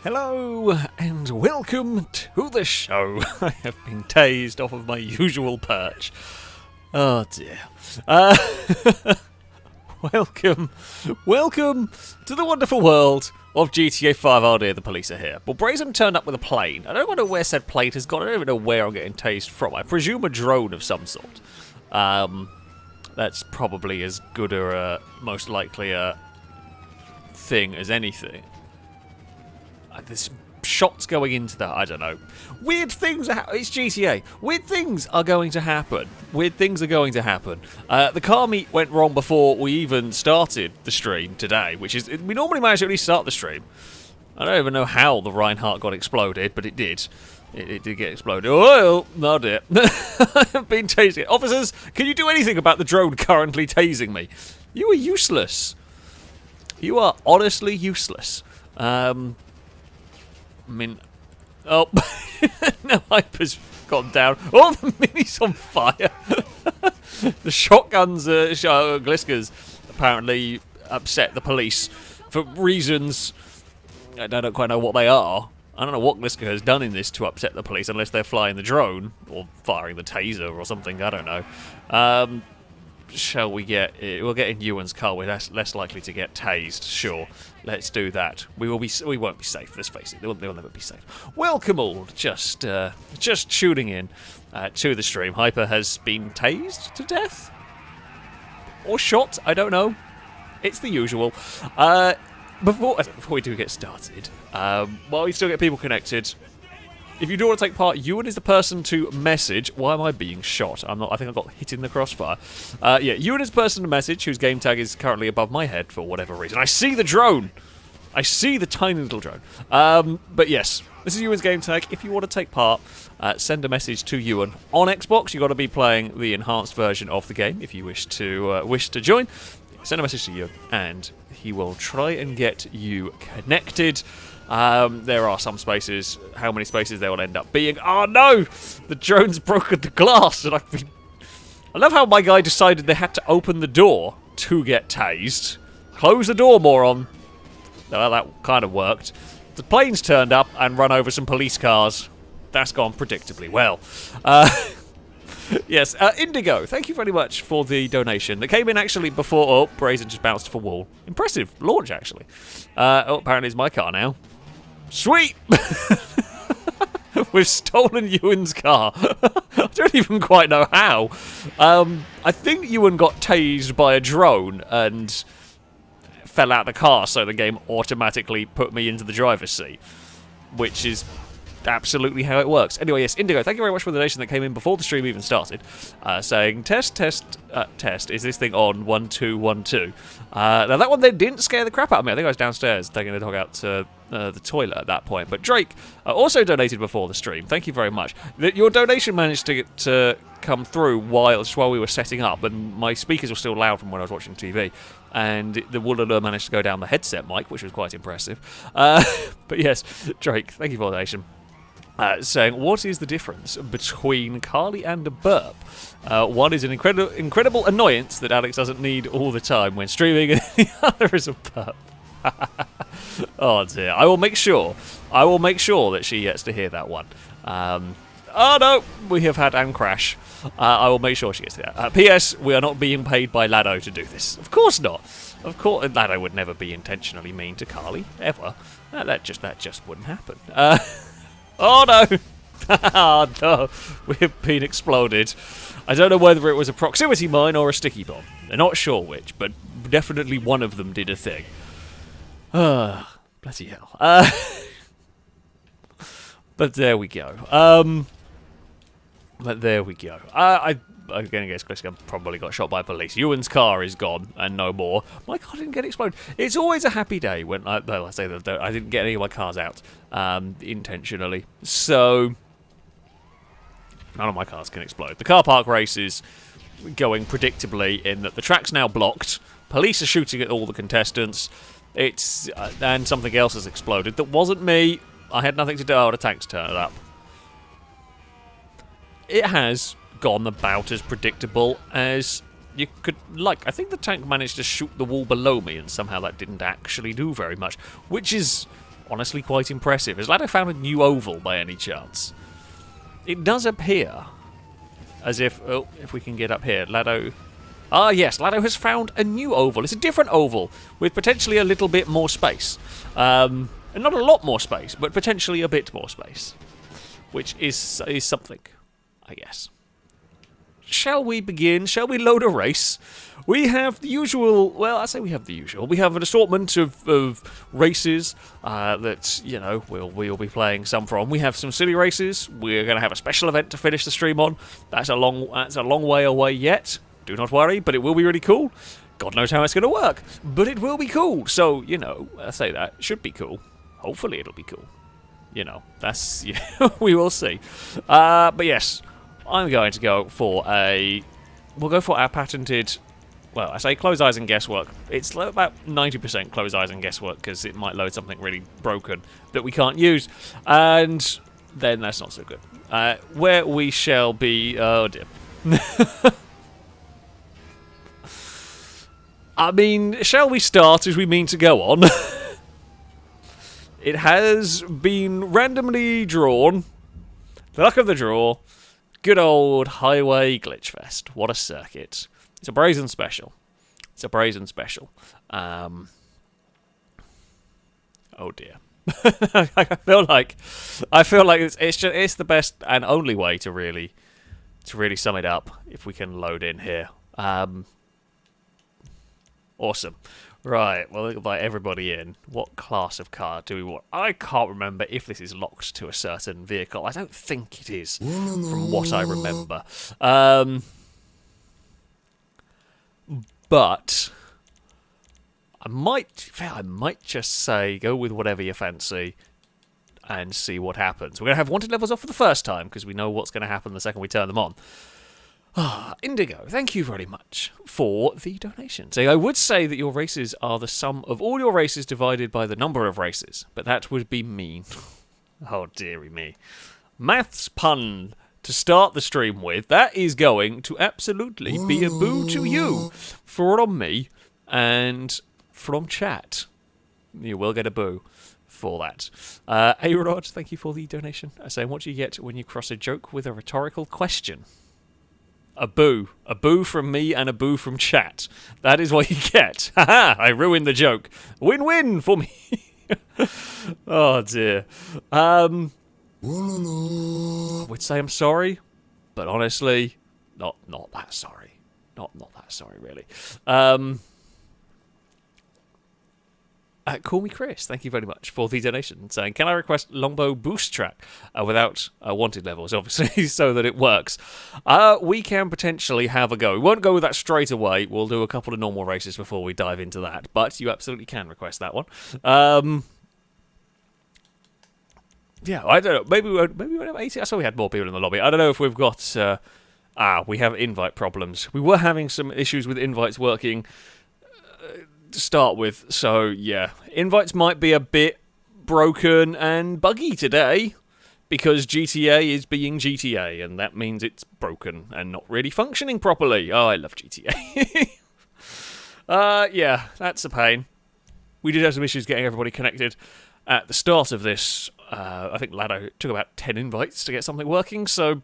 Hello and welcome to the show. I have been tased off of my usual perch. Oh dear. Welcome to the wonderful world of GTA 5. Oh dear, the police are here. Well, Brazen turned up with a plane. I don't know where said plane has gone. I don't even know where I'm getting tased from. I presume a drone of some sort. That's probably as good or most likely a thing as anything. There's shots going into that. I don't know. Weird things are it's GTA. Weird things are going to happen. The car meet went wrong before we even started the stream today, which is we normally manage to at least start the stream. I don't even know how the Reinhardt got exploded, but it did. It did get exploded. Oh, no dear. I've been tasing it. Officers, can you do anything about the drone currently tasing me? You are useless. You are honestly useless. I mean, oh, no, Hyper's gone down. Oh, the Mini's on fire. The shotguns, Gliskas, apparently upset the police for reasons I don't quite know what they are. I don't know what Gliska has done in this to upset the police, unless they're flying the drone or firing the taser or something. I don't know. Shall we get? We'll get in Ewan's car. We're less likely to get tased. Sure, let's do that. We won't be safe. Let's face it. They'll never be safe. Welcome all. Just tuning in to the stream. Hyper has been tased to death or shot. I don't know. It's the usual. Before we do get started, while we still get people connected. If you do want to take part, Ewan is the person to message. Why am I being shot? I'm not. I think I got hit in the crossfire. Yeah, Ewan is the person to message whose game tag is currently above my head for whatever reason. I see the drone. I see the tiny little drone. But yes, this is Ewan's game tag. If you want to take part, send a message to Ewan on Xbox. You've got to be playing the enhanced version of the game if you wish to join. Send a message to Ewan, and he will try and get you connected. There are some spaces. How many spaces there will end up being? Oh no! The drone's broken the glass, and I love how my guy decided they had to open the door to get tased. Close the door, moron. Well, that kind of worked. The plane's turned up and run over some police cars. That's gone predictably well. Yes, Indigo, thank you very much for the donation. That came in actually before... Oh, Brazen just bounced off a wall. Impressive launch, actually. Apparently it's my car now. Sweet! We've stolen Ewan's car. I don't even quite know how. I think Ewan got tased by a drone and fell out of the car, so the game automatically put me into the driver's seat, which is absolutely how it works. Anyway, yes, Indigo, thank you very much for the donation that came in before the stream even started, saying, test, is this thing on? 1, 2, 1, 2. Now, that one then didn't scare the crap out of me. I think I was downstairs taking the dog out to the toilet at that point. But Drake also donated before the stream. Thank you very much. Your donation managed to come through while we were setting up, and my speakers were still loud from when I was watching TV. And the Woolala managed to go down the headset mic, which was quite impressive. But yes, Drake, thank you for the donation. Saying, what is the difference between Carly and a burp? One is an incredible annoyance that Alex doesn't need all the time when streaming, and the other is a burp. Oh dear. I will make sure that she gets to hear that one. Oh no, we have had Anne crash. I will make sure she gets to that. P.S. We are not being paid by Lado to do this. Of course not. Of course, Lado would never be intentionally mean to Carly, ever. That just wouldn't happen. Oh no! Oh no! We've been exploded. I don't know whether it was a proximity mine or a sticky bomb. They're not sure which, but definitely one of them did a thing. Bloody hell. But there we go. I'm going to guess Gliska probably got shot by police. Ewan's car is gone and no more. My car didn't get exploded. It's always a happy day when I say that I didn't get any of my cars out intentionally. So none of my cars can explode. The car park race is going predictably in that the track's now blocked. Police are shooting at all the contestants. And something else has exploded. That wasn't me. I had nothing to do. Oh, the tank's turned up. It has gone about as predictable as you could like. I think the tank managed to shoot the wall below me, and somehow that didn't actually do very much, which is honestly quite impressive. Has Lado found a new oval by any chance? It does appear as if... Oh, if we can get up here. Lado... Ah, yes, Lado has found a new oval. It's a different oval with potentially a little bit more space. And not a lot more space, but potentially a bit more space. Which is something, I guess. Shall we begin? Shall we load a race? We have the usual... Well, I say we have the usual. We have an assortment of races that, you know, we'll be playing some from. We have some silly races. We're going to have a special event to finish the stream on. That's a long way away yet. Do not worry, but it will be really cool. God knows how it's going to work, but it will be cool. So, you know, I say that. It should be cool. Hopefully it'll be cool. You know, that's... Yeah, we will see. But yes, I'm going to go for a... We'll go for our patented... Well, I say close eyes and guesswork. It's about 90% close eyes and guesswork, because it might load something really broken that we can't use. And then that's not so good. Where we shall be... Oh, dear. I mean, shall we start as we mean to go on? It has been randomly drawn. The luck of the draw. Good old Highway Glitchfest. What a circuit. It's a brazen special. It's a brazen special. Oh dear. I feel like it's the best and only way to really sum it up if we can load in here. Awesome. Right, well, we'll invite everybody in. What class of car do we want? I can't remember if this is locked to a certain vehicle. I don't think it is, from what I remember. But I might just say go with whatever you fancy and see what happens. We're going to have wanted levels off for the first time because we know what's going to happen the second we turn them on. Indigo, thank you very much for the donation. So I would say that your races are the sum of all your races divided by the number of races, but that would be mean. Oh, dearie me. Maths pun to start the stream with. That is going to absolutely be a boo to you from me and from chat. You will get a boo for that. A-Rod, thank you for the donation. I say, what do you get when you cross a joke with a rhetorical question? A boo. A boo from me and a boo from chat. That is what you get. Haha, I ruined the joke. Win-win for me. Oh, dear. I would say I'm sorry, but honestly, not that sorry. Not that sorry, really. Call me Chris, thank you very much for the donation, saying, can I request Longbow boost track without wanted levels, obviously, so that it works? We can potentially have a go. We won't go with that straight away. We'll do a couple of normal races before we dive into that, but you absolutely can request that one. Yeah, I don't know. Maybe we won't have 80. I saw we had more people in the lobby. I don't know if we've got... we have invite problems. We were having some issues with invites working... to start with, so yeah, invites might be a bit broken and buggy today because GTA is being GTA, and that means it's broken and not really functioning properly. Oh, I love GTA. Yeah, that's a pain. We did have some issues getting everybody connected at the start of this. I think Lado took about 10 invites to get something working, so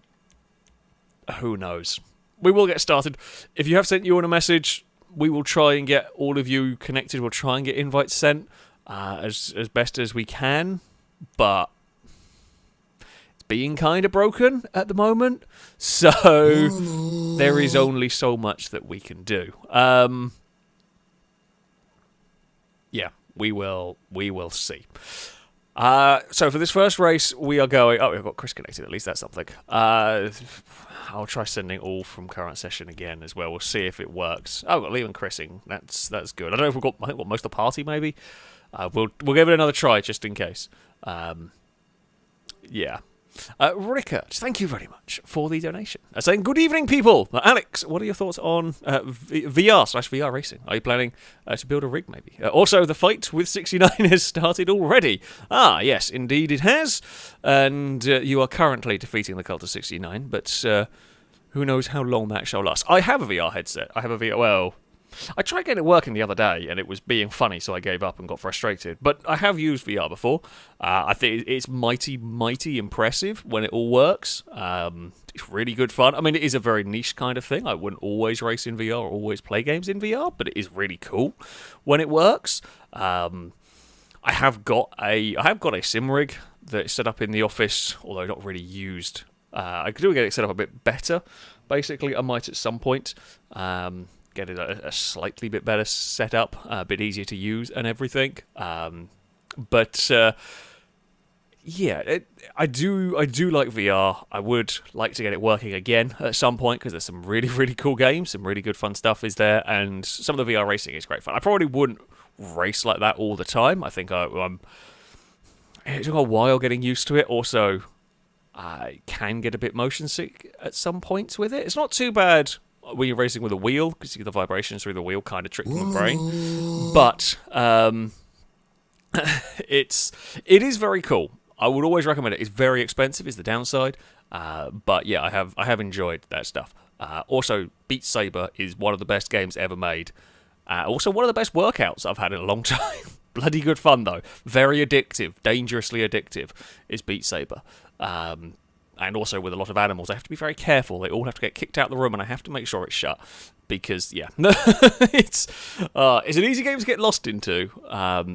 who knows. We will get started. If you have sent you on a message, we will try and get all of you connected. We'll try and get invites sent as best as we can, but it's being kind of broken at the moment, so there is only so much that we can do. Yeah, we will see. So for this first race, we are going... Oh, we've got Chris connected. At least that's something. I'll try sending all from current session again as well. We'll see if it works. Oh, we've got Liam and Chrising. That's good. I don't know if we've got... I think we've got most of the party, maybe. We'll give it another try, just in case. Yeah. Rickard, thank you very much for the donation. Saying, good evening, people. Alex, what are your thoughts on VR/VR racing? Are you planning to build a rig, maybe? Also, the fight with 69 has started already. Ah, yes, indeed it has. And you are currently defeating the cult of 69, but who knows how long that shall last. I have a VR headset. I have a VR... Well, I tried getting it working the other day, and it was being funny, so I gave up and got frustrated. But I have used VR before. I think it's mighty, mighty impressive when it all works. It's really good fun. I mean, it is a very niche kind of thing. I wouldn't always race in VR or always play games in VR, but it is really cool when it works. I have got a sim rig that's set up in the office, although not really used. I could get it set up a bit better. Basically, I might at some point get it a slightly bit better setup, a bit easier to use and everything. But yeah, I do like VR. I would like to get it working again at some point because there's some really, really cool games, some really good fun stuff is there, and some of the VR racing is great fun. I probably wouldn't race like that all the time. I think it took a while getting used to it. Also, I can get a bit motion sick at some points with it. It's not too bad when you're racing with a wheel, because the vibrations through the wheel kind of trick my brain. But it is very cool. I would always recommend it. It's very expensive, is the downside. But yeah, I have enjoyed that stuff. Also, Beat Saber is one of the best games ever made. Also, one of the best workouts I've had in a long time. Bloody good fun, though. Very addictive. Dangerously addictive is Beat Saber. And also with a lot of animals, I have to be very careful. They all have to get kicked out of the room, and I have to make sure it's shut. Because, yeah, it's an easy game to get lost into,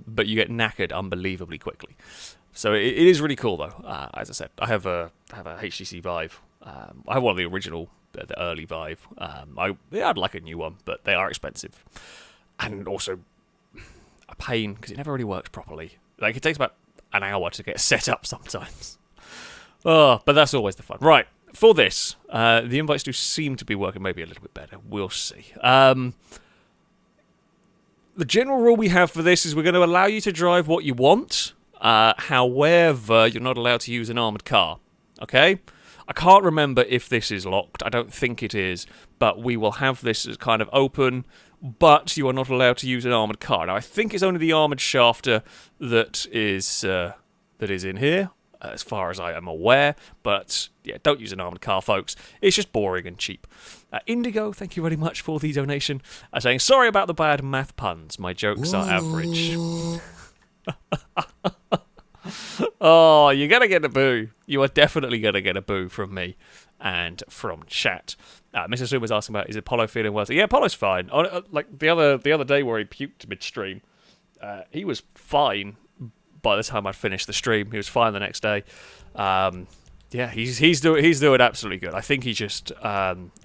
but you get knackered unbelievably quickly. So it is really cool, though. As I said, I have a HTC Vive. I have one of the original, the early Vive. I'd like a new one, but they are expensive. And also a pain, because it never really works properly. Like, it takes about an hour to get set up sometimes. Oh, but that's always the fun. Right, for this, the invites do seem to be working maybe a little bit better. We'll see. The general rule we have for this is we're going to allow you to drive what you want. However, you're not allowed to use an armoured car. Okay? I can't remember if this is locked. I don't think it is. But we will have this as kind of open. But you are not allowed to use an armoured car. Now, I think it's only the armoured shafter that is in here, as far as I am aware. But, yeah, don't use an armoured car, folks. It's just boring and cheap. Indigo, thank you very much for the donation. Saying, sorry about the bad math puns. My jokes are average. Oh, you're going to get a boo. You are definitely going to get a boo from me and from chat. Mr. Zoom was asking about, is Apollo feeling well? Yeah, Apollo's fine. Like the other day where he puked midstream, he was fine by the time I'd finished the stream. He was fine the next day. Yeah, he's doing absolutely good. I think he just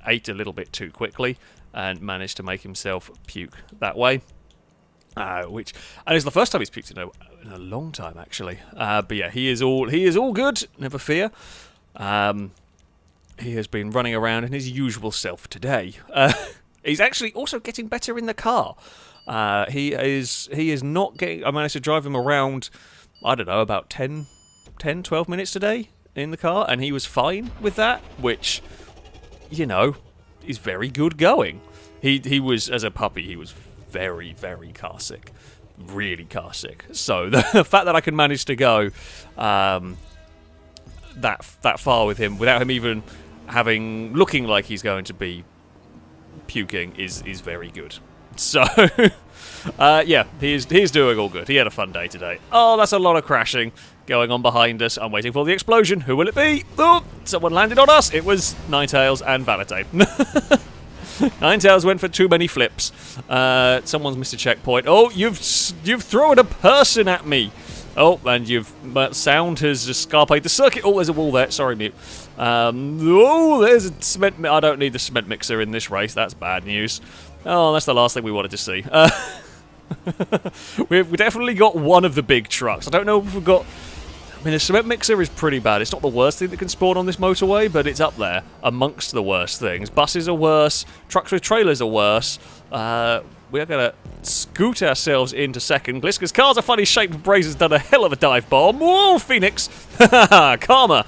ate a little bit too quickly and managed to make himself puke that way. And it's the first time he's puked in a long time, actually. But yeah, he is all good. Never fear. He has been running around in his usual self today. He's actually also getting better in the car. He is not getting. I managed to drive him around, I don't know, about 10, 12 minutes today in the car, and he was fine with that, which, you know, is very good going. He was, as a puppy, he was very, very car sick. Really car sick. So the fact that I can manage to go that far with him without him even looking like he's going to be puking is very good. So yeah, he's doing all good. He had a fun day today. Oh, that's a lot of crashing going on behind us. I'm waiting for the explosion. Who will it be? Oh, someone landed on us. It was Ninetales and Valete. Ninetales went for too many flips. Someone's missed a checkpoint. Oh, you've thrown a person at me. Oh, and sound has escaped the circuit. Oh, there's a wall there. Sorry, mute. Oh, there's a cement. I don't need the cement mixer in this race. That's bad news. Oh, that's the last thing we wanted to see. We've definitely got one of the big trucks. I don't know if we've got. I mean, the cement mixer is pretty bad. It's not the worst thing that can spawn on this motorway, but it's up there amongst the worst things. Buses are worse. Trucks with trailers are worse. We are going to scoot ourselves into second. Gliska's car's a funny shape. Brazen's done a hell of a dive bomb. Whoa, Phoenix! Karma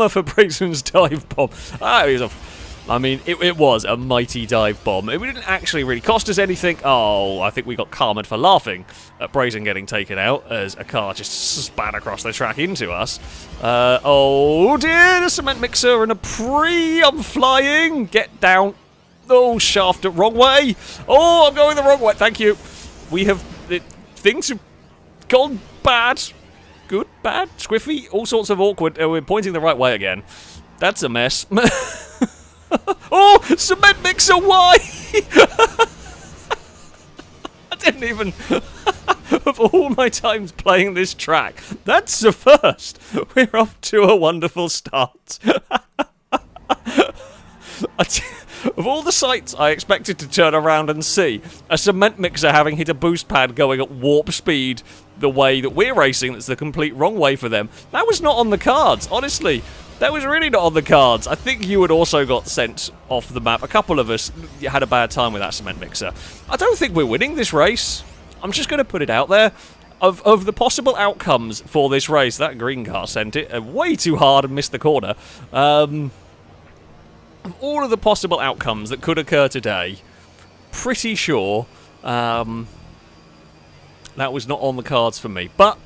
for Brazen's dive bomb. It was a mighty dive bomb. It didn't actually really cost us anything. Oh, I think we got karma'd for laughing at Brazen getting taken out as a car just spat across the track into us. Oh dear, the cement mixer and a I'm flying. Get down. Oh, Shafter, wrong way. Oh, I'm going the wrong way. Thank you. We have... things have gone bad. Good, bad, squiffy, all sorts of awkward. We're pointing the right way again. That's a mess. Oh, cement mixer, why? I didn't even... of all my times playing this track, that's the first. We're off to a wonderful start. Of all the sights I expected to turn around and see, a cement mixer having hit a boost pad going at warp speed the way that we're racing, that's the complete wrong way for them, that was not on the cards, honestly. That was really not on the cards. I think you had also got sent off the map. A couple of us had a bad time with that cement mixer. I don't think we're winning this race. I'm just going to put it out there. Of the possible outcomes for this race, that green car sent it way too hard and missed the corner. Of all of the possible outcomes that could occur today, pretty sure that was not on the cards for me. But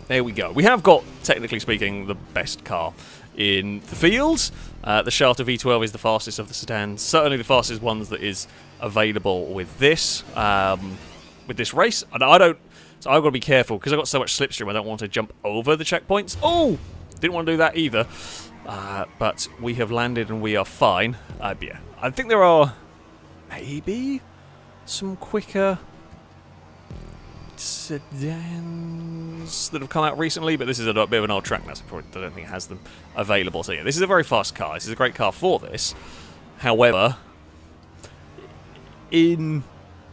there we go. We have got, technically speaking, the best car in the field. The Shafter V12 is the fastest of the sedans. Certainly the fastest ones that is available with this race. And I don't... So I've got to be careful, because I've got so much slipstream, I don't want to jump over the checkpoints. Oh! Didn't want to do that either. But we have landed and we are fine. Yeah, I think there are maybe some quicker sedans that have come out recently, but this is a bit of an old track now, so I don't think it has them available. So yeah, this is a very fast car. This is a great car for this. However, in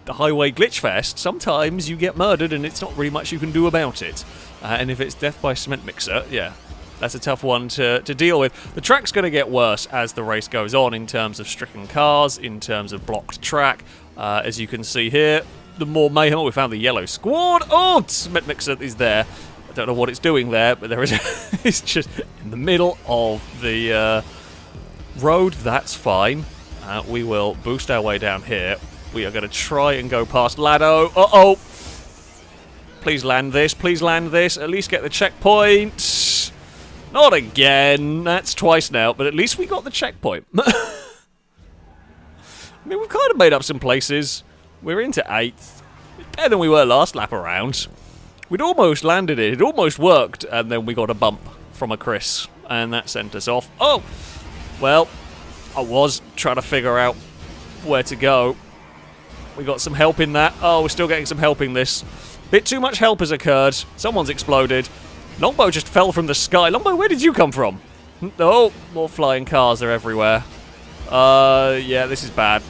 the Highway Glitch Fest, sometimes you get murdered and it's not really much you can do about it. And if it's death by cement mixer, yeah, that's a tough one to deal with. The track's going to get worse as the race goes on in terms of stricken cars, in terms of blocked track. As you can see here, the more mayhem. We found the yellow squad. Oh, cement mixer is there. I don't know what it's doing there, but there is. It's just in the middle of the road. That's fine. We will boost our way down here. We are going to try and go past Lado. Uh-oh. Please land this. Please land this. At least get the checkpoint. Not again. That's twice now, but at least we got the checkpoint. I mean, we've kind of made up some places. We're into 8th. Better than we were last lap around. We'd almost landed it. It almost worked, and then we got a bump from a Chris, and that sent us off. Oh! Well, I was trying to figure out where to go. We got some help in that. Oh, we're still getting some help in this. Bit too much help has occurred. Someone's exploded. Longbow just fell from the sky. Longbow, where did you come from? Oh, more flying cars are everywhere. Yeah, this is bad.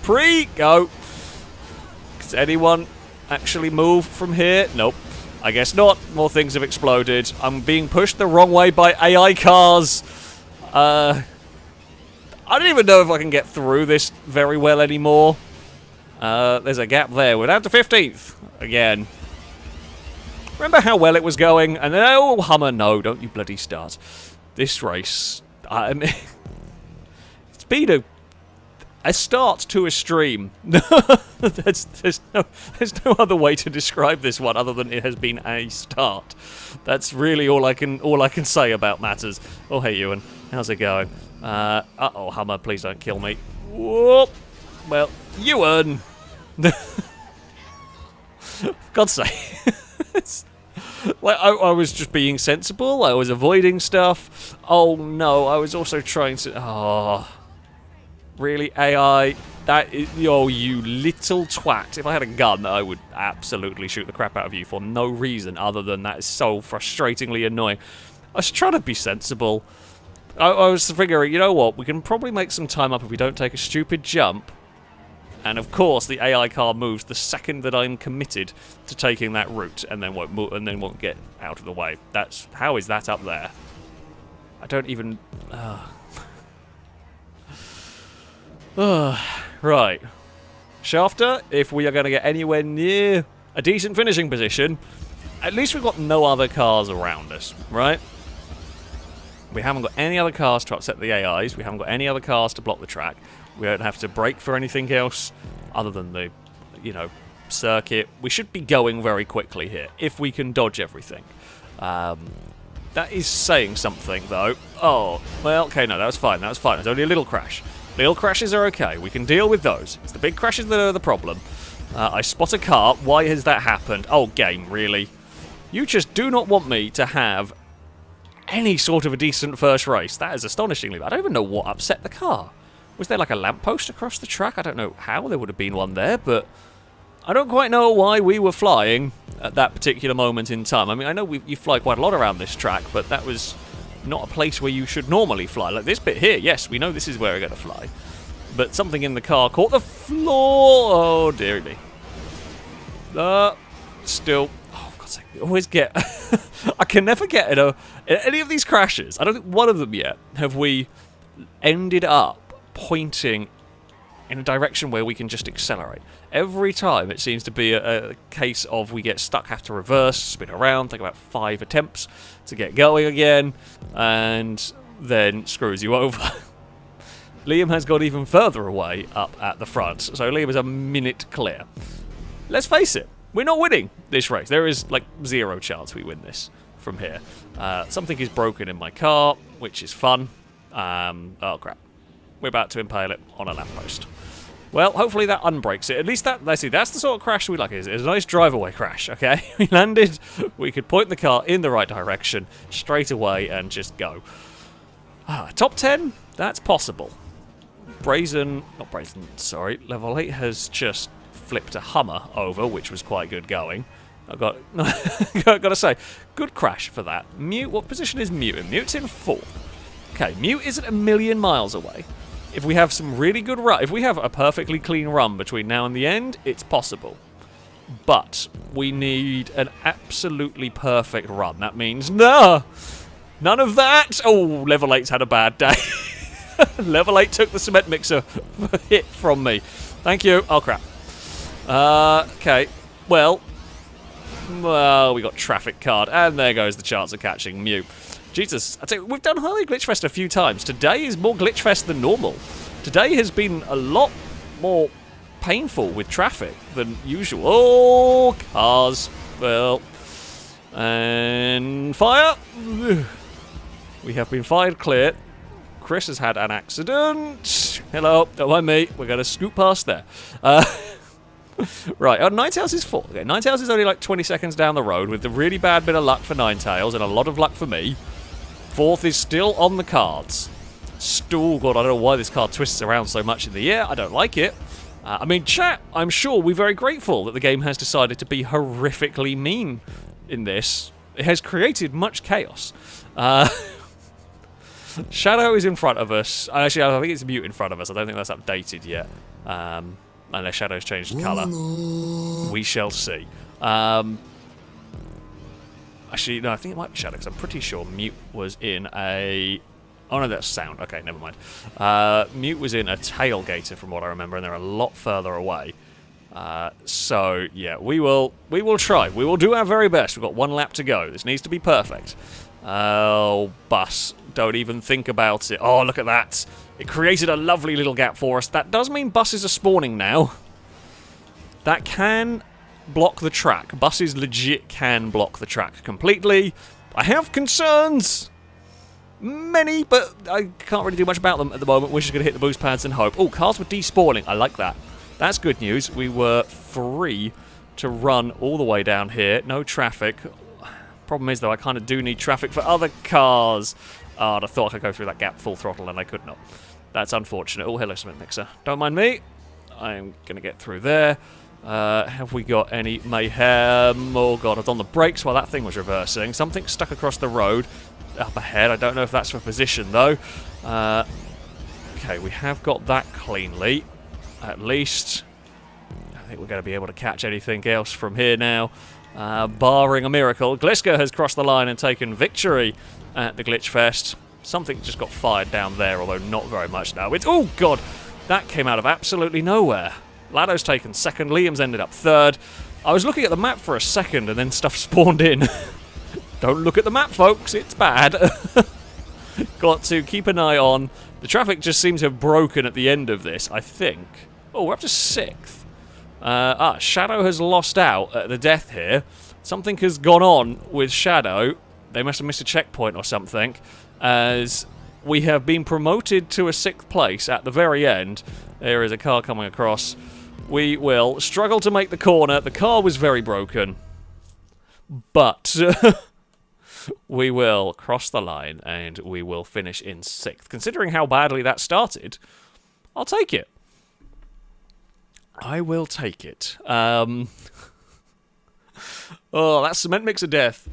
Go. Does anyone actually move from here? Nope. I guess not. More things have exploded. I'm being pushed the wrong way by AI cars. I don't even know if I can get through this very well anymore. There's a gap there. We're down to 15th again. Remember how well it was going? And then, oh, Hummer, no, don't you bloody start. This race, I mean, it's been a start to a stream. there's no other way to describe this one other than it has been a start. That's really all I can say about matters. Oh, hey, Ewan, how's it going? Uh-oh, Hummer, please don't kill me. Whoop. Well, Ewan. For God's sake. Like, I was just being sensible. I was avoiding stuff. Oh no, I was also trying to. Oh, really, AI? That is, oh, you little twat! If I had a gun, I would absolutely shoot the crap out of you for no reason other than that is so frustratingly annoying. I was trying to be sensible. I was figuring, you know what? We can probably make some time up if we don't take a stupid jump. And of course, the AI car moves the second that I'm committed to taking that route, and then won't get out of the way. How is that up there? I don't even. Right, Shafter. If we are going to get anywhere near a decent finishing position, at least we've got no other cars around us, right? We haven't got any other cars to upset the AIs. We haven't got any other cars to block the track. We don't have to brake for anything else other than the, circuit. We should be going very quickly here, if we can dodge everything. That is saying something, though. Oh, well, okay, no, that was fine. That was fine. It was only a little crash. Little crashes are okay. We can deal with those. It's the big crashes that are the problem. I spot a car. Why has that happened? Oh, game, really? You just do not want me to have any sort of a decent first race. That is astonishingly bad. I don't even know what upset the car. Was there like a lamppost across the track? I don't know how there would have been one there, but I don't quite know why we were flying at that particular moment in time. I mean, I know you fly quite a lot around this track, but that was not a place where you should normally fly. Like this bit here, yes, we know this is where we're going to fly. But something in the car caught the floor. Oh, dearie me. Still. Oh, God's sake. We always get... I can never get in any of these crashes. I don't think one of them yet have we ended up pointing in a direction where we can just accelerate. Every time it seems to be a case of we get stuck, have to reverse, spin around, take about 5 attempts to get going again, and then screws you over. Liam has got even further away up at the front, so Liam is a minute clear. Let's face it, we're not winning this race. There is like 0 chance we win this from here. Something is broken in my car, which is fun. Oh crap. We're about to impale it on a lamppost. Well, hopefully that unbrakes it. At least that's the sort of crash we like. It's a nice drive-away crash, okay? We landed, we could point the car in the right direction straight away and just go. Top 10? That's possible. Level 8 has just flipped a Hummer over, which was quite good going. I've got to say, good crash for that. Mute, what position is Mute in? Mute's in 4th. Okay, Mute isn't a million miles away. If we have some really good run, if we have a perfectly clean run between now and the end, it's possible. But we need an absolutely perfect run. That means none of that. Oh, level 8's had a bad day. Level 8 took the cement mixer hit from me. Thank you. Oh crap. Okay. Well, we got traffic card, and there goes the chance of catching Mute. Jesus, I tell you, we've done Highway Glitchfest a few times. Today is more Glitchfest than normal. Today has been a lot more painful with traffic than usual. Oh, cars. Well, and fire. We have been fired clear. Chris has had an accident. Hello, don't mind me. We're going to scoot past there. Right, Ninetales is 4th. Okay, Ninetales is only like 20 seconds down the road with the really bad bit of luck for Ninetales and a lot of luck for me. 4th is still on the cards. Oh god, I don't know why this car twists around so much in the air. I don't like it. I mean, chat, I'm sure we're very grateful that the game has decided to be horrifically mean in this. It has created much chaos. Shadow is in front of us. Actually, I think it's Mute in front of us. I don't think that's updated yet. Unless Shadow's changed colour. We shall see. Actually, no, I think it might be Shadow, because I'm pretty sure Mute was in a... Oh, no, that's sound. Okay, never mind. Mute was in a tailgater, from what I remember, and they're a lot further away. So, yeah, we will try. We will do our very best. We've got 1 lap to go. This needs to be perfect. Oh, bus. Don't even think about it. Oh, look at that. It created a lovely little gap for us. That does mean buses are spawning now. That can block the track. Buses legit can block the track completely. I have concerns. Many, but I can't really do much about them at the moment. We're just going to hit the boost pads and hope. Oh, cars were despawning. I like that. That's good news. We were free to run all the way down here. No traffic. Problem is, though, I kind of do need traffic for other cars. Oh, I thought I could go through that gap full throttle, and I could not. That's unfortunate. Oh, hello, cement mixer. Don't mind me. I'm going to get through there. Have we got any mayhem? Oh, God, I've done the brakes while that thing was reversing. Something stuck across the road up ahead. I don't know if that's for position, though. Okay, we have got that cleanly. At least. I think we're going to be able to catch anything else from here now. Barring a miracle. Gliska has crossed the line and taken victory at the Glitchfest. Something just got fired down there, although not very much now. Oh, God! That came out of absolutely nowhere. Lado's taken 2nd. Liam's ended up 3rd. I was looking at the map for a second and then stuff spawned in. Don't look at the map, folks. It's bad. Got to keep an eye on. The traffic just seems to have broken at the end of this, I think. Oh, we're up to 6th. Shadow has lost out at the death here. Something has gone on with Shadow. They must have missed a checkpoint or something, as we have been promoted to a 6th place at the very end. There is a car coming across. We will struggle to make the corner. The car was very broken. But we will cross the line and we will finish in 6th. Considering how badly that started, I'll take it. I will take it. Oh, that cement mixer death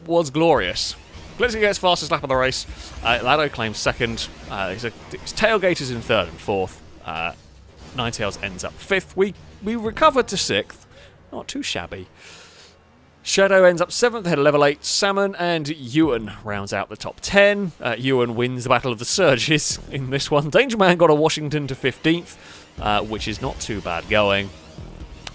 was glorious. Glitzy gets fastest lap of the race. Lado claims 2nd. His tailgate is in 3rd and 4th. Ninetales ends up 5th. We recovered to 6th. Not too shabby. Shadow ends up 7th ahead of level 8. Salmon and Ewan rounds out the top 10. Ewan wins the Battle of the Surges in this one. Danger Man got a Washington to 15th, which is not too bad going.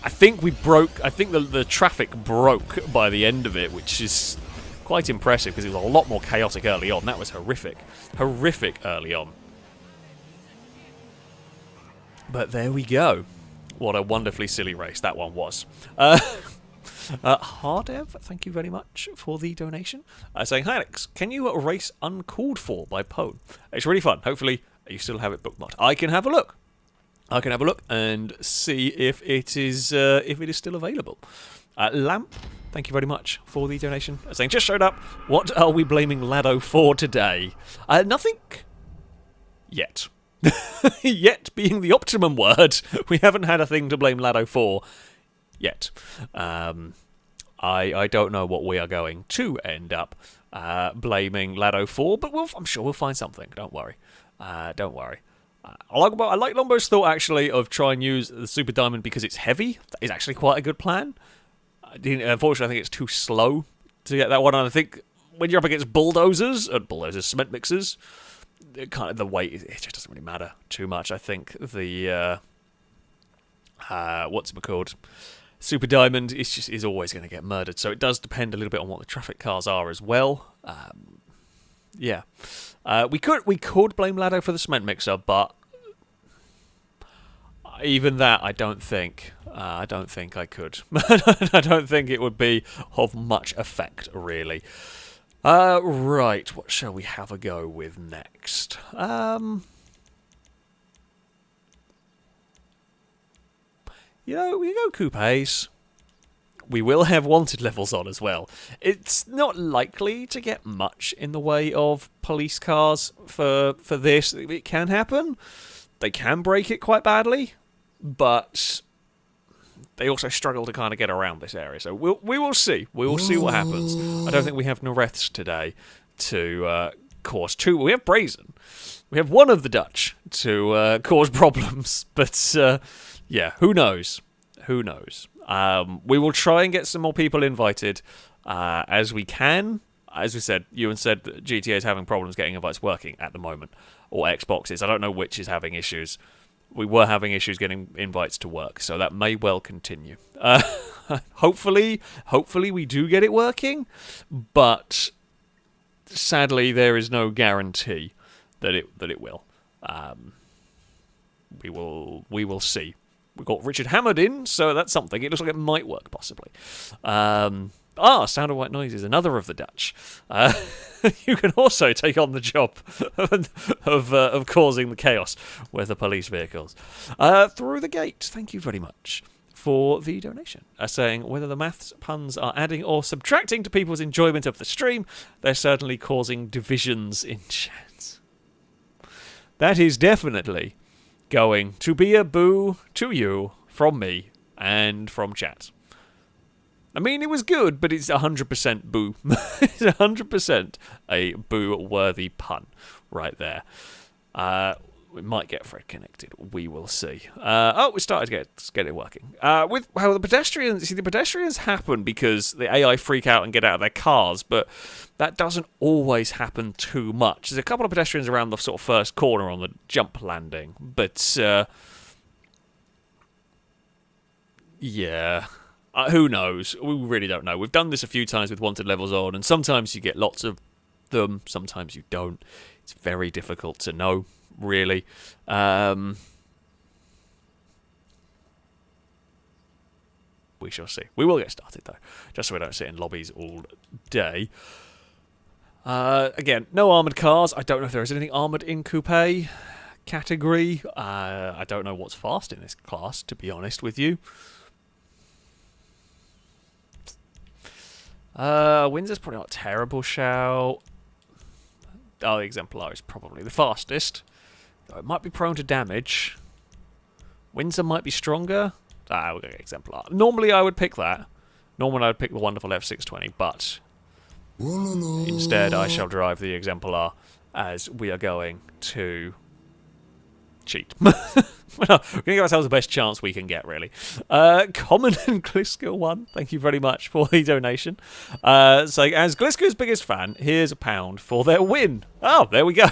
I think the traffic broke by the end of it, which is quite impressive because it was a lot more chaotic early on. That was horrific. Horrific early on. But there we go. What a wonderfully silly race that one was. Hardev, thank you very much for the donation. Saying, hi Alex, can you race Uncalled For by Pone? It's really fun. Hopefully you still have it bookmarked. I can have a look. I can have a look and see if it is still available. Lamp, thank you very much for the donation. Saying, just showed up. What are we blaming Lado for today? Nothing yet. Yet being the optimum word. We haven't had a thing to blame Lado for yet. I don't know what we are going to end up blaming Lado for, but I'm sure we'll find something. Don't worry. Don't worry. I like Lombo's thought, actually, of trying and use the Super Diamond because it's heavy. That is actually quite a good plan. Unfortunately, I think it's too slow to get that one. And I think when you're up against cement mixers, kind of the weight, it just doesn't really matter too much. I think the what's it called? Super Diamond is always going to get murdered. So it does depend a little bit on what the traffic cars are as well. Yeah. We could blame Lado for the cement mixer, but even that, I don't think I could. I don't think it would be of much effect, really. Right, what shall we have a go with next? We go coupes. We will have wanted levels on as well. It's not likely to get much in the way of police cars for this. It can happen. They can break it quite badly, but they also struggle to kind of get around this area. So we will see. We will see what happens. I don't think we have Noreths today to cause two. We have Brazen. We have one of the Dutch to cause problems, but yeah, who knows? Who knows? We will try and get some more people invited as we can. As we said, Ewan said that GTA is having problems getting invites working at the moment, or Xboxes. I don't know which is having issues. We were having issues getting invites to work, so that may well continue. Hopefully we do get it working, but sadly there is no guarantee that it will. We will see. We've got Richard Hammond in, so that's something. It looks like it might work, possibly. Sound of White Noise is another of the Dutch. You can also take on the job of causing the chaos with the police vehicles. Through the Gate, thank you very much for the donation. Saying, whether the maths puns are adding or subtracting to people's enjoyment of the stream, they're certainly causing divisions in chat. That is definitely going to be a boo to you from me and from chat. I mean, it was good, but it's 100% boo. It's 100% a boo-worthy pun right there. We might get Fred connected. We will see. We started to get it working. With how the pedestrians happen because the AI freak out and get out of their cars, but that doesn't always happen too much. There's a couple of pedestrians around the sort of first corner on the jump landing, but yeah. Who knows? We really don't know. We've done this a few times with wanted levels on, and sometimes you get lots of them, sometimes you don't. It's very difficult to know, really. We shall see. We will get started, though, just so we don't sit in lobbies all day. Again, no armoured cars. I don't know if there is anything armoured in coupe category. I don't know what's fast in this class, to be honest with you. Windsor's probably not a terrible shout. Oh, the Exemplar is probably the fastest. Though it might be prone to damage. Windsor might be stronger. We'll go Exemplar. Normally I would pick that. Normally I would pick the wonderful F620, but instead I shall drive the Exemplar as we are going to cheat. We're going to give ourselves the best chance we can get, really. Common and Gliska 1, thank you very much for the donation. So, as Gliska's biggest fan, here's £1 for their win. Oh, there we go.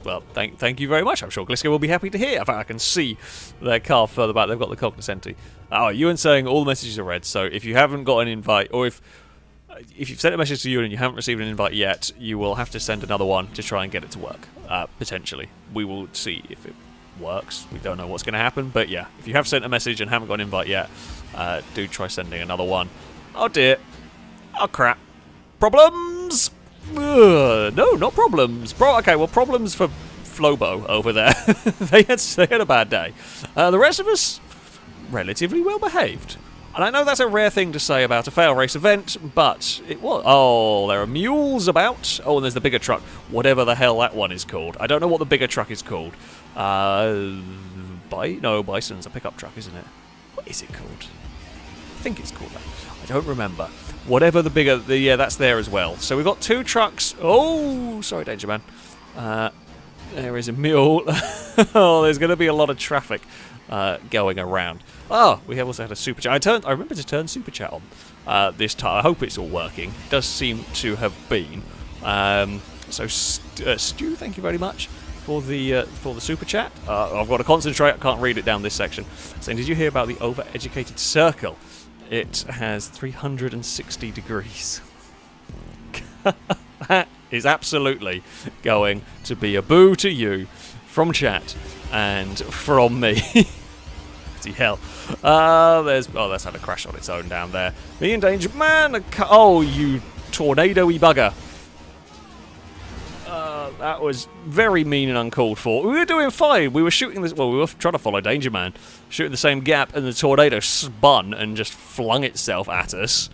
Well, thank you very much. I'm sure Gliska will be happy to hear. In fact, I can see their car further back. They've got the cognoscenti. Oh, Ewan saying all the messages are read, so if you haven't got an invite, or if you've sent a message to Ewan and you haven't received an invite yet, you will have to send another one to try and get it to work, potentially. We will see if it works. We don't know what's going to happen, but yeah, if you have sent a message and haven't got an invite yet, do try sending another one. Oh dear. Oh crap. Problems? No, not problems. Okay, well, problems for Flobo over there. they had a bad day. The rest of us, relatively well behaved. And I know that's a rare thing to say about a FailRace event, but it was. Oh, there are mules about. Oh, and there's the bigger truck. Whatever the hell that one is called. I don't know what the bigger truck is called. No, Bison's a pickup truck, isn't it? What is it called? I think it's called that. I don't remember. Whatever the bigger... yeah, that's there as well. So we've got 2 trucks. Oh, sorry, Danger Man. There is a mule. Oh, there's going to be a lot of traffic going around. Oh, we have also had a super chat. I remember to turn super chat on this time. I hope it's all working. It does seem to have been. So Stu, thank you very much for the super chat. I've got to concentrate. I can't read it down this section. Saying, did you hear about the overeducated circle? It has 360 degrees. That is absolutely going to be a boo to you from chat and from me. Bloody hell. That's had a crash on its own down there. Me and Danger Man. Oh, you tornado-y bugger. That was very mean and uncalled for. We were doing fine. We were shooting this. Well, we were trying to follow Danger Man, shooting the same gap, and the tornado spun and just flung itself at us.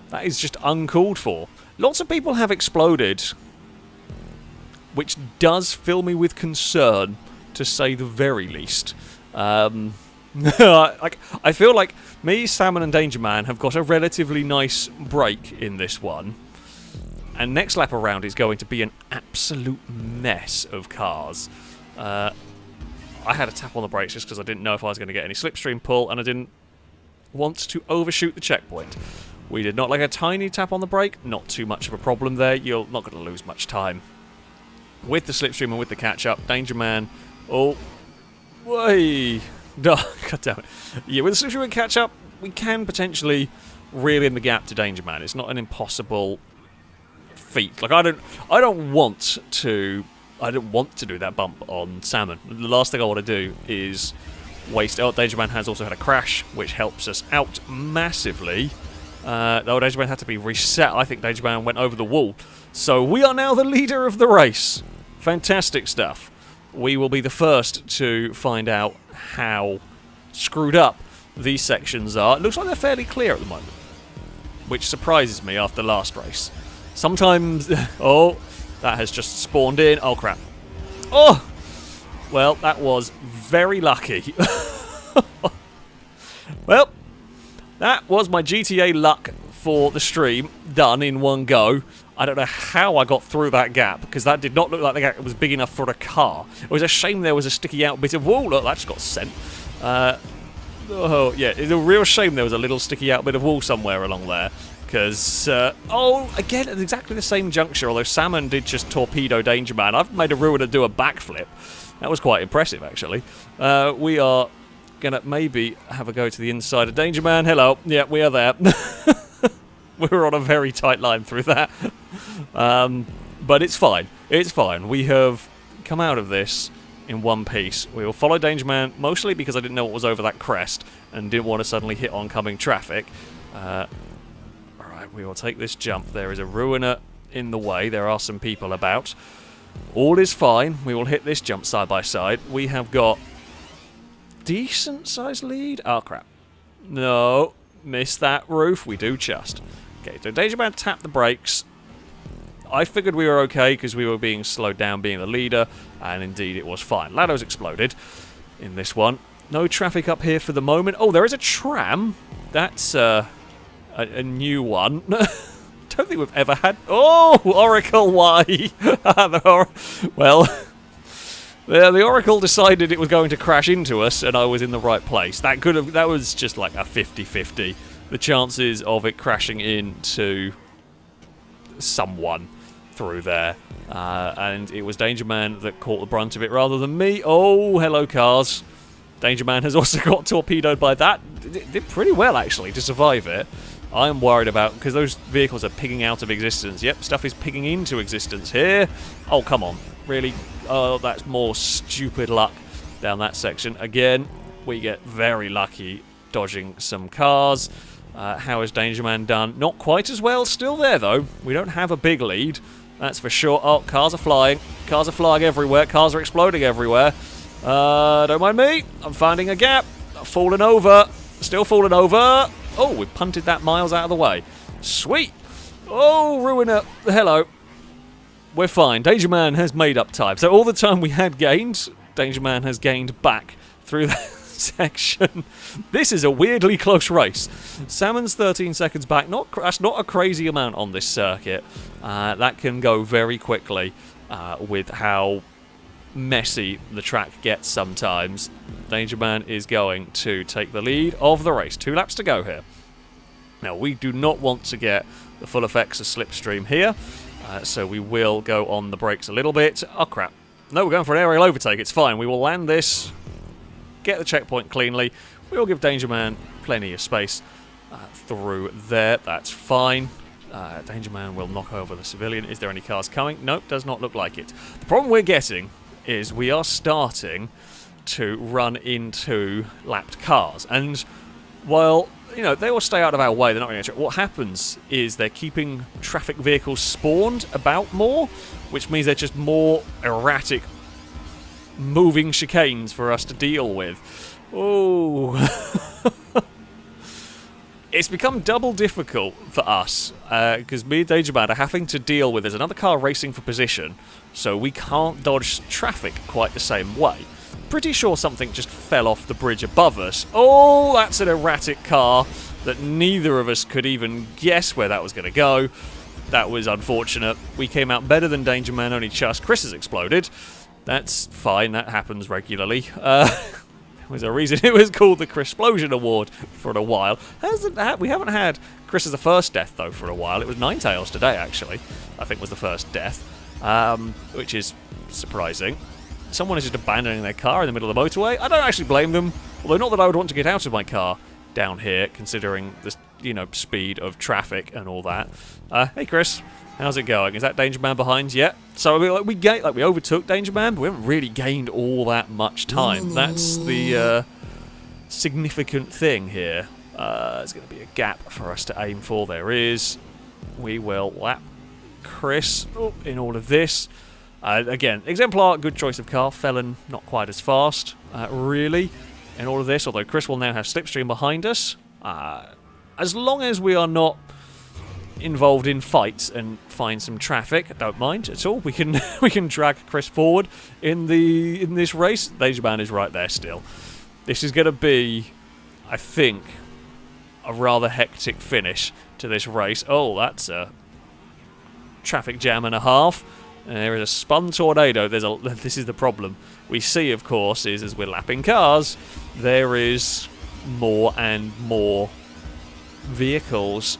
That is just uncalled for. Lots of people have exploded, which does fill me with concern, to say the very least. I feel like me, Salmon, and Danger Man have got a relatively nice break in this one. And next lap around is going to be an absolute mess of cars. I had a tap on the brakes just because I didn't know if I was going to get any slipstream pull, and I didn't want to overshoot the checkpoint. We did not like a tiny tap on the brake. Not too much of a problem there. You're not going to lose much time. With the slipstream and with the catch-up, Danger Man... Oh. Way. No, God damn it. Yeah, with the slipstream and catch-up, we can potentially reel in the gap to Danger Man. It's not an impossible... feet. Like I don't want to do that bump on Salmon. The last thing I want to do is waste. Oh, Danger Man has also had a crash, which helps us out massively. Danger Man had to be reset. I think Danger Man went over the wall. So we are now the leader of the race. Fantastic stuff. We will be the first to find out how screwed up these sections are. It looks like they're fairly clear at the moment, which surprises me after last race. Sometimes... Oh, that has just spawned in. Oh, crap. Oh! Well, that was very lucky. Well, that was my GTA luck for the stream, done in one go. I don't know how I got through that gap, because that did not look like the gap was big enough for a car. It was a shame there was a sticky out bit of wall. Look, that just got sent. Oh, yeah, it's a real shame there was a little sticky out bit of wall somewhere along there. Because, oh, again, at exactly the same juncture, although Salmon did just torpedo Danger Man. I've made a ruiner do a backflip. That was quite impressive, actually. We are going to maybe have a go to the inside of Danger Man. Hello. Yeah, we are there. We're on a very tight line through that. But it's fine. It's fine. We have come out of this in one piece. We will follow Danger Man, mostly because I didn't know what was over that crest and didn't want to suddenly hit oncoming traffic. Alright, Right, we will take this jump. There is a ruiner in the way. There are some people about. All is fine. We will hit this jump side by side. We have got decent sized lead. Oh, crap. No. Missed that roof. We do just. Okay, so Danger Man tapped the brakes. I figured we were okay because we were being slowed down being the leader, and indeed it was fine. Lado's exploded in this one. No traffic up here for the moment. Oh, there is a tram. That's a new one. Don't think we've ever had... Oh, Oracle, why? Well, the Oracle decided it was going to crash into us, and I was in the right place. That was just like a 50-50. The chances of it crashing into someone through there. And it was Danger Man that caught the brunt of it rather than me. Oh, hello, cars. Danger Man has also got torpedoed by that. Did pretty well, actually, to survive it. I am worried about, because those vehicles are pigging out of existence. Yep, stuff is pigging into existence here. Oh, come on. Really? Oh, that's more stupid luck down that section. Again, we get very lucky dodging some cars. How has Danger Man done? Not quite as well. Still there, though. We don't have a big lead. That's for sure. Oh, cars are flying. Cars are flying everywhere. Cars are exploding everywhere. Don't mind me. I'm finding a gap. Falling over. Still falling over. Oh, we punted that miles out of the way. Sweet. Oh, Ruiner. Hello. We're fine. Danger Man has made up time. So all the time we had gained, Danger Man has gained back through that section. This is a weirdly close race. Salmon's 13 seconds back. That's not a crazy amount on this circuit. That can go very quickly with how messy the track gets sometimes. Danger Man is going to take the lead of the race. 2 laps to go here. Now, we do not want to get the full effects of slipstream here, so we will go on the brakes a little bit. Oh, crap. No, we're going for an aerial overtake. It's fine. We will land this, get the checkpoint cleanly. We will give Danger Man plenty of space through there. That's fine. Danger Man will knock over the civilian. Is there any cars coming? Nope, does not look like it. The problem we're getting is we are starting to run into lapped cars. And while, you know, they will stay out of our way, they're not going to... What happens is they're keeping traffic vehicles spawned about more, which means they're just more erratic moving chicanes for us to deal with. Oh... It's become double difficult for us, because me and Danger Man are having to deal with... There's another car racing for position, so we can't dodge traffic quite the same way. Pretty sure something just fell off the bridge above us. Oh, that's an erratic car that neither of us could even guess where that was going to go. That was unfortunate. We came out better than Danger Man, only just. Chris has exploded. That's fine, that happens regularly. Was a reason it was called the Chrisplosion Award for a while. We haven't had Chris as the first death, though, for a while. It was Ninetales today, actually, I think was the first death, which is surprising. Someone is just abandoning their car in the middle of the motorway. I don't actually blame them, although not that I would want to get out of my car down here, considering the, you know, speed of traffic and all that. Hey, Chris. How's it going? Is that Danger Man behind yet? So we overtook Danger Man, but we haven't really gained all that much time. That's the significant thing here. There's going to be a gap for us to aim for. There is. We will lap Chris in all of this. Again, Exemplar, good choice of car. Felon, not quite as fast, really, in all of this. Although Chris will now have slipstream behind us. As long as we are not involved in fights and find some traffic, I don't mind at all. We can drag Chris forward in this race. Danger Man is right there still. This is going to be, I think, a rather hectic finish to this race. Oh, that's a traffic jam and a half. And there is a spun tornado. This is the problem we see, of course, is as we're lapping cars, there is more and more vehicles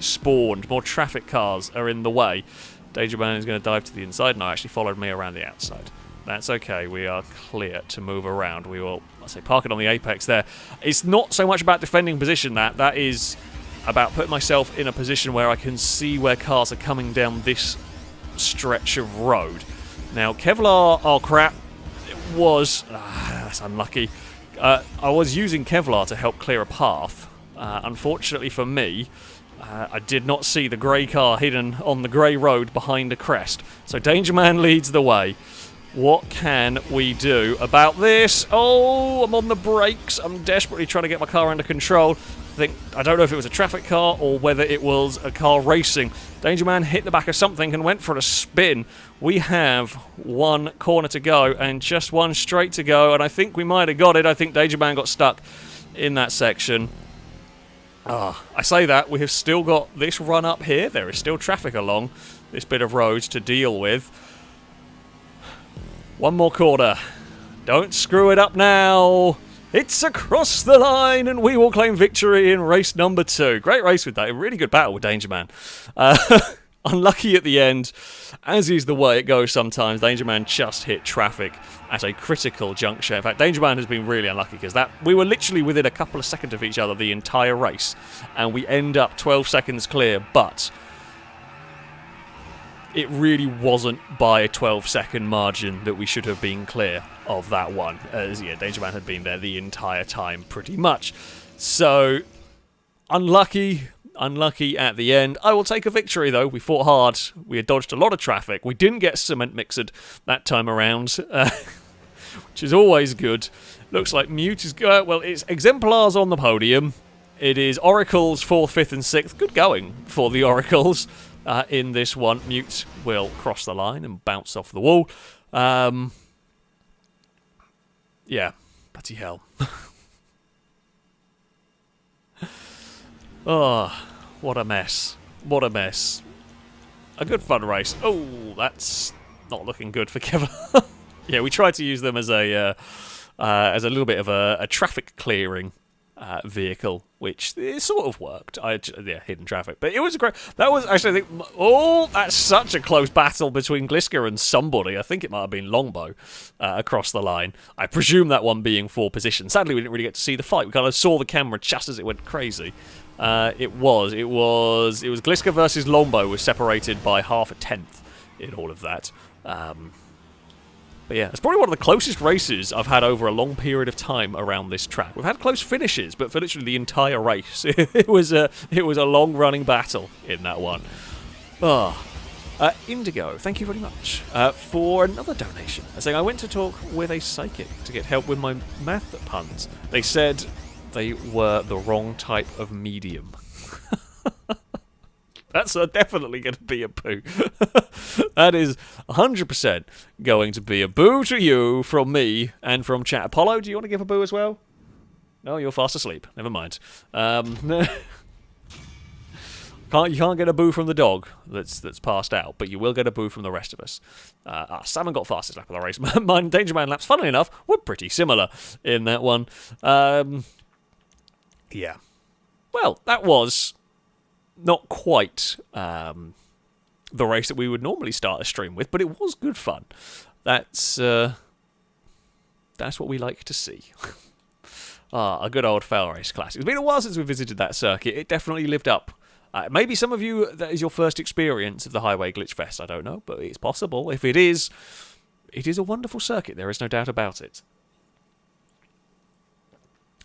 spawned, more traffic cars are in the way. Danger Man is going to dive to the inside, and I actually followed me around the outside. That's okay, we are clear to move around. We will, let's say, park it on the apex there. It's not so much about defending position, that is about putting myself in a position where I can see where cars are coming down this stretch of road. Now, Kevlar, oh crap, it was, that's unlucky. I was using Kevlar to help clear a path. Unfortunately for me, I did not see the grey car hidden on the grey road behind a crest. So Danger Man leads the way. What can we do about this? Oh, I'm on the brakes. I'm desperately trying to get my car under control. I don't know if it was a traffic car or whether it was a car racing. Danger Man hit the back of something and went for a spin. We have one corner to go and just one straight to go, and I think we might have got it. I think Danger Man got stuck in that section. I say that, we have still got this run up here. There is still traffic along this bit of road to deal with. One more corner. Don't screw it up now. It's across the line, and we will claim victory in race number 2. Great race with that. A really good battle with Danger Man. Unlucky at the end, as is the way it goes sometimes. Danger Man just hit traffic at a critical juncture. In fact, Danger Man has been really unlucky because we were literally within a couple of seconds of each other the entire race, and we end up 12 seconds clear, but it really wasn't by a 12-second margin that we should have been clear of that one, as Danger Man had been there the entire time pretty much. So unlucky at the end. I will take a victory though. We fought hard. We had dodged a lot of traffic. We didn't get cement mixed that time around, which is always good. Looks like Mute is well, it's Exemplars on the podium. It is Oracles 4th, 5th and 6th. Good going for the Oracles in this one. Mute will cross the line and bounce off the wall. Yeah, bloody hell. Oh, what a mess. What a mess. A good fun race. Oh, that's not looking good for Kevin. Yeah, we tried to use them as a little bit of a traffic clearing vehicle, which it sort of worked. Hidden traffic. But it was great. That was actually, I think, that's such a close battle between Gliska and somebody. I think it might have been Longbow across the line. I presume that one being for position. Sadly, we didn't really get to see the fight. We kind of saw the camera just as it went crazy. It was Gliska versus Longbow was separated by half a tenth in all of that. But yeah, it's probably one of the closest races I've had over a long period of time around this track. We've had close finishes, but for literally the entire race, it was a long-running battle in that one. Indigo, thank you very much for another donation. Saying I went to talk with a psychic to get help with my math puns. They said they were the wrong type of medium. That's definitely going to be a boo. That is 100% going to be a boo to you from me and from chat. Apollo, do you want to give a boo as well? No, you're fast asleep. Never mind. You can't get a boo from the dog that's passed out, but you will get a boo from the rest of us. Salmon got fastest lap of the race. Mine Danger Man laps, funnily enough, were pretty similar in that one. Yeah. Well, that was not quite the race that we would normally start a stream with, but it was good fun. That's what we like to see. A good old FailRace classic. It's been a while since we visited that circuit. It definitely lived up. Maybe some of you, that is your first experience of the Highway Glitch Fest. I don't know, but it's possible. If it is a wonderful circuit. There is no doubt about it.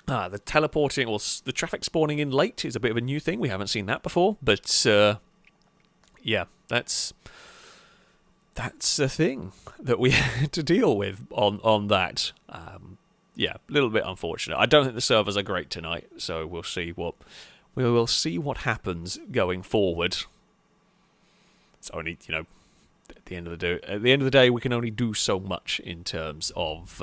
The teleporting, or the traffic spawning in late is a bit of a new thing. We haven't seen that before, but yeah, that's a thing that we had to deal with on that. Yeah, a little bit unfortunate. I don't think the servers are great tonight, so we'll see what happens going forward. It's only, at the end of the day, we can only do so much in terms of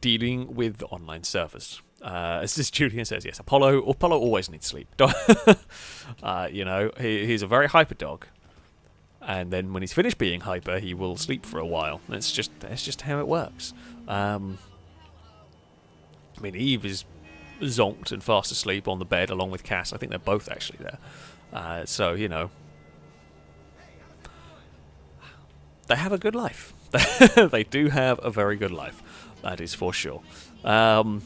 dealing with online servers. As this Julian says, yes, Apollo always needs sleep. He's a very hyper dog, and then when he's finished being hyper, he will sleep for a while. That's just how it works. Eve is zonked and fast asleep on the bed along with Cass. I think they're both actually there. So they have a good life. They do have a very good life. That is for sure. Okay,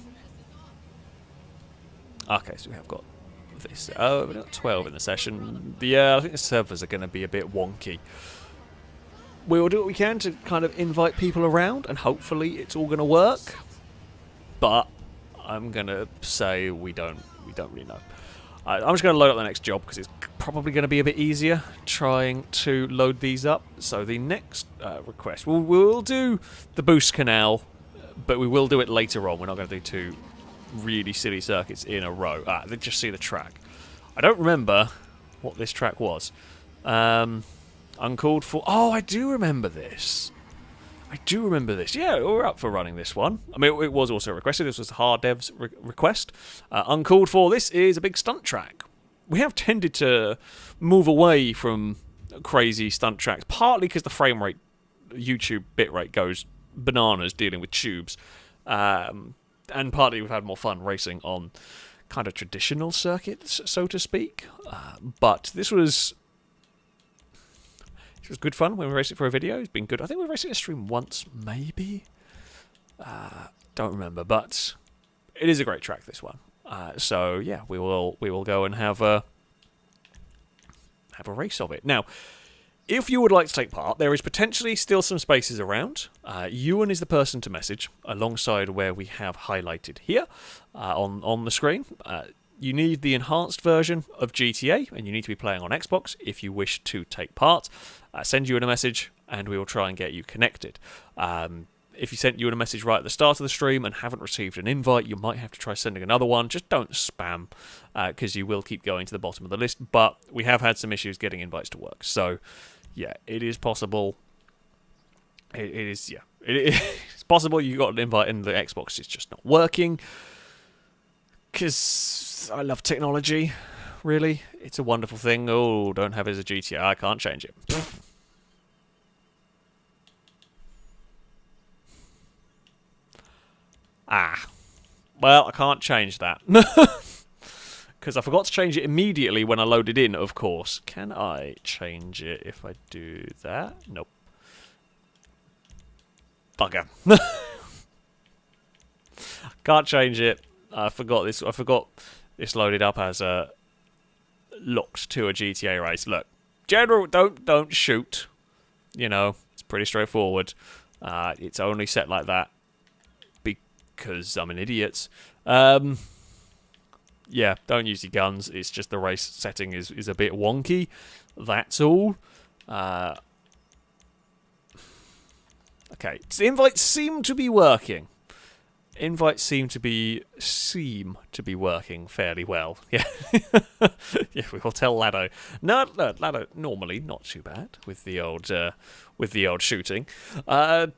so we have got this. We've got 12 in the session. Yeah, I think the servers are going to be a bit wonky. We will do what we can to kind of invite people around, and hopefully it's all going to work. But I'm going to say we don't really know. I'm just going to load up the next job because it's probably going to be a bit easier trying to load these up. So the next request, we'll do the boost canal, but we will do it later on. We're not going to do 2 really silly circuits in a row. Let's just see the track. I don't remember what this track was. Uncalled for. Oh, I do remember this. Yeah, we're up for running this one. I mean, it was also requested. This was Hard Dev's request. Uncalled for. This is a big stunt track. We have tended to move away from crazy stunt tracks, partly because the frame rate, YouTube bitrate goes bananas dealing with tubes, and partly we've had more fun racing on kind of traditional circuits, so to speak. But this was good fun when we raced it for a video. It's been good. I think we raced it in a stream once, maybe. Don't remember, but it is a great track, this one. So yeah, we will go and have a race of it. Now, if you would like to take part, there is potentially still some spaces around. Ewan is the person to message, alongside where we have highlighted here on the screen. You need the enhanced version of GTA, and you need to be playing on Xbox if you wish to take part. Send you in a message, and we will try and get you connected. If you sent you in a message right at the start of the stream and haven't received an invite, you might have to try sending another one. Just don't spam, because you will keep going to the bottom of the list. But we have had some issues getting invites to work. So, yeah, it is possible. It's possible you got an invite and the Xbox is just not working. Because I love technology, really. It's a wonderful thing. Oh, don't have it as a GTA. I can't change it. Well, I can't change that. Because I forgot to change it immediately when I loaded in, of course. Can I change it if I do that? Nope. Bugger. Can't change it. I forgot this loaded up as a locked to a GTA race. Look, general, don't shoot. You know, it's pretty straightforward. It's only set like that because I'm an idiot. Yeah, don't use your guns. It's just the race setting is a bit wonky. That's all. Okay, so the invites seem to be working. Invites seem to be working fairly well. Yeah, yeah. We will tell Lado. No, Lado normally not too bad with the old shooting. There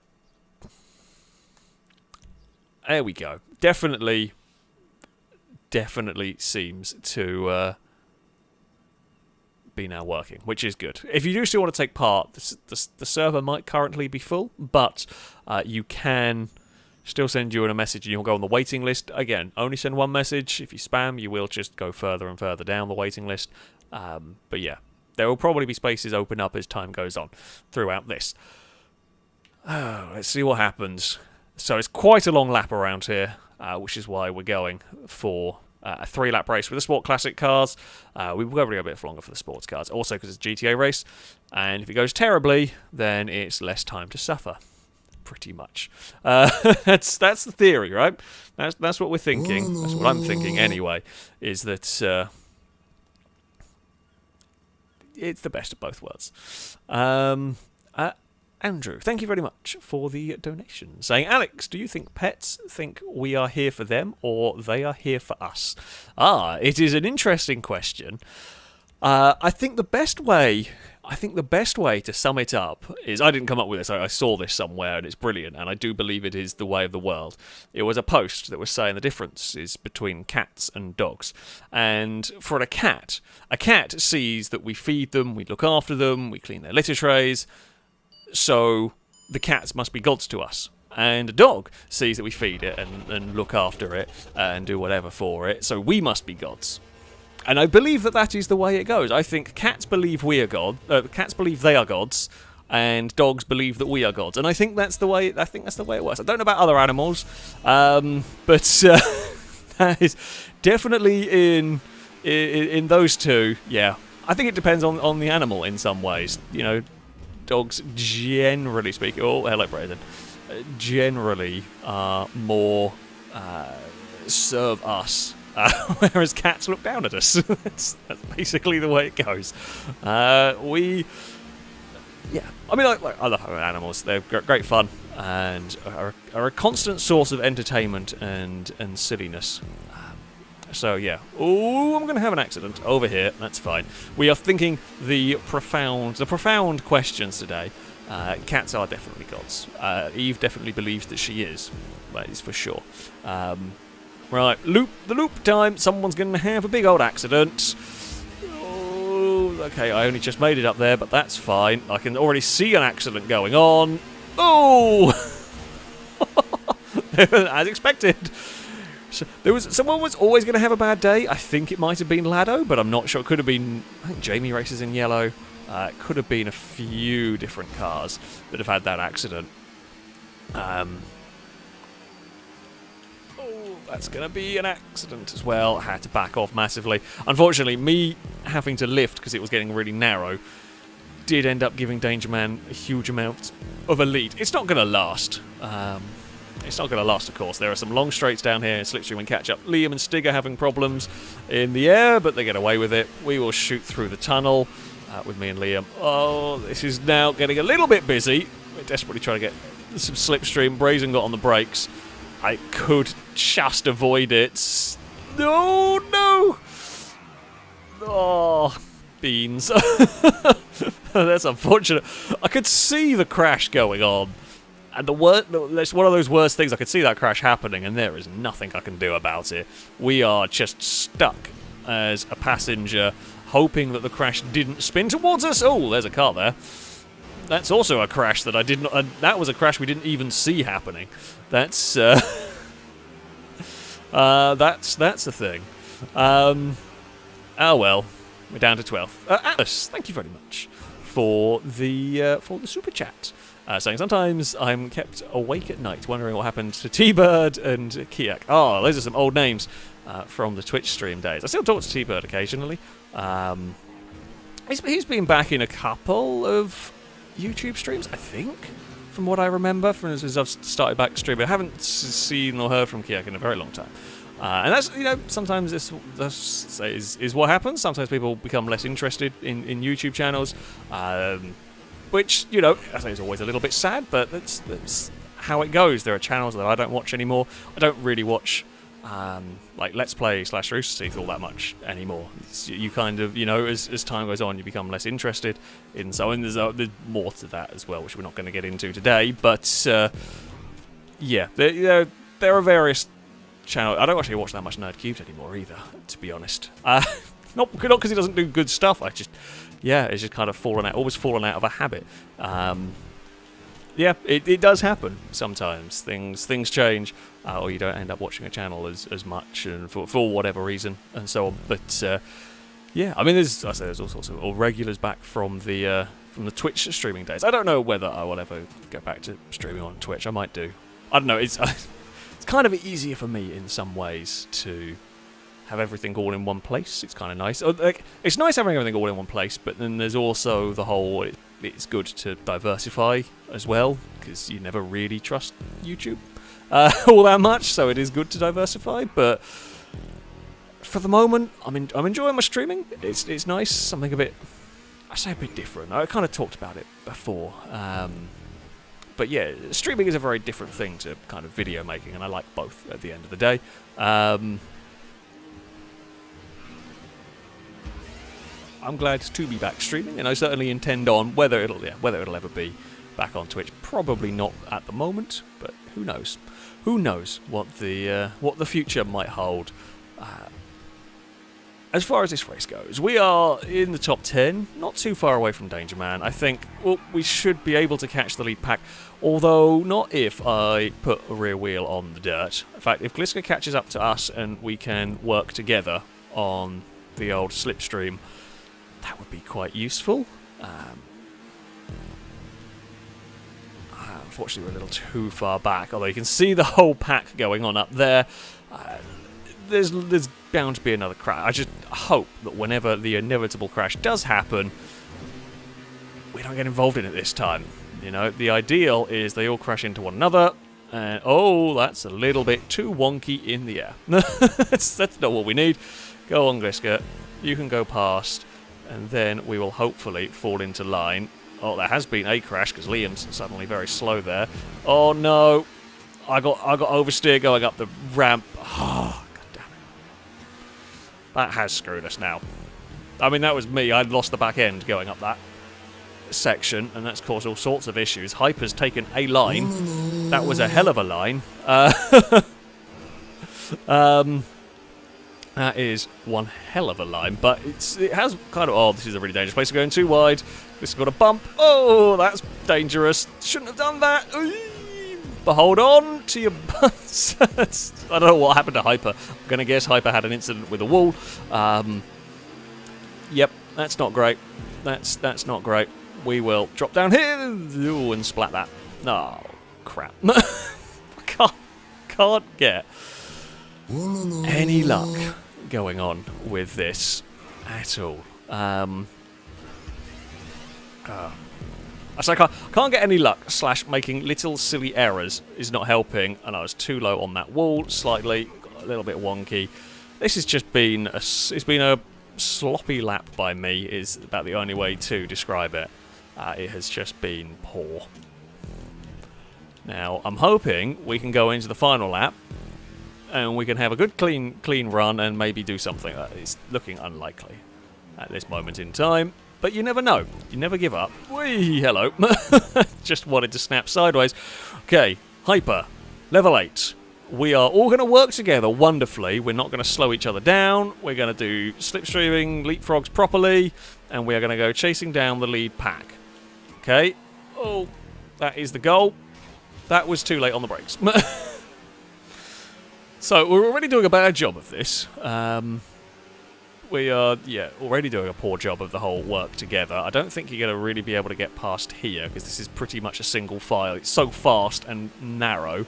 we go. Definitely seems to be now working, which is good. If you do still want to take part, the server might currently be full, but you can still send you in a message and you'll go on the waiting list. Again, only send one message. If you spam, you will just go further and further down the waiting list. But yeah, there will probably be spaces open up as time goes on throughout this. Let's see what happens. So it's quite a long lap around here, which is why we're going for a 3-lap race with the Sport Classic cars. We will probably go a bit longer for the sports cars, also because it's a GTA race. And if it goes terribly, then it's less time to suffer. Pretty much. That's the theory, right? That's what we're thinking. That's what I'm thinking anyway, is that it's the best of both worlds. Andrew, thank you very much for the donation. Saying, Alex, do you think pets think we are here for them or they are here for us? It is an interesting question. I think the best way to sum it up is, I didn't come up with this, I saw this somewhere and it's brilliant, and I do believe it is the way of the world. It was a post that was saying the differences between cats and dogs. And for a cat sees that we feed them, we look after them, we clean their litter trays, so the cats must be gods to us. And a dog sees that we feed it and look after it and do whatever for it, so we must be gods. And I believe that is the way it goes. I think cats believe we are cats believe they are gods, and dogs believe that we are gods. And I think that's the way. I think that's the way it works. I don't know about other animals, but that is definitely in those two. Yeah, I think it depends on the animal in some ways. You know, dogs generally speaking. Oh, hello, Brandon. Generally are more serve us. whereas cats look down at us. That's basically the way it goes. Yeah, I mean, I love having animals. They're great fun and are a constant source of entertainment and silliness. So yeah, oh, I'm going to have an accident over here. That's fine. We are thinking the profound questions today. Cats are definitely gods. Eve definitely believes that she is. That is for sure. Right, the loop time. Someone's going to have a big old accident. Okay, I only just made it up there, but that's fine. I can already see an accident going on. Oh! As expected. So someone was always going to have a bad day. I think it might have been Lado, but I'm not sure. It could have been, I think Jamie races in yellow. It could have been a few different cars that have had that accident. That's going to be an accident as well. I had to back off massively. Unfortunately, me having to lift because it was getting really narrow did end up giving Danger Man a huge amount of a lead. It's not going to last. It's not going to last, of course. There are some long straights down here in Slipstream and catch up. Liam and Stig are having problems in the air, but they get away with it. We will shoot through the tunnel with me and Liam. Oh, this is now getting a little bit busy. We're desperately trying to get some Slipstream. Brazen got on the brakes. I could just avoid it. No, no! Oh, beans. That's unfortunate. I could see the crash going on. And it's one of those worst things. I could see that crash happening, and there is nothing I can do about it. We are just stuck as a passenger, hoping that the crash didn't spin towards us. Oh, there's a car there. That's also a crash that I did not. That was a crash we didn't even see happening. That's that's the thing. Oh well, we're down to 12. Atlas, thank you very much for the super chat. Saying sometimes I'm kept awake at night, wondering what happened to T-Bird and Kiak. Oh, those are some old names from the Twitch stream days. I still talk to T-Bird occasionally. He's been back in a couple of YouTube streams, I think, from what I remember, from as I've started back streaming. I haven't seen or heard from Kiak in a very long time. And that's, sometimes this is what happens. Sometimes people become less interested in YouTube channels, which, I say is always a little bit sad, but that's how it goes. There are channels that I don't watch anymore. I don't really watch like Let's Play / Rooster Teeth all that much anymore. You kind of, as time goes on, you become less interested in so on. There's more to that as well, which we're not going to get into today. But yeah, there are various channels. I don't actually watch that much Nerd Cubed anymore either, to be honest. Not because he doesn't do good stuff. It's just kind of always fallen out of a habit. Yeah, it does happen sometimes. Things change, or you don't end up watching a channel as much, and for whatever reason, and so on. But yeah, I mean, there's all sorts of regulars back from the Twitch streaming days. I don't know whether I will ever go back to streaming on Twitch. I might do. I don't know. It's kind of easier for me in some ways to have everything all in one place. It's kind of nice. It's nice having everything all in one place, but then there's also the whole, it's good to diversify as well, because you never really trust YouTube all that much, so it is good to diversify. But for the moment, I'm enjoying my streaming. It's nice, something a bit different. I kind of talked about it before. But yeah, streaming is a very different thing to kind of video making, and I like both at the end of the day. I'm glad to be back streaming, and I certainly intend on whether it'll ever be back on Twitch. Probably not at the moment, but who knows? Who knows what the future might hold? As far as this race goes, we are in the top 10, not too far away from Danger Man. I think, we should be able to catch the lead pack, although not if I put a rear wheel on the dirt. In fact, if Gliska catches up to us and we can work together on the old slipstream, that would be quite useful. Unfortunately, we're a little too far back, although you can see the whole pack going on up there. There's bound to be another crash. I just hope that whenever the inevitable crash does happen, we don't get involved in it this time. The ideal is they all crash into one another, And, oh, that's a little bit too wonky in the air. that's not what we need. Go on, Gliska. You can go past, and then we will hopefully fall into line. Oh, there has been a crash because Liam's suddenly very slow there. Oh no, I got oversteer going up the ramp. Oh, god damn it! That has screwed us now. I mean, that was me. I'd lost the back end going up that section, and that's caused all sorts of issues. Hyper's taken a line. That was a hell of a line. That is one hell of a line, but it has kind of... Oh, this is a really dangerous place. We're going too wide. This has got a bump. Oh, that's dangerous. Shouldn't have done that. But hold on to your butts. I don't know what happened to Hyper. I'm going to guess Hyper had an incident with a wall. Yep, that's not great. That's not great. We will drop down here and splat that. Oh, crap. I can't get any luck going on with this at all. So I can't get any luck, / making little silly errors is not helping, and I was too low on that wall, slightly, got a little bit wonky. This has just been a sloppy lap by me, is about the only way to describe it. It has just been poor. Now, I'm hoping we can go into the final lap, and we can have a good clean run and maybe do something. It's looking unlikely at this moment in time, but you never know. You never give up. Whee, hello. Just wanted to snap sideways. Okay, Hyper, level 8. We are all going to work together wonderfully. We're not going to slow each other down. We're going to do slipstreaming, leapfrogs properly, and we are going to go chasing down the lead pack. Okay. Oh, that is the goal. That was too late on the brakes. So, we're already doing a bad job of this. We are, already doing a poor job of the whole work together. I don't think you're going to really be able to get past here, because this is pretty much a single file. It's so fast and narrow.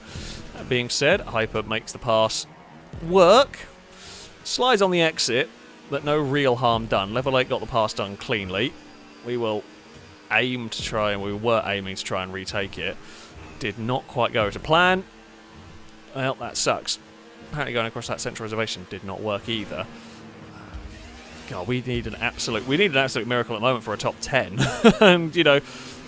That being said, Hyper makes the pass work. Slides on the exit, but no real harm done. Level 8 got the pass done cleanly. We will aim to try, and we were aiming to try and retake it. Did not quite go to plan. Well, that sucks. Apparently going across that central reservation did not work either. God, we need an absolute miracle at the moment for a top 10. And, you know,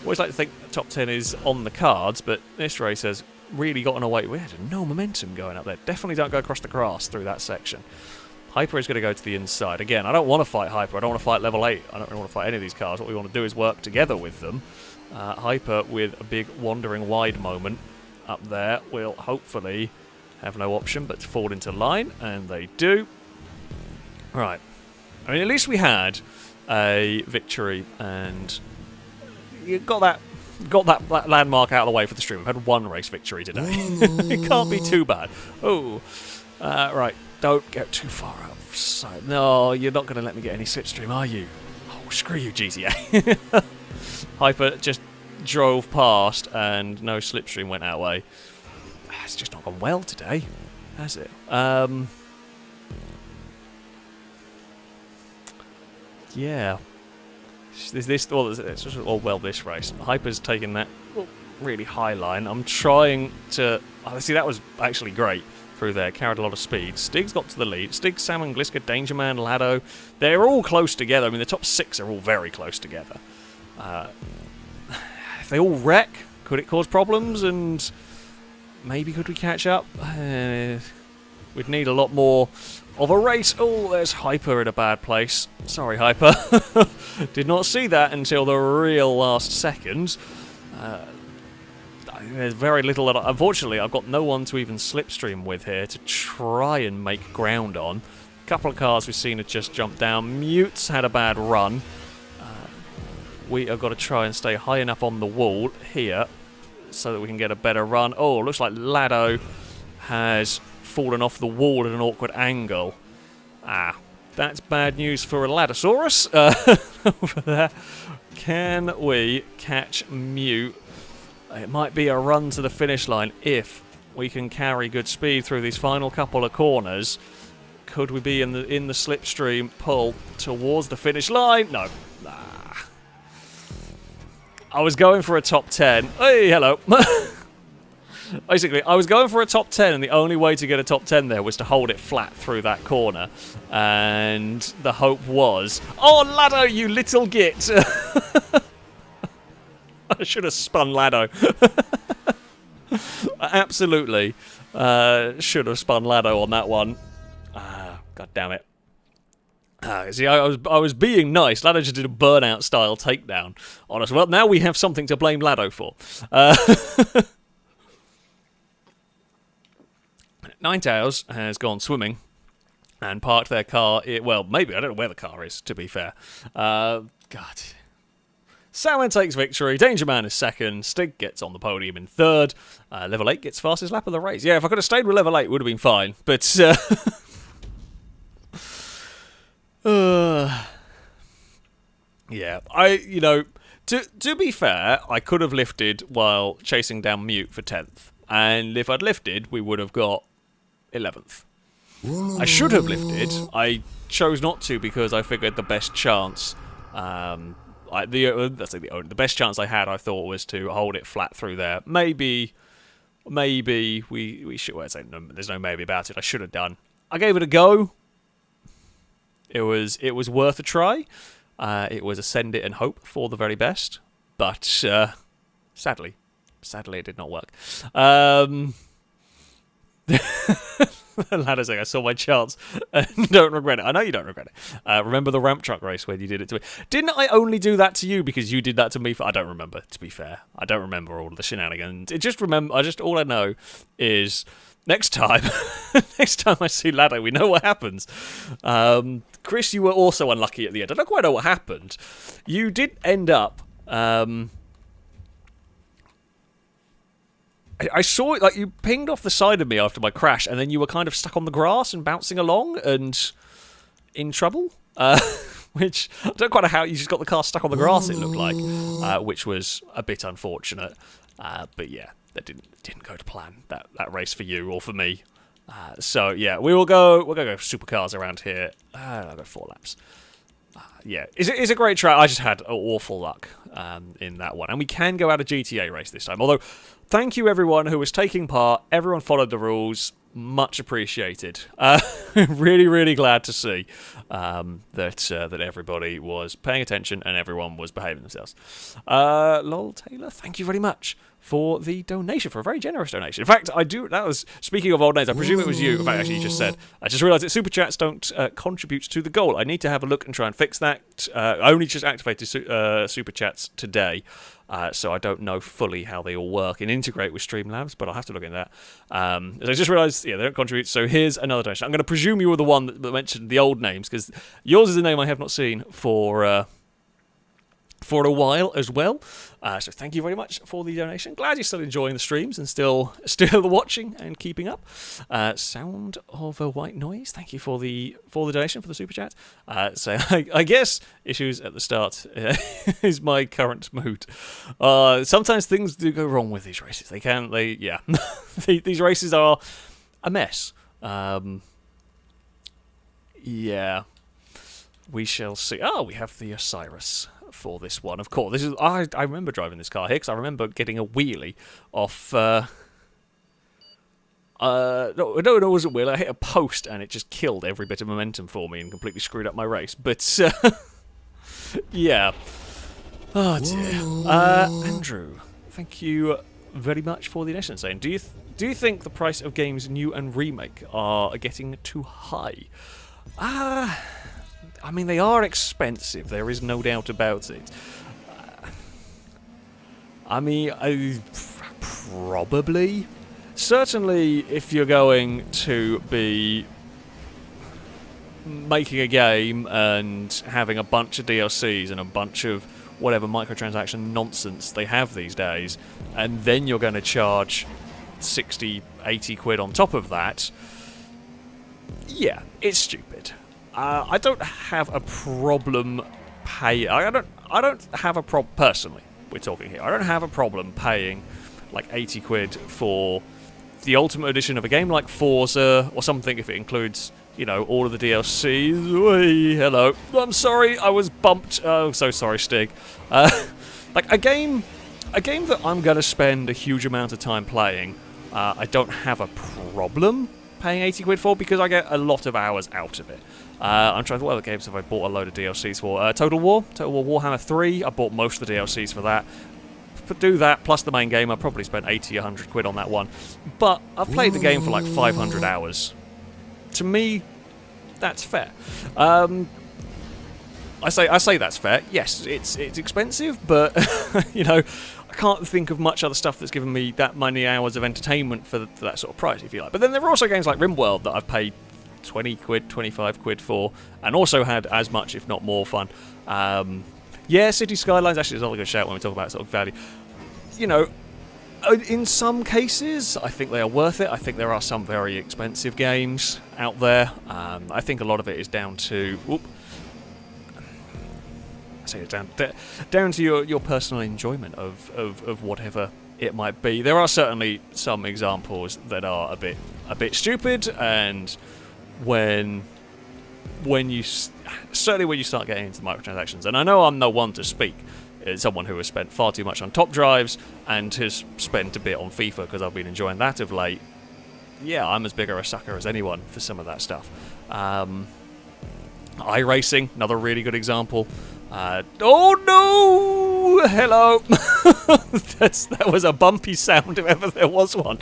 always like to think the top 10 is on the cards, but this race has really gotten away. We had no momentum going up there. Definitely don't go across the grass through that section. Hyper is going to go to the inside. Again, I don't want to fight Hyper. I don't want to fight level 8. I don't really want to fight any of these cars. What we want to do is work together with them. Hyper with a big wandering wide moment up there will hopefully have no option but to fall into line, and they do. Right. I mean, at least we had a victory, and you got that landmark out of the way for the stream. We've had one race victory today. It can't be too bad. Oh, right. Don't get too far outside. No, you're not going to let me get any slipstream, are you? Oh, screw you, GTA. Hyper just drove past, and no slipstream went our way. It's just not gone well today, has it? Yeah. This race. Hyper's taking that really high line. I'm trying to... Oh, see, that was actually great through there. Carried a lot of speed. Stig's got to the lead. Stig, Salmon, Gliska, Danger Man, Lado. They're all close together. I mean, the top 6 are all very close together. If they all wreck, could it cause problems? And maybe could we catch up? We'd need a lot more of a race. Oh, there's Hyper in a bad place. Sorry, Hyper. Did not see that until the real last second. There's very little that... Unfortunately, I've got no one to even slipstream with here to try and make ground on. A couple of cars we've seen have just jumped down. Mute's had a bad run. We have got to try and stay high enough on the wall here so that we can get a better run. Oh, looks like Lado has fallen off the wall at an awkward angle. That's bad news for a Ladosaurus. Over there. Can we catch Mute? It might be a run to the finish line if we can carry good speed through these final couple of corners. Could we be in the slipstream pull towards the finish line? No. I was going for a top 10. Hey, hello. Basically, I was going for a top 10, and the only way to get a top 10 there was to hold it flat through that corner. And the hope was, oh, Lado, you little git! I should have spun Lado. Absolutely should have spun Lado on that one. God damn it. See, I was being nice. Lado just did a burnout style takedown on us. Well, now we have something to blame Lado for. Ninetales has gone swimming and parked their car. Well, maybe I don't know where the car is. To be fair, God. Salmon takes victory. Danger Man is second. Stig gets on the podium in third. Level 8 gets fastest lap of the race. Yeah, if I could have stayed with level 8, it would have been fine. But yeah, to be fair, I could have lifted while chasing down Mute for 10th. And if I'd lifted, we would have got 11th. I should have lifted. I chose not to because I figured the best chance... the best chance I had, I thought, was to hold it flat through there. Maybe we should. Well, there's no maybe about it. I should have done. I gave it a go. It was worth a try. It was a send it and hope for the very best. But sadly, it did not work. Ladder saying, I saw my chance and don't regret it. I know you don't regret it. Remember the ramp truck race when you did it to me? Didn't I only do that to you because you did that to me? I don't remember, to be fair. I don't remember all of the shenanigans. All I know is next time I see Ladder, we know what happens. Chris, you were also unlucky at the end. I don't quite know what happened. You did end up... I saw it, like, you pinged off the side of me after my crash, and then you were kind of stuck on the grass and bouncing along and in trouble. Which, I don't quite know how, you just got the car stuck on the grass, it looked like, which was a bit unfortunate. But yeah, that didn't go to plan, that race for you or for me. So yeah, we're gonna go supercars around here. I'll go 4 laps. Yeah, it's a great track. I just had awful luck in that one. And we can go out a GTA race this time. Although, thank you everyone who was taking part. Everyone followed the rules. Much appreciated. Really, really glad to see that everybody was paying attention and everyone was behaving themselves. Lol Taylor, thank you very much for the donation, for a very generous donation. In fact, that was, speaking of old names, I presume it was you. In fact, actually, you just said. I just realised that Super Chats don't contribute to the goal. I need to have a look and try and fix that. I only just activated Super Chats today, so I don't know fully how they all work and integrate with Streamlabs, but I'll have to look into that. I just realised, yeah, they don't contribute, so here's another donation. I'm going to presume you were the one that mentioned the old names, because yours is a name I have not seen for a while as well. So thank you very much for the donation. Glad you're still enjoying the streams and still watching and keeping up. Sound of a white noise. Thank you for the donation, for the super chat. So I guess issues at the start is my current mood. Sometimes things do go wrong with these races. Yeah. These races are a mess. Yeah. We shall see. Oh, we have the Osiris for this one. Of course, this is. I remember driving this car here because I remember getting a wheelie off. No, it wasn't wheelie. I hit a post and it just killed every bit of momentum for me and completely screwed up my race. But yeah. Oh dear. Andrew, thank you very much for the donation. Saying, do you think the price of games new and remake are getting too high? I mean, they are expensive. There is no doubt about it. I mean, probably. Certainly, if you're going to be making a game and having a bunch of DLCs and a bunch of whatever microtransaction nonsense they have these days, and then you're going to charge 60, 80 quid on top of that, yeah, it's stupid. I don't have a problem I don't have a problem personally. We're talking here. I don't have a problem paying like 80 quid for the Ultimate Edition of a game like Forza or something if it includes, you know, all of the DLCs. Oy, hello. I'm sorry, I was bumped. Oh, so sorry, Stig. Like a game that I'm gonna spend a huge amount of time playing. I don't have a problem paying 80 quid for, because I get a lot of hours out of it. I'm trying to, what other games have I bought a load of DLCs for? Total War Warhammer 3, I bought most of the DLCs for that. To do that, plus the main game, I probably spent 80, 100 quid on that one. But I've played the game for like 500 hours. To me, that's fair. I say that's fair. Yes, it's expensive, but you know, I can't think of much other stuff that's given me that many hours of entertainment for that sort of price, if you like. But then there are also games like RimWorld that I've paid 20 quid, 25 quid for, and also had as much, if not more, fun. Yeah, City Skylines actually is another good shout when we talk about sort of value. You know, in some cases, I think they are worth it. I think there are some very expensive games out there. I think a lot of it is down to... I say it's down to your personal enjoyment of whatever it might be. There are certainly some examples that are a bit stupid, and when you certainly when you start getting into microtransactions, and I know I'm no one to speak as someone who has spent far too much on top drives and has spent a bit on FIFA because I've been enjoying that of late. Yeah, I'm as big a sucker as anyone for some of that stuff. iRacing, another really good example. Oh no! Hello! That was a bumpy sound if ever there was one.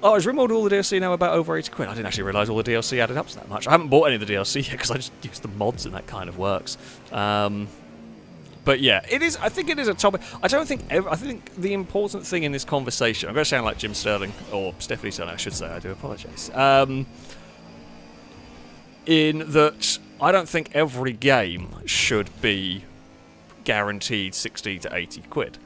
Oh, is RimWorld all the DLC now about over 80 quid? I didn't actually realise all the DLC added up to that much. I haven't bought any of the DLC yet because I just use the mods and that kind of works. But yeah, it is. I think it is a topic. I think the important thing in this conversation, I'm going to sound like Jim Sterling, or Stephanie Sterling, I should say, I do apologise. In that, I don't think every game should be guaranteed 60 to 80 quid.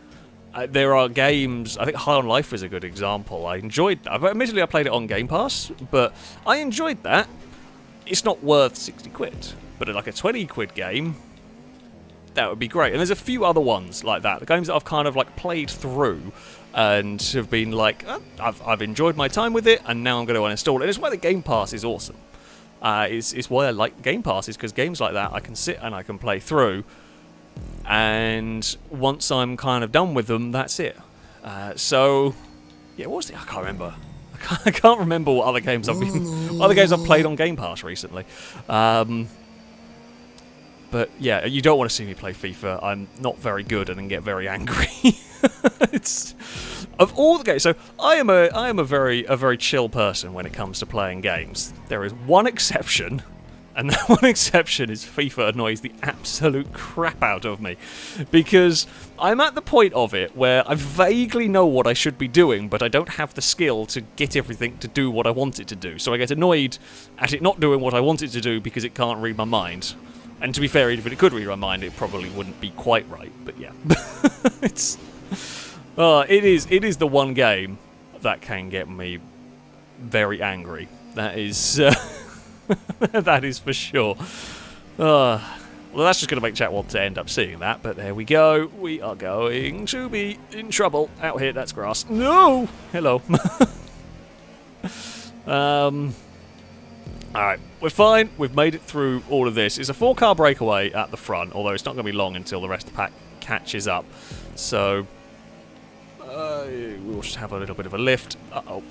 There are games, I think High on Life is a good example. I enjoyed that. Admittedly, I played it on Game Pass, but I enjoyed that. It's not worth 60 quid. But like a 20 quid game, that would be great. And there's a few other ones like that. The games that I've kind of like played through and have been like, I've enjoyed my time with it, and now I'm going to uninstall it. And it's why the Game Pass is awesome. It's why I like Game Pass, is because games like that I can sit and I can play through, and once I'm kind of done with them, that's it. So, yeah, what was the... I can't remember. I can't remember what other games I've played on Game Pass recently. But yeah, you don't want to see me play FIFA. I'm not very good and then get very angry. It's of all the games. So I am a very chill person when it comes to playing games. There is one exception, and that one exception is FIFA annoys the absolute crap out of me, because I'm at the point of it where I vaguely know what I should be doing, but I don't have the skill to get everything to do what I want it to do. So I get annoyed at it not doing what I want it to do because it can't read my mind. And to be fair, even if it could read my mind, it probably wouldn't be quite right. But yeah, it is the one game that can get me very angry. That is that is for sure. Well, that's just going to make chat want to end up seeing that. But there we go. We are going to be in trouble out here. That's grass. No. Hello. Alright, we're fine. We've made it through all of this. It's a 4-car breakaway at the front, although it's not going to be long until the rest of the pack catches up. So, we'll just have a little bit of a lift. Uh-oh.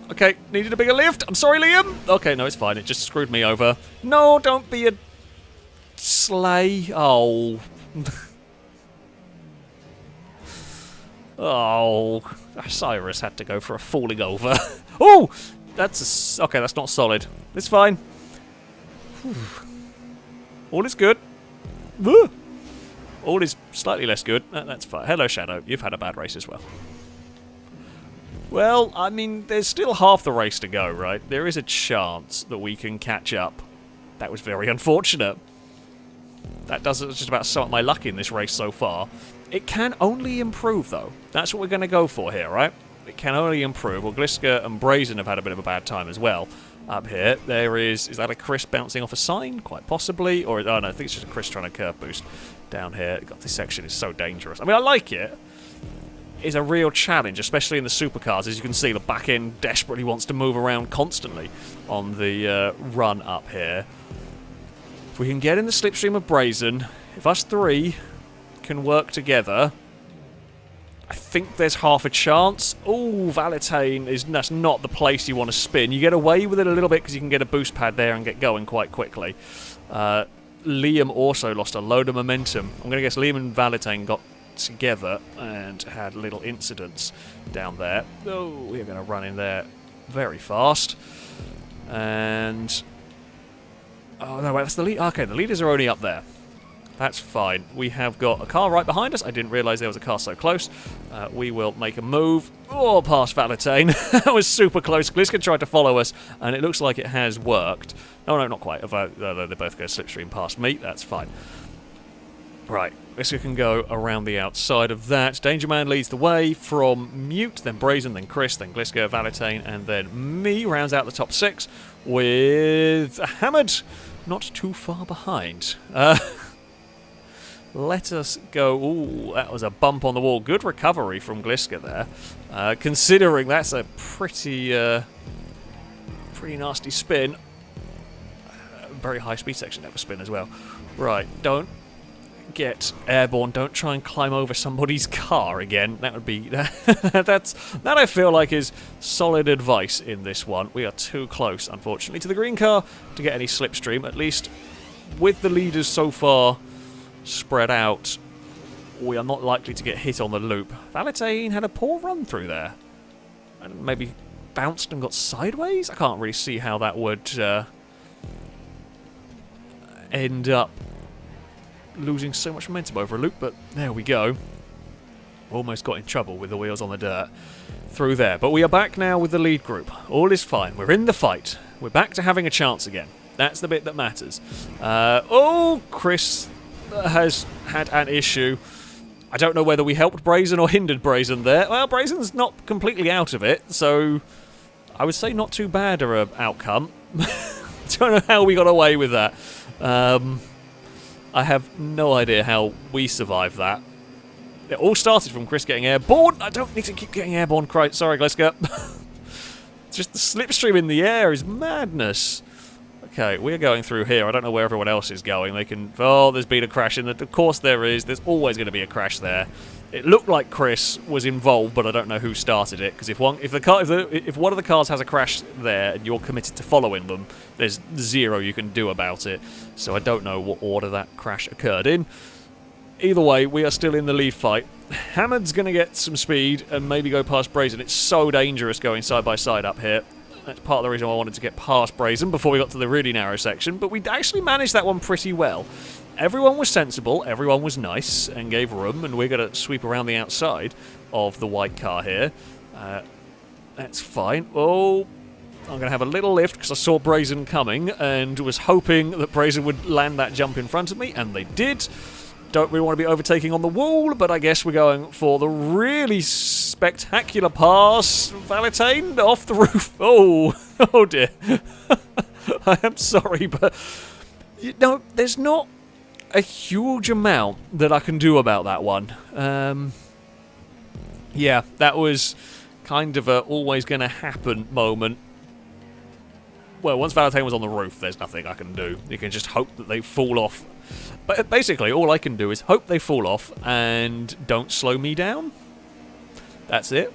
Okay, needed a bigger lift. I'm sorry, Liam. Okay, no, it's fine. It just screwed me over. No, don't be a sleigh. Oh. Oh. Cyrus had to go for a falling over. Oh! Okay, that's not solid. It's fine. Whew. All is good. Woo. All is slightly less good. That's fine. Hello, Shadow. You've had a bad race as well. Well, I mean, there's still half the race to go, right? There is a chance that we can catch up. That was very unfortunate. That does just about sum up my luck in this race so far. It can only improve, though. That's what we're going to go for here, right? It can only improve. Well, Gliska and Brazen have had a bit of a bad time as well up here. There is that a Chris bouncing off a sign? Quite possibly. Or, oh no, I think it's just a Chris trying to curve boost down here. God, this section is so dangerous. I mean, I like it. It's a real challenge, especially in the supercars. As you can see, the back end desperately wants to move around constantly on the run up here. If we can get in the slipstream of Brazen, if us three can work together... I think there's half a chance. Oh, Valentine, that's not the place you want to spin. You get away with it a little bit because you can get a boost pad there and get going quite quickly. Liam also lost a load of momentum. I'm going to guess Liam and Valentine got together and had little incidents down there. Oh, we're going to run in there very fast. And... oh, no, wait, that's the lead. Okay, the leaders are only up there. That's fine. We have got a car right behind us. I didn't realise there was a car so close. We will make a move. Oh, past Valentine. That was super close. Gliska tried to follow us, and it looks like it has worked. No, no, not quite. Although they both go slipstream past me, that's fine. Right, Gliska can go around the outside of that. Danger Man leads the way from Mute, then Brazen, then Chris, then Gliska, Valentine, and then me. Rounds out the top 6 with Hammered not too far behind. Let us go. Ooh, that was a bump on the wall. Good recovery from Gliska there. Considering that's a pretty nasty spin. Very high speed section never spin as well. Right, don't get airborne. Don't try and climb over somebody's car again. That would be... that I feel like is solid advice in this one. We are too close, unfortunately, to the green car to get any slipstream. At least with the leaders so far spread out, we are not likely to get hit on the loop. Valentine had a poor run through there. And maybe bounced and got sideways? I can't really see how that would end up losing so much momentum over a loop, but there we go. Almost got in trouble with the wheels on the dirt through there. But we are back now with the lead group. All is fine. We're in the fight. We're back to having a chance again. That's the bit that matters. Oh, Chris has had an issue. I don't know whether we helped Brazen or hindered Brazen there. Well, Brazen's not completely out of it, so I would say not too bad of an outcome. Don't know how we got away with that. I have no idea how we survived that. It all started from Chris getting airborne. I don't need to keep getting airborne. Sorry, Gliska. Just the slipstream in the air is madness. Okay, we're going through here. I don't know where everyone else is going. They can... oh, there's been a crash in it. Of course there is. There's always going to be a crash there. It looked like Chris was involved, but I don't know who started it. Because if one of the cars has a crash there and you're committed to following them, there's zero you can do about it. So I don't know what order that crash occurred in. Either way, we are still in the lead fight. Hammered's going to get some speed and maybe go past Brazen. It's so dangerous going side by side up here. That's part of the reason why I wanted to get past Brazen before we got to the really narrow section. But we actually managed that one pretty well. Everyone was sensible, everyone was nice and gave room, and we're going to sweep around the outside of the white car here. That's fine. Oh, I'm going to have a little lift because I saw Brazen coming and was hoping that Brazen would land that jump in front of me, and they did. Don't really want to be overtaking on the wall, but I guess we're going for the really spectacular pass. Valentine off the roof. Oh, oh dear. I am sorry, but you know, there's not a huge amount that I can do about that one. Yeah, that was kind of a always going to happen moment. Well, once Valentine was on the roof, there's nothing I can do. You can just hope that they fall off. But basically, all I can do is hope they fall off and don't slow me down. That's it.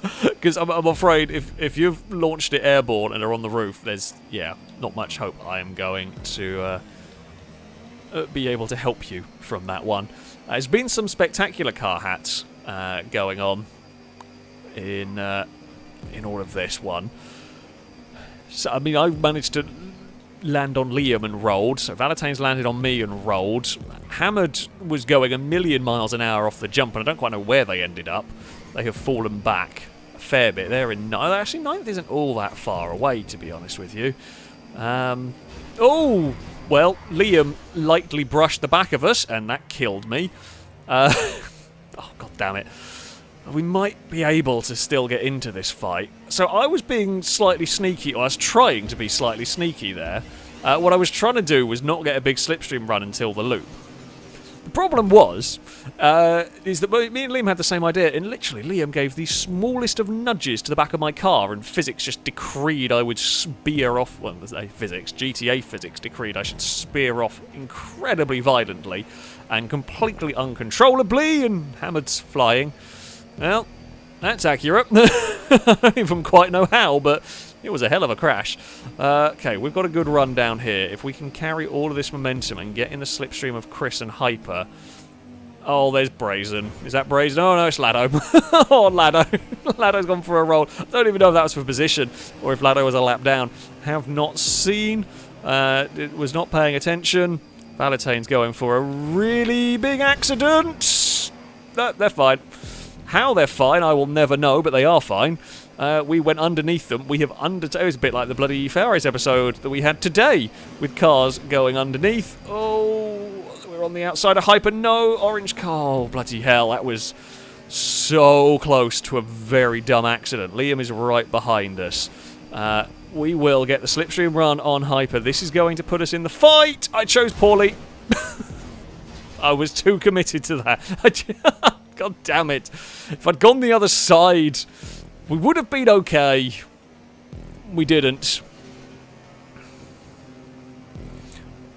Because I'm afraid if you've launched it airborne and are on the roof, there's, yeah, not much hope I am going to be able to help you from that one. There's been some spectacular car hats going on in all of this one. So, I mean, I've managed to land on Liam and rolled, so Valentine's landed on me and rolled. Hammered was going a million miles an hour off the jump, and I don't quite know where they ended up. They have fallen back a fair bit. They're in 9th. Actually, 9th isn't all that far away, to be honest with you. Oh, well, Liam lightly brushed the back of us, and that killed me. Oh, god damn it. We might be able to still get into this fight. So I was being slightly sneaky, or I was trying to be slightly sneaky there. What I was trying to do was not get a big slipstream run until the loop. The problem was, is that me and Liam had the same idea, and literally Liam gave the smallest of nudges to the back of my car, and physics just decreed I would spear off, well, GTA physics decreed I should spear off incredibly violently, and completely uncontrollably, and hammered's flying. Well, that's accurate. I don't even quite know how, but it was a hell of a crash. Okay, we've got a good run down here. If we can carry all of this momentum and get in the slipstream of Chris and Hyper. Oh, there's Brazen. Is that Brazen? Oh, no, it's Lado. Oh, Lado. Lado's gone for a roll. I don't even know if that was for position or if Lado was a lap down. Have not seen. It was not paying attention. Valentane's going for a really big accident. They're fine. How they're fine, I will never know, but they are fine. We went underneath them. We have it was a bit like the bloody FailRace episode that we had today, with cars going underneath. Oh, we're on the outside of Hyper. No, orange car. Oh, bloody hell, that was so close to a very dumb accident. Liam is right behind us. We will get the slipstream run on Hyper. This is going to put us in the fight. I chose poorly. I was too committed to that. God damn it. If I'd gone the other side, we would have been okay. We didn't.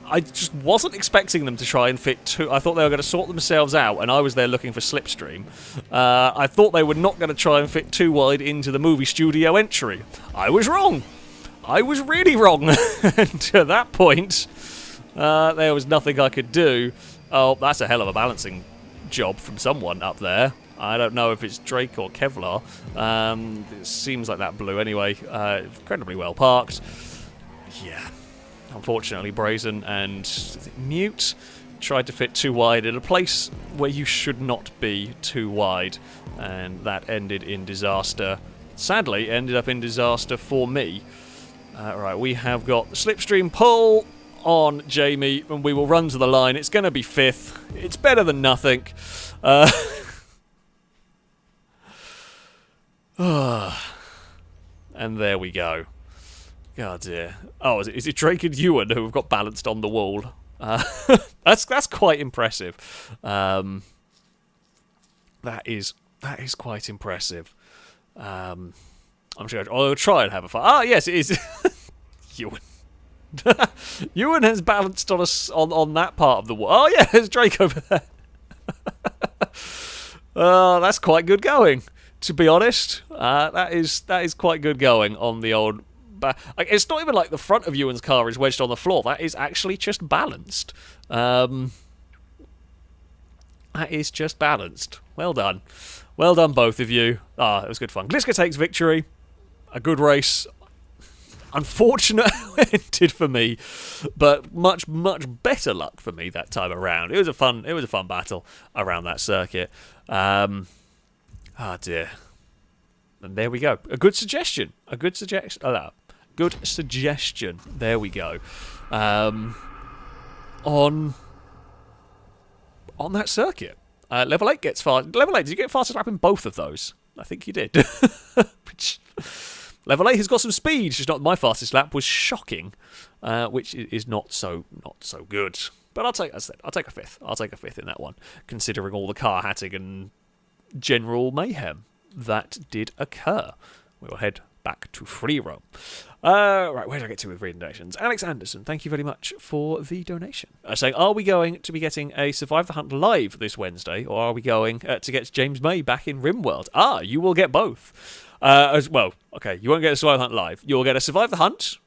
I just wasn't expecting them to try and fit two. I thought they were going to sort themselves out, and I was there looking for slipstream. I thought they were not going to try and fit too wide into the movie studio entry. I was wrong. I was really wrong. And at that point, there was nothing I could do. Oh, that's a hell of a balancing job from someone up there. I don't know if it's Drake or Kevlar. It seems like that blue anyway. Incredibly well parked. Yeah. Unfortunately, Brazen and Mute tried to fit too wide in a place where you should not be too wide. And that ended in disaster. Sadly, ended up in disaster for me. Right, we have got the slipstream pull on Jamie, and we will run to the line. It's going to be 5th. It's better than nothing. And there we go. God dear. Oh, is it Drake and Ewan who have got balanced on the wall? That's quite impressive. That is quite impressive. I'm sure I'll try and have a fight. Ah, yes, it is. Ewan. Ewan has balanced on us on that part of the wall. Oh yeah, there's Drake over there. That's quite good going, to be honest. That is quite good going on the old. It's not even like the front of Ewan's car is wedged on the floor. That is actually just balanced. That is just balanced. Well done. Well done, both of you. It was good fun. Gliska takes victory. A good race. Unfortunate ended for me, but much better luck for me that time around. It was a fun battle around that circuit. Oh dear. And there we go. A good suggestion. Good suggestion. There we go. On that circuit. Level 8 gets fast. Level 8, did you get fastest lap in both of those? I think you did. Which, Level 8 has got some speed, just not my fastest lap was shocking, which is not so good. But I'll take a 5th. I'll take a 5th in that one, considering all the car hatting and general mayhem that did occur. We will head back to free roam. Right, where did I get to with reading donations? Alex Anderson, thank you very much for the donation. Saying, are we going to be getting a Survive the Hunt live this Wednesday, or are we going to get James May back in RimWorld? You will get both. As well, okay, you won't get a Survive the Hunt live. You'll get a Survive the Hunt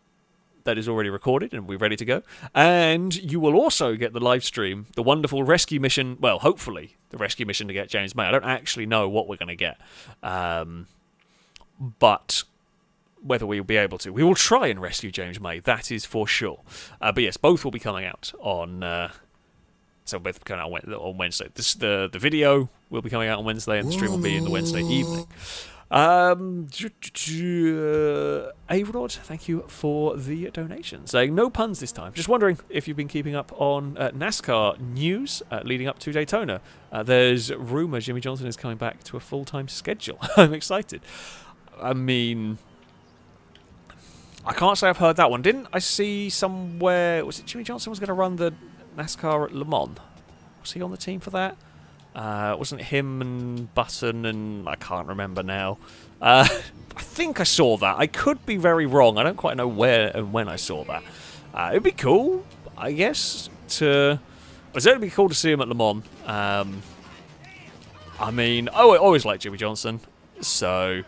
that is already recorded and we're ready to go. And you will also get the live stream, the wonderful rescue mission, well, hopefully the rescue mission to get James May. I don't actually know what we're going to get. But whether we'll be able to. We will try and rescue James May, that is for sure. But yes, both will be coming out on... So both coming out on Wednesday. The video will be coming out on Wednesday and the stream will be in the Wednesday evening. A-Rod, thank you for the donation. Saying no puns this time. Just wondering if you've been keeping up on NASCAR news leading up to Daytona. There's rumour Jimmy Johnson is coming back to a full-time schedule. I'm excited. I mean, I can't say I've heard that one. Didn't I see somewhere, was it Jimmy Johnson was going to run the NASCAR at Le Mans? Was he on the team for that? Wasn't it him and Button and... I can't remember now. I think I saw that. I could be very wrong. I don't quite know where and when I saw that. It'd be cool, I guess, to... It'd certainly be cool to see him at Le Mans. I mean, I always liked Jimmy Johnson. So,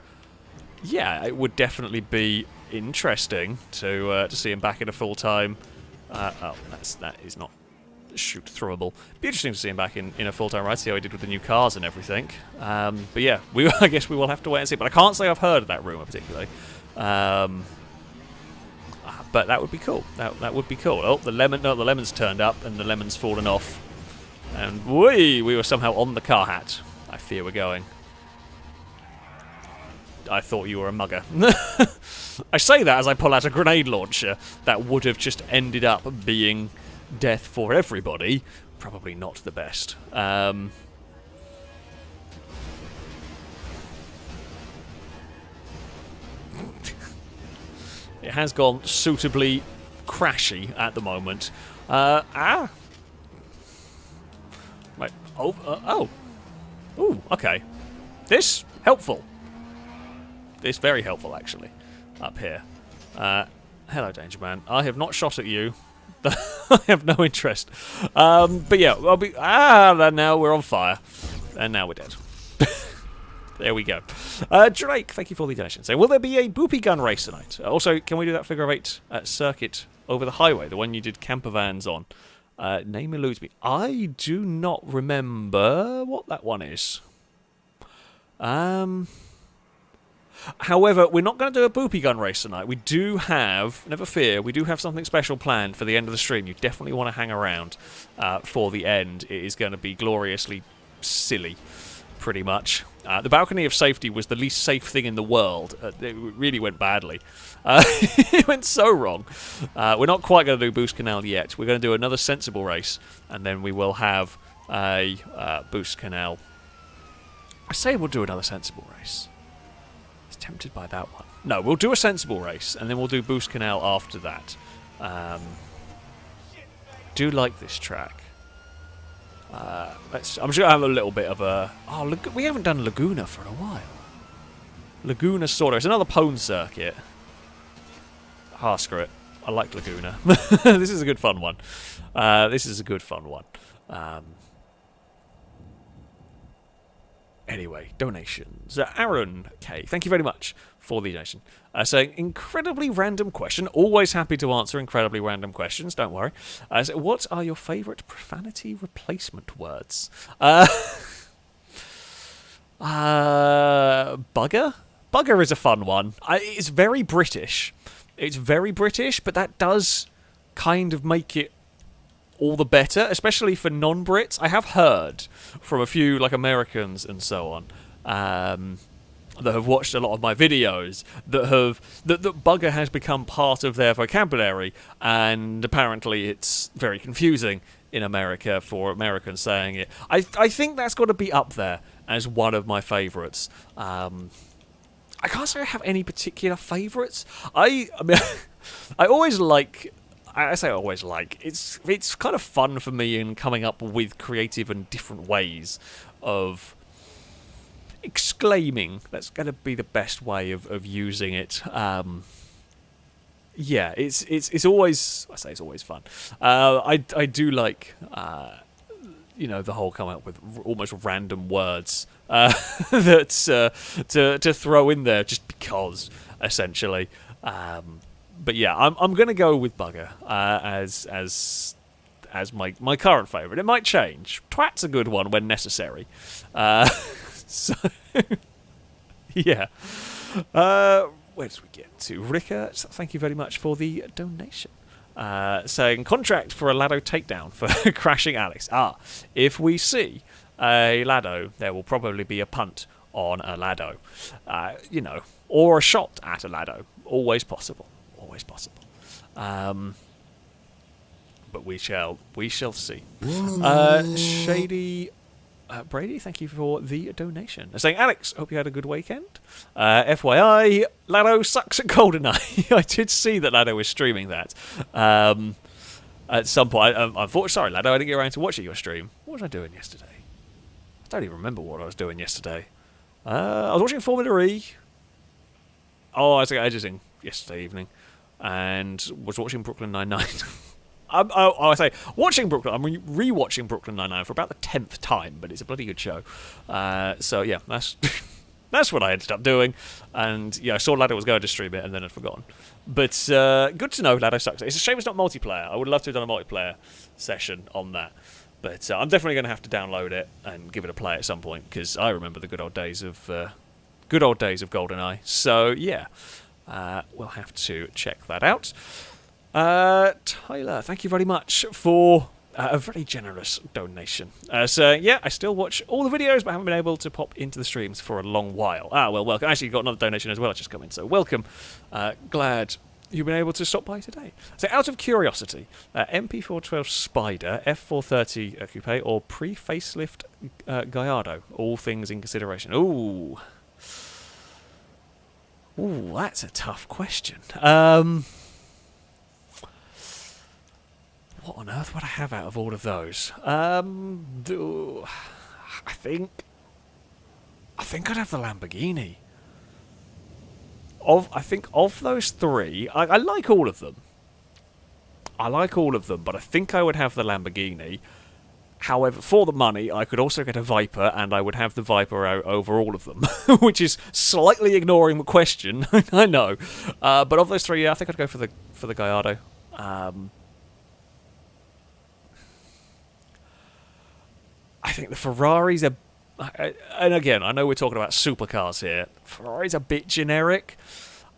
yeah, it would definitely be interesting to see him back in a full-time... that is not... shoot throwable. Be interesting to see him back in a full-time ride, see how he did with the new cars and everything. But yeah, I guess we will have to wait and see. But I can't say I've heard of that rumour particularly. But that would be cool. That would be cool. Oh, the lemon's turned up and the lemon's fallen off. And we were somehow on the car hat. I fear we're going. I thought you were a mugger. I say that as I pull out a grenade launcher that would have just ended up being death for everybody. Probably not the best. It has gone suitably crashy at the moment. Right. Oh. Ooh, okay. This, helpful. This very helpful, actually. Up here. Hello, Danger Man. I have not shot at you. I have no interest. But yeah, I'll be... now we're on fire. And now we're dead. There we go. Drake, thank you for the donation. So, will there be a boopy gun race tonight? Also, can we do that figure of 8 circuit over the highway? The one you did camper vans on. Name eludes me. I do not remember what that one is. However, we're not going to do a boopy gun race tonight. We do have, never fear, we do have something special planned for the end of the stream. You definitely want to hang around for the end. It is going to be gloriously silly, pretty much. The balcony of safety was the least safe thing in the world. It really went badly. It went so wrong. We're not quite going to do Boost Canal yet. We're going to do another sensible race, and then we will have a Boost Canal. I say we'll do another sensible race. Tempted by that one. No, we'll do a sensible race, and then we'll do Boost Canal after that. Do like this track. I'm just going to have a little bit of a... Oh, we haven't done Laguna for a while. Laguna sort of. It's another Pone circuit. Screw it. I like Laguna. This is a good fun one. Anyway, donations. Aaron K, thank you very much for the donation. Saying, incredibly random question. Always happy to answer incredibly random questions, don't worry. So what are your favourite profanity replacement words? Bugger? Bugger is a fun one. It's very British. But that does kind of make it all the better, especially for non-Brits. I have heard from a few like Americans and so on that have watched a lot of my videos that bugger has become part of their vocabulary, and apparently it's very confusing in America for Americans saying it. I think that's got to be up there as one of my favourites. I can't say I have any particular favourites. I mean, I always like... I say always like. It's kind of fun for me in coming up with creative and different ways of exclaiming. That's going to be the best way of using it. Yeah, it's always... I say it's always fun. I do like... the whole coming up with almost random words that to throw in there just because, essentially. But yeah, I'm going to go with bugger as my current favourite. It might change. Twat's a good one when necessary. So yeah. Where did we get to? Rika, thank you very much for the donation. Saying contract for a Lado takedown for crashing Alex. If we see a Lado, there will probably be a punt on a Lado. Or a shot at a Lado. Always possible. But we shall see. Shady Brady, thank you for the donation. Saying, Alex, hope you had a good weekend. FYI, Lado sucks at GoldenEye. I did see that Lado was streaming that. At some point, unfortunately, sorry, Lado, I didn't get around to watching your stream. What was I doing yesterday? I don't even remember what I was doing yesterday. I was watching Formula E. Oh, I was editing yesterday evening. And was watching Brooklyn Nine-Nine. I say watching Brooklyn. I'm re-watching Brooklyn Nine-Nine for about the 10th time, but it's a bloody good show. So yeah, that's that's what I ended up doing. And yeah, I saw Lado was going to stream it, and then I'd forgotten. But good to know Lado sucks. It's a shame it's not multiplayer. I would love to have done a multiplayer session on that. But I'm definitely going to have to download it and give it a play at some point, because I remember the good old days of GoldenEye. So yeah, we'll have to check that out. Tyler, thank you very much for a very generous donation. So yeah, I still watch all the videos, but haven't been able to pop into the streams for a long while. Well, welcome. Actually, you got another donation as well. I just come in, so welcome. Glad you've been able to stop by today. So, out of curiosity, MP412 Spider, F430 Coupe, or pre-facelift Gallardo, all things in consideration. Ooh, that's a tough question. What on earth would I have out of all of those? I think I'd have the Lamborghini. I think of those three, I like all of them. But I think I would have the Lamborghini. However, for the money, I could also get a Viper, and I would have the Viper over all of them, which is slightly ignoring the question. I know, but of those three, yeah, I think I'd go for the Gallardo. I think the Ferraris are, and again, I know we're talking about supercars here. Ferrari's a bit generic,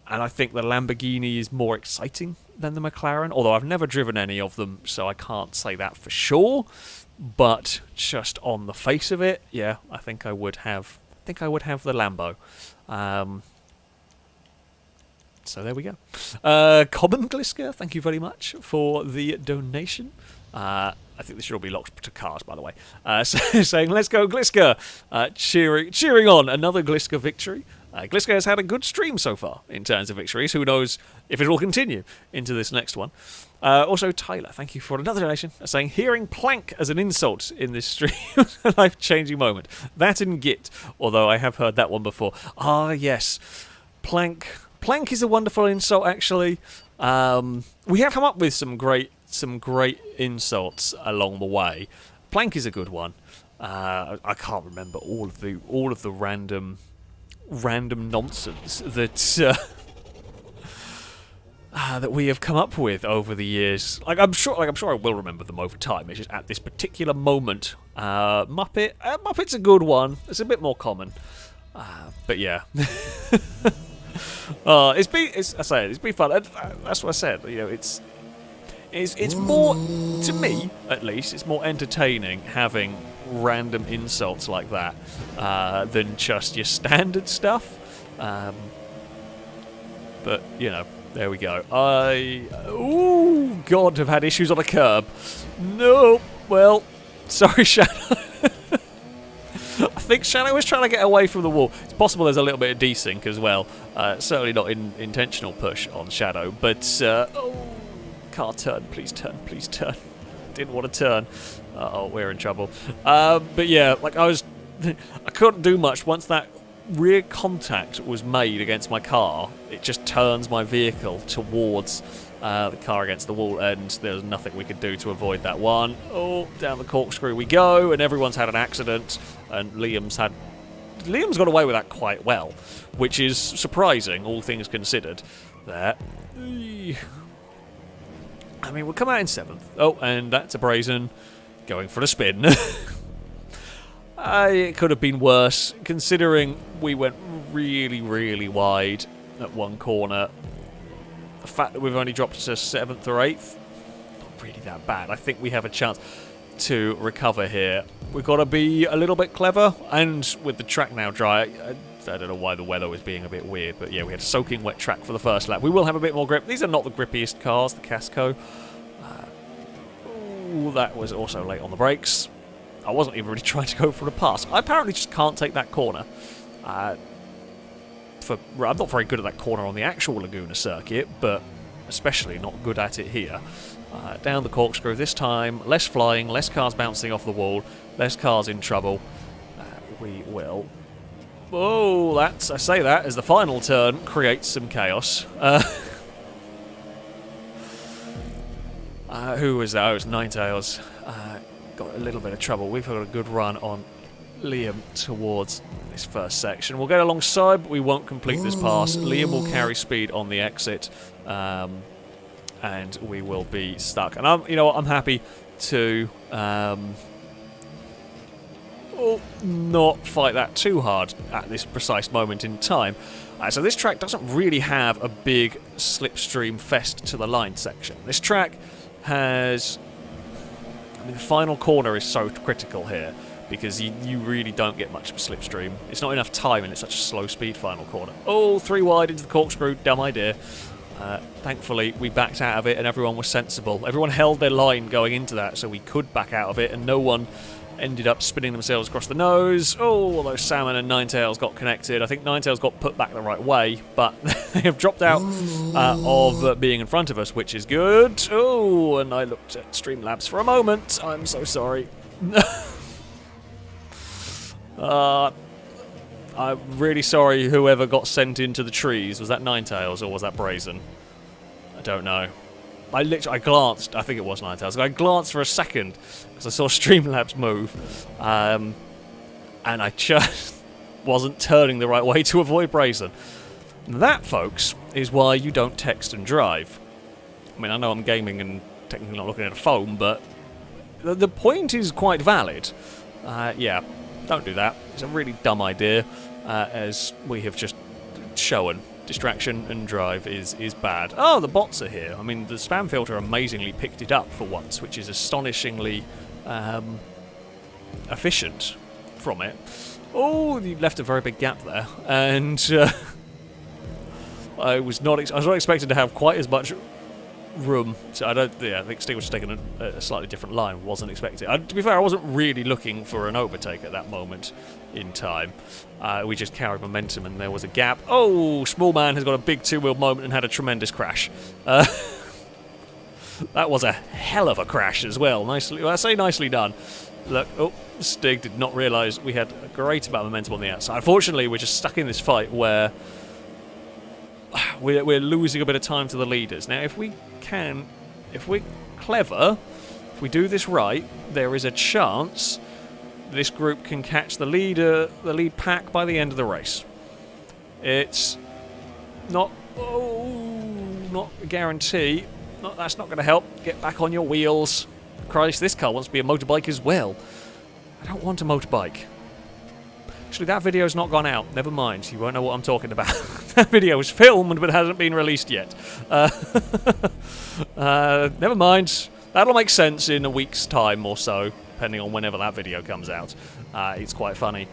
and I think the Lamborghini is more exciting than the McLaren, although I've never driven any of them, so I can't say that for sure. But just on the face of it, yeah, I think I would have the Lambo. So there we go. Common Glisker, thank you very much for the donation. I think this should all be locked to cars, by the way. Saying, let's go Glisker. Cheering on another Glisker victory. Glisker has had a good stream so far in terms of victories. Who knows if it will continue into this next one. Also, Tyler, thank you for another donation. Saying, hearing plank as an insult in this stream was a life-changing moment. That and git, although I have heard that one before. Ah, yes. Plank. Plank is a wonderful insult, actually. We have come up with some great insults along the way. Plank is a good one. I can't remember all of the random nonsense that that we have come up with over the years. I'm sure I will remember them over time. It's just at this particular moment. Muppet's a good one. It's a bit more common, but yeah. It's been fun. That's what I said. You know, it's more, to me at least, it's more entertaining having random insults like that than just your standard stuff. But you know, there we go. God, have had issues on a curb. No, well, sorry, Shadow. I think Shadow was trying to get away from the wall. It's possible there's a little bit of desync as well. Certainly not intentional push on Shadow, but car, turn, please turn, please turn. Didn't want to turn. We're in trouble. But yeah, like I couldn't do much once that rear contact was made against my car. It just turns my vehicle towards the car against the wall, and there's nothing we could do to avoid that one. Oh, down the corkscrew we go, and everyone's had an accident, and Liam's got away with that quite well, which is surprising, all things considered. There. I mean, we'll come out in 7th. Oh, and that's a brazen going for a spin. It could have been worse, considering we went really, really wide at one corner. The fact that we've only dropped to 7th or 8th, not really that bad. I think we have a chance to recover here. We've got to be a little bit clever, and with the track now dry, I don't know why the weather was being a bit weird, but yeah, we had a soaking wet track for the first lap. We will have a bit more grip. These are not the grippiest cars, the Casco. That was also late on the brakes. I wasn't even really trying to go for a pass. I apparently just can't take that corner. I'm not very good at that corner on the actual Laguna circuit, but especially not good at it here. Down the corkscrew this time, less flying, less cars bouncing off the wall, less cars in trouble. We will... Oh, I say that as the final turn creates some chaos. Who was that? Oh, it was Ninetales. Got a little bit of trouble. We've got a good run on Liam towards this first section. We'll get alongside, but we won't complete this pass. Liam will carry speed on the exit, and we will be stuck. And you know what? I'm happy to not fight that too hard at this precise moment in time. So this track doesn't really have a big slipstream fest to the line section. This track has... I mean, the final corner is so critical here because you really don't get much of a slipstream. It's not enough time and it's such a slow speed final corner. Oh, 3 wide into the corkscrew, dumb idea. Thankfully, we backed out of it and everyone was sensible. Everyone held their line going into that so we could back out of it and no one ended up spinning themselves across the nose. Oh, although Salmon and Ninetales got connected. I think Ninetales got put back the right way, but they have dropped out of being in front of us, which is good. Oh, and I looked at Streamlabs for a moment. I'm so sorry. I'm really sorry whoever got sent into the trees. Was that Ninetales or was that Brazen? I don't know. I glanced, I think it was Ninetales. I glanced for a second because I saw Streamlabs move, and I just wasn't turning the right way to avoid Brazen. That, folks, is why you don't text and drive. I mean, I know I'm gaming and technically not looking at a phone, but the point is quite valid. Yeah, don't do that. It's a really dumb idea, as we have just shown. Distraction and drive is bad. Oh, the bots are here. I mean, the spam filter amazingly picked it up for once, which is astonishingly efficient from it. Oh, you left a very big gap there, and I was not expected to have quite as much room. So I think Stig was just taking a slightly different line. Wasn't expecting. To be fair, I wasn't really looking for an overtake at that moment in time. We just carried momentum and there was a gap. Oh, Small Man has got a big two-wheel moment and had a tremendous crash. That was a hell of a crash as well. Nicely, well, I say nicely done. Look, oh, Stig did not realise we had a great amount of momentum on the outside. Unfortunately, we're just stuck in this fight where we're losing a bit of time to the leaders. Now, if we're clever, if we do this right, there is a chance this group can catch the lead pack by the end of the race. It's not a guarantee. That's not going to help. Get back on your wheels. Christ, this car wants to be a motorbike as well. I don't want a motorbike. Actually, that video's not gone out. Never mind. You won't know what I'm talking about. That video was filmed but hasn't been released yet. Never mind. That'll make sense in a week's time or so, depending on whenever that video comes out. It's quite funny.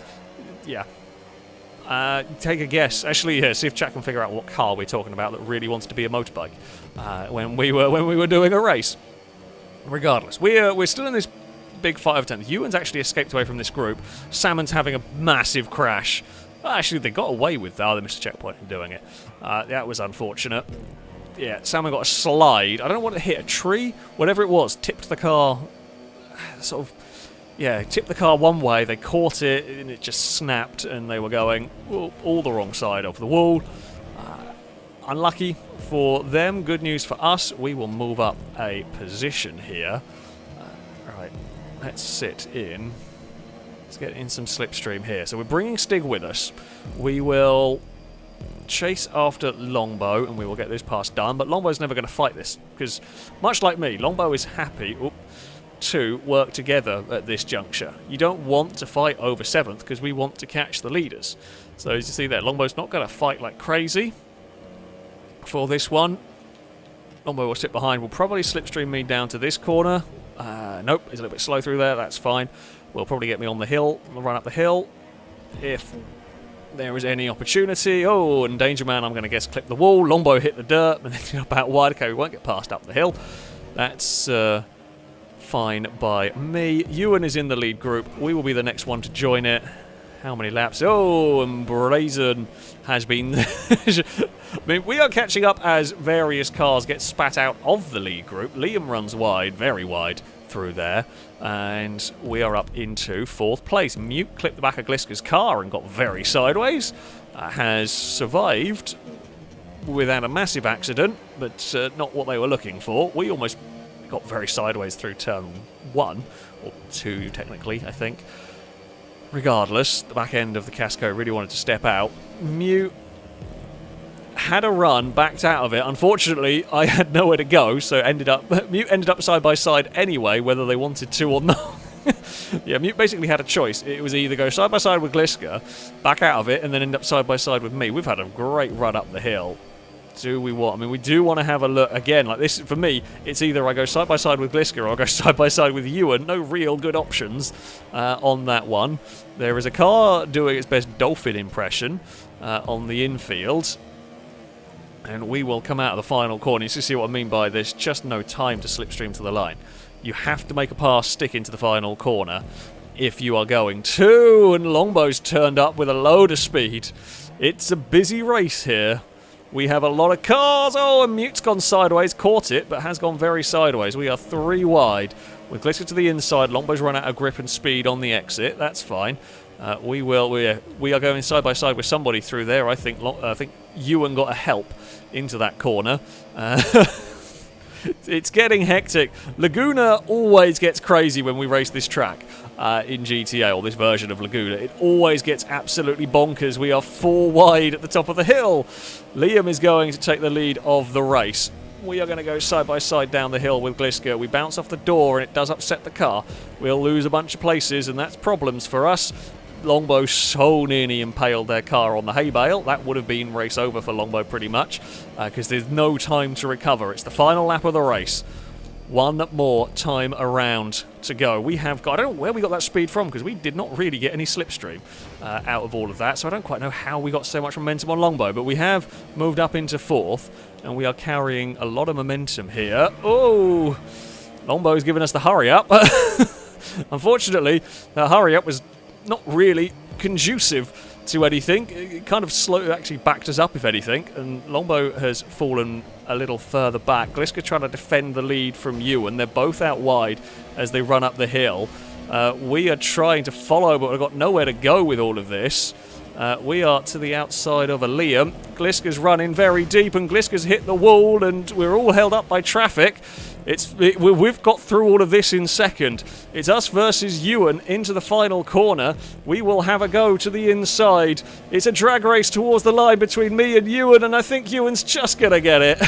Yeah. Take a guess. Actually, yeah, see if chat can figure out what car we're talking about that really wants to be a motorbike when we were doing a race. Regardless, we're still in this big fight over 10. Ewan's actually escaped away from this group. Salmon's having a massive crash. Actually, they got away with that. They missed a checkpoint in doing it. That was unfortunate. Yeah, Salmon got a slide. I don't know what it hit. A tree? Whatever it was, tipped the car. Sort of, yeah, tipped the car one way. They caught it, and it just snapped, and they were going all the wrong side of the wall. Unlucky for them. Good news for us. We will move up a position here. Right, let's sit in. Let's get in some slipstream here. So we're bringing Stig with us. We will chase after Longbow, and we will get this pass done. But Longbow's never going to fight this, because much like me, Longbow is happy to work together at this juncture. You don't want to fight over 7th, because we want to catch the leaders. So as you see there, Longbow's not going to fight like crazy for this one. Longbow will sit behind. We'll probably slipstream me down to this corner. Nope, he's a little bit slow through there. That's fine. Will probably get me on the hill. We'll run up the hill if there is any opportunity. Oh, and Danger Man, I'm going to guess, clip the wall. Longbow hit the dirt and ended up out wide. Okay, we won't get past up the hill. That's fine by me. Ewan is in the lead group. We will be the next one to join it. how many laps. Oh, and Brazen has been... I mean, we are catching up as various cars get spat out of the lead group. Liam runs wide, very wide, through there. And we are up into 4th place. Mute clipped the back of Gliska's car and got very sideways. Has survived without a massive accident, but not what they were looking for. We almost got very sideways through turn 1, or 2 technically, I think. Regardless, the back end of the Casco really wanted to step out. Mute had a run, backed out of it. Unfortunately, I had nowhere to go, so Mute ended up side by side anyway, whether they wanted to or not. Yeah, Mute basically had a choice. It was either go side by side with Gliska, back out of it, and then end up side by side with me. We've had a great run up the hill. Do we want? I mean, we do want to have a look again. Like this, for me, it's either I go side by side with Gliska or I go side by side with Ewan. No real good options on that one. There is a car doing its best dolphin impression on the infield. And we will come out of the final corner. You see what I mean by there's just no time to slipstream to the line. You have to make a pass stick into the final corner if you are going to. And Longbow's turned up with a load of speed. It's a busy race here. We have a lot of cars. Oh, and Mute's gone sideways. Caught it, but has gone very sideways. We are 3 wide. With Gliska to the inside. Longbow's run out of grip and speed on the exit. That's fine. We are going side by side with somebody through there. I think Ewan got a help into that corner. It's getting hectic. Laguna always gets crazy when we race this track in GTA, or this version of Laguna. It always gets absolutely bonkers. We are 4 wide at the top of the hill. Liam is going to take the lead of the race. We are going to go side by side down the hill with Gliska. We bounce off the door and it does upset the car. We'll lose a bunch of places and that's problems for us. Longbow so nearly impaled their car on the hay bale. That would have been race over for Longbow pretty much, because there's no time to recover. It's the final lap of the race. 1 more time around to go. We have got, I don't know where we got that speed from, because we did not really get any slipstream out of all of that, so I don't quite know how we got so much momentum on Longbow, but we have moved up into 4th, and we are carrying a lot of momentum here. Oh, Longbow's given us the hurry up. Unfortunately, the hurry up was not really conducive to anything. It kind of actually backed us up, if anything, and Longbow has fallen a little further back. Gliska trying to defend the lead from Ewan. They're both out wide as they run up the hill. We are trying to follow, but we've got nowhere to go with all of this. We are to the outside of a Liam. Gliska's running very deep, and Gliska's hit the wall, and we're all held up by traffic. We've got through all of this in second. It's us versus Ewan into the final corner. We will have a go to the inside. It's a drag race towards the line between me and Ewan, and I think Ewan's just going to get it.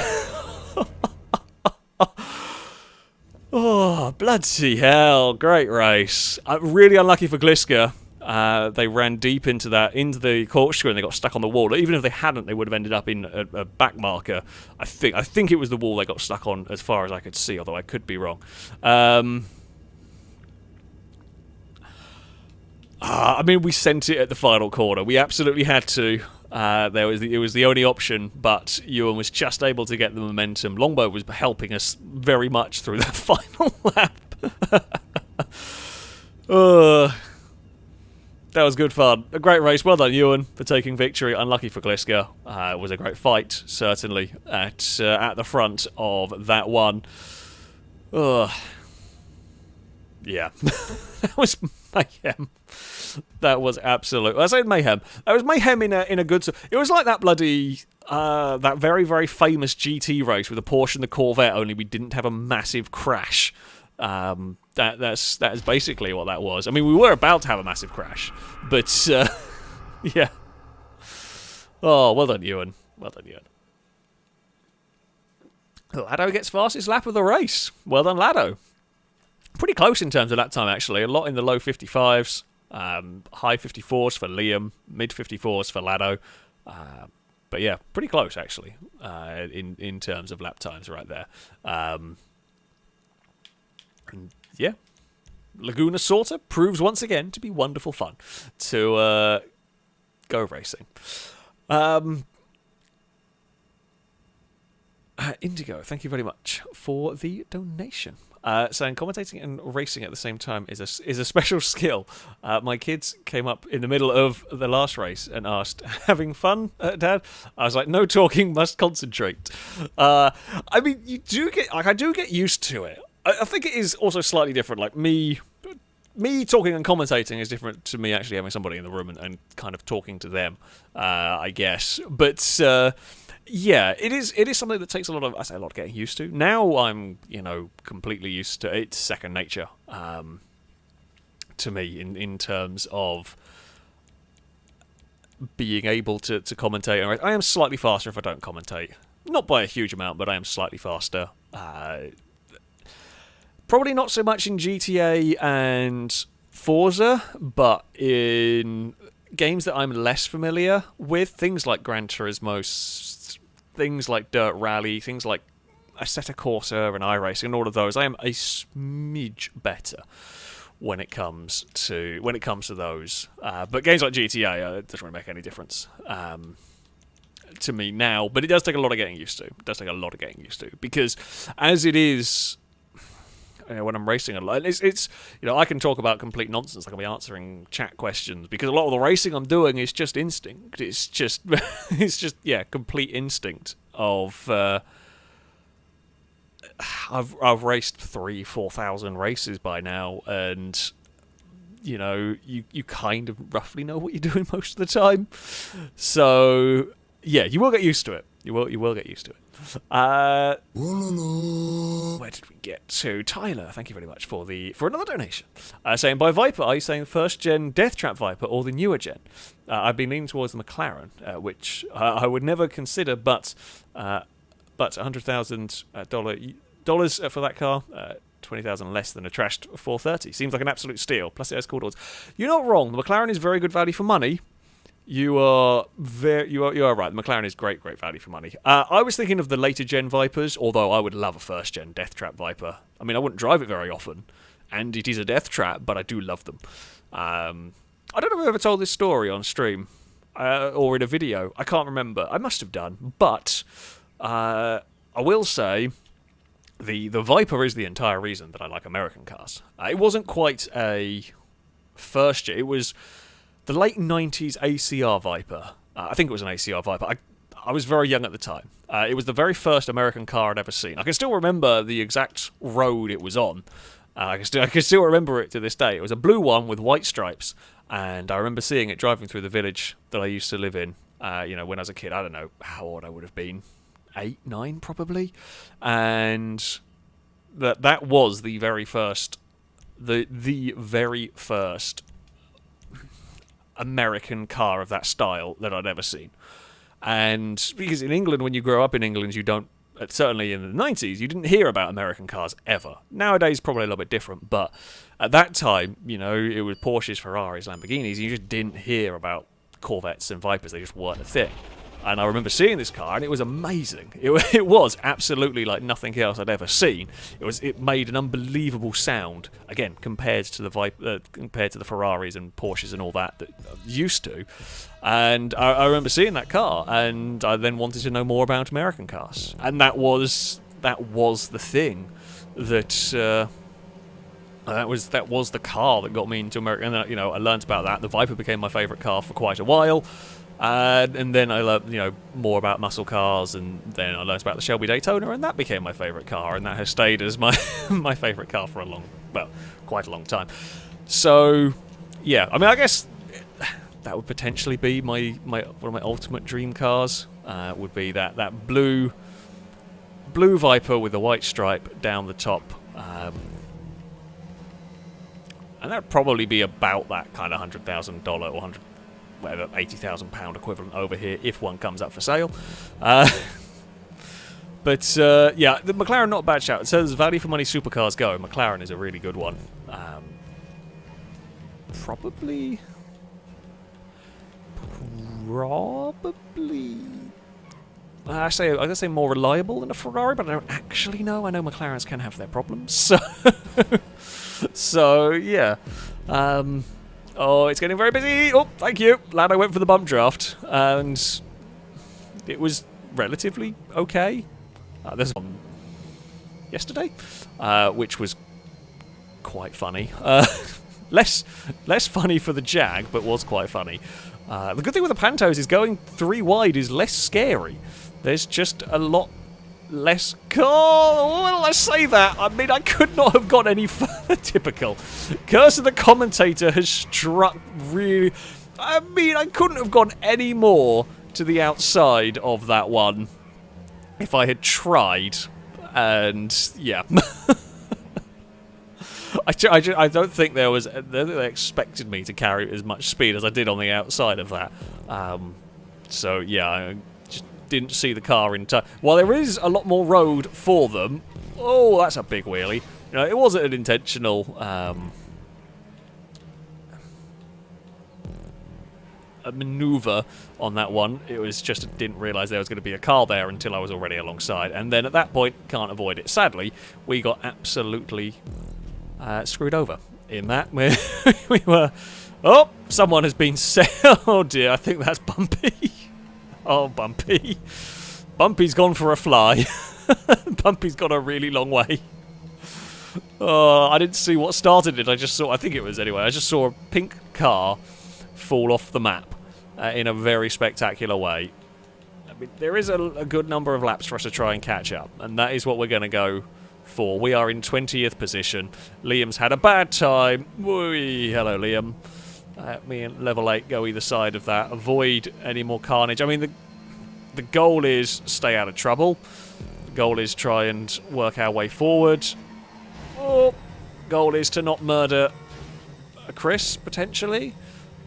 Oh, bloody hell. Great race. Really unlucky for Gliska. They ran deep into the corkscrew and they got stuck on the wall. Even if they hadn't, they would have ended up in a back marker. I think it was the wall they got stuck on, as far as I could see, although I could be wrong. I mean, we sent it at the final corner. We absolutely had to. It was the only option, but Ewan was just able to get the momentum. Longbow was helping us very much through that final lap. That was good fun. A great race. Well done, Ewan, for taking victory. Unlucky for Gliska. It was a great fight, certainly, at the front of that one. Yeah. That was mayhem. That was absolute. I said mayhem. That was mayhem in a good... It was like that bloody... that very, very famous GT race with a Porsche and the Corvette, only we didn't have a massive crash. That is basically what that was. I mean, we were about to have a massive crash, but yeah. Oh, well done, Ewan. Well done, Ewan. Lado gets fastest lap of the race. Well done, Lado. Pretty close in terms of lap time, actually. A lot in the low 55s, high 54s for Liam, mid 54s for Lado. But yeah, pretty close, actually, in terms of lap times right there. And yeah, Laguna Sorta proves once again to be wonderful fun to go racing. Indigo, thank you very much for the donation. Saying commentating and racing at the same time is a special skill. My kids came up in the middle of the last race and asked, "Having fun, Dad?" I was like, "No talking, must concentrate." I mean, I do get used to it. I think it is also slightly different. Like me talking and commentating is different to me actually having somebody in the room and kind of talking to them, I guess. But yeah, it is something that takes a lot of getting used to. Now I'm, completely used to it. It's second nature to me in terms of being able to commentate. I am slightly faster if I don't commentate. Not by a huge amount, but I am slightly faster. Probably not so much in GTA and Forza, but in games that I'm less familiar with, things like Gran Turismo, things like Dirt Rally, things like Assetto Corsa and iRacing, and all of those, I am a smidge better when it comes to those. But games like GTA, it doesn't really make any difference to me now. But it does take a lot of getting used to. It does take a lot of getting used to, because as it is. When I'm racing a lot, it's I can talk about complete nonsense. I can be answering chat questions because a lot of the racing I'm doing is just instinct. It's just complete instinct of. I've raced 3,000-4,000 races by now, and you kind of roughly know what you're doing most of the time. So yeah, you will get used to it. You will get used to it. Where did we get to? Tyler, thank you very much for another donation. Saying, by Viper, are you saying first gen Death Trap Viper or the newer gen? I've been leaning towards the McLaren, which I would never consider, but $100,000 for that car. 20,000 less than a trashed 430. Seems like an absolute steal. Plus it has cool doors. You're not wrong. The McLaren is very good value for money. You are right. The McLaren is great value for money. I was thinking of the later gen Vipers, although I would love a first gen Death Trap Viper. I mean, I wouldn't drive it very often, and it is a death trap, but I do love them. I don't know if I've ever told this story on stream or in a video. I can't remember. I must have done, but I will say the Viper is the entire reason that I like American cars. It wasn't quite a first gen. It was the late 90s ACR Viper. I think it was an ACR Viper. I was very young at the time. It was the very first American car I'd ever seen. I can still remember the exact road it was on. I can still remember it to this day. It was a blue one with white stripes, and I remember seeing it driving through the village that I used to live in. When I was a kid. I don't know how old I would have been. 8, 9 probably. And that was the very first... The very first American car of that style that I'd ever seen. And because in England, when you grow up in England, you don't, certainly in the 90s, you didn't hear about American cars ever. Nowadays, probably a little bit different, but at that time, it was Porsches, Ferraris, Lamborghinis, you just didn't hear about Corvettes and Vipers. They just weren't a thing. And I remember seeing this car, and it was amazing. It was absolutely like nothing else I'd ever seen. It made an unbelievable sound, again, compared to the Ferraris and Porsches and all that I'm used to. And I remember seeing that car, and I then wanted to know more about American cars. And that was the thing that. That was the car that got me into America. And I learned about that. The Viper became my favourite car for quite a while. And then I learned, more about muscle cars, and then I learned about the Shelby Daytona, and that became my favourite car, and that has stayed as my my favourite car for quite a long time. So, yeah, I mean, I guess that would potentially be one of my ultimate dream cars. Would be that blue Viper with a white stripe down the top, and that'd probably be about that kind of $100,000 or £80,000 equivalent over here if one comes up for sale. But yeah, the McLaren, not a bad shout. It says value for money supercars go. McLaren is a really good one. Probably. I say more reliable than a Ferrari, but I don't actually know. I know McLarens can have their problems. So yeah. Oh, it's getting very busy. Oh, thank you. Glad I went for the bump draft. And it was relatively okay. There's one yesterday, which was quite funny. Less funny for the Jag, but was quite funny. The good thing with the Pantos is going 3 wide is less scary. There's just a lot less... Oh, well, let's say that. I mean, I could not have gone any further. Typical. Curse of the Commentator has struck really... I mean, I couldn't have gone any more to the outside of that one if I had tried. And, yeah. I don't think there was... They expected me to carry as much speed as I did on the outside of that. So, yeah, I just didn't see the car in time. While there is a lot more road for them... Oh, that's a big wheelie. You know, it wasn't an intentional... a maneuver on that one. It was just I didn't realise there was going to be a car there until I was already alongside. And then at that point, can't avoid it. Sadly, we got absolutely... screwed over in that. We were... Oh, someone has been set. Oh dear, I think that's Bumpy. Oh, Bumpy. Bumpy's gone for a fly. Bumpy's gone a really long way. Oh, I didn't see what started it. I just saw... I think it was anyway. I just saw a pink car fall off the map in a very spectacular way. I mean, there is a good number of laps for us to try and catch up, and that is what we're going to go for. We are in 20th position. Liam's had a bad time. Whee! Hello, Liam. Me and level 8 go either side of that. Avoid any more carnage. I mean, the goal is stay out of trouble. The goal is try and work our way forward. Oh, goal is to not murder a Chris, potentially.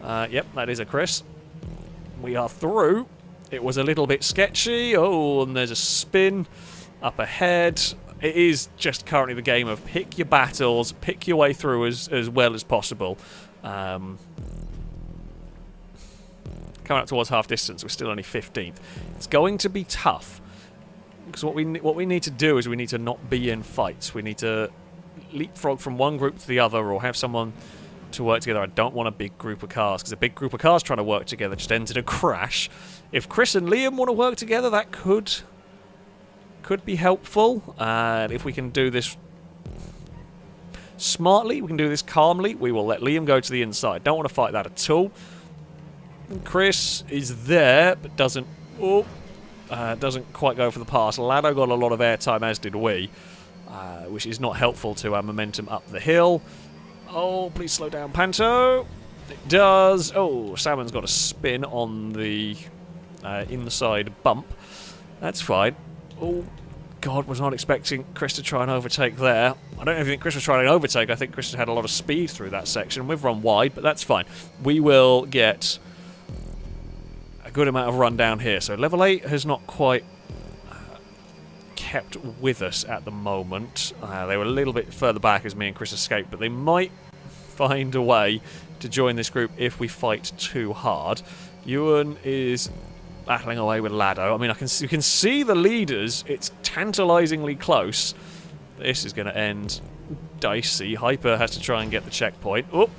Yep, that is a Chris. We are through. It was a little bit sketchy. Oh, and there's a spin up ahead. It is just currently the game of pick your battles, pick your way through as well as possible. Coming up towards half distance, we're still only 15th. It's going to be tough because what we need to do is we need to not be in fights. We need to leapfrog from one group to the other, or have someone to work together. I don't want a big group of cars, because a big group of cars trying to work together just ends in a crash. If Chris and Liam want to work together, that could be helpful. And if we can do this smartly, we can do this calmly, we will let Liam go to the inside. Don't want to fight that at all. And Chris is there, but doesn't quite go for the pass. Lado got a lot of airtime, as did we, which is not helpful to our momentum up the hill. Oh, please slow down, Panto. It does. Oh, Salmon's got a spin on the inside bump. That's fine. Oh, God, was not expecting Chris to try and overtake there. I don't even think Chris was trying to overtake. I think Chris had a lot of speed through that section. We've run wide, but that's fine. We will get a good amount of run down here. So level 8 has not quite kept with us at the moment. They were a little bit further back as me and Chris escaped, but they might find a way to join this group if we fight too hard. Ewan is battling away with Lado. I mean, you can see the leaders. It's tantalizingly close. This is going to end dicey. Hyper has to try and get the checkpoint. Oh,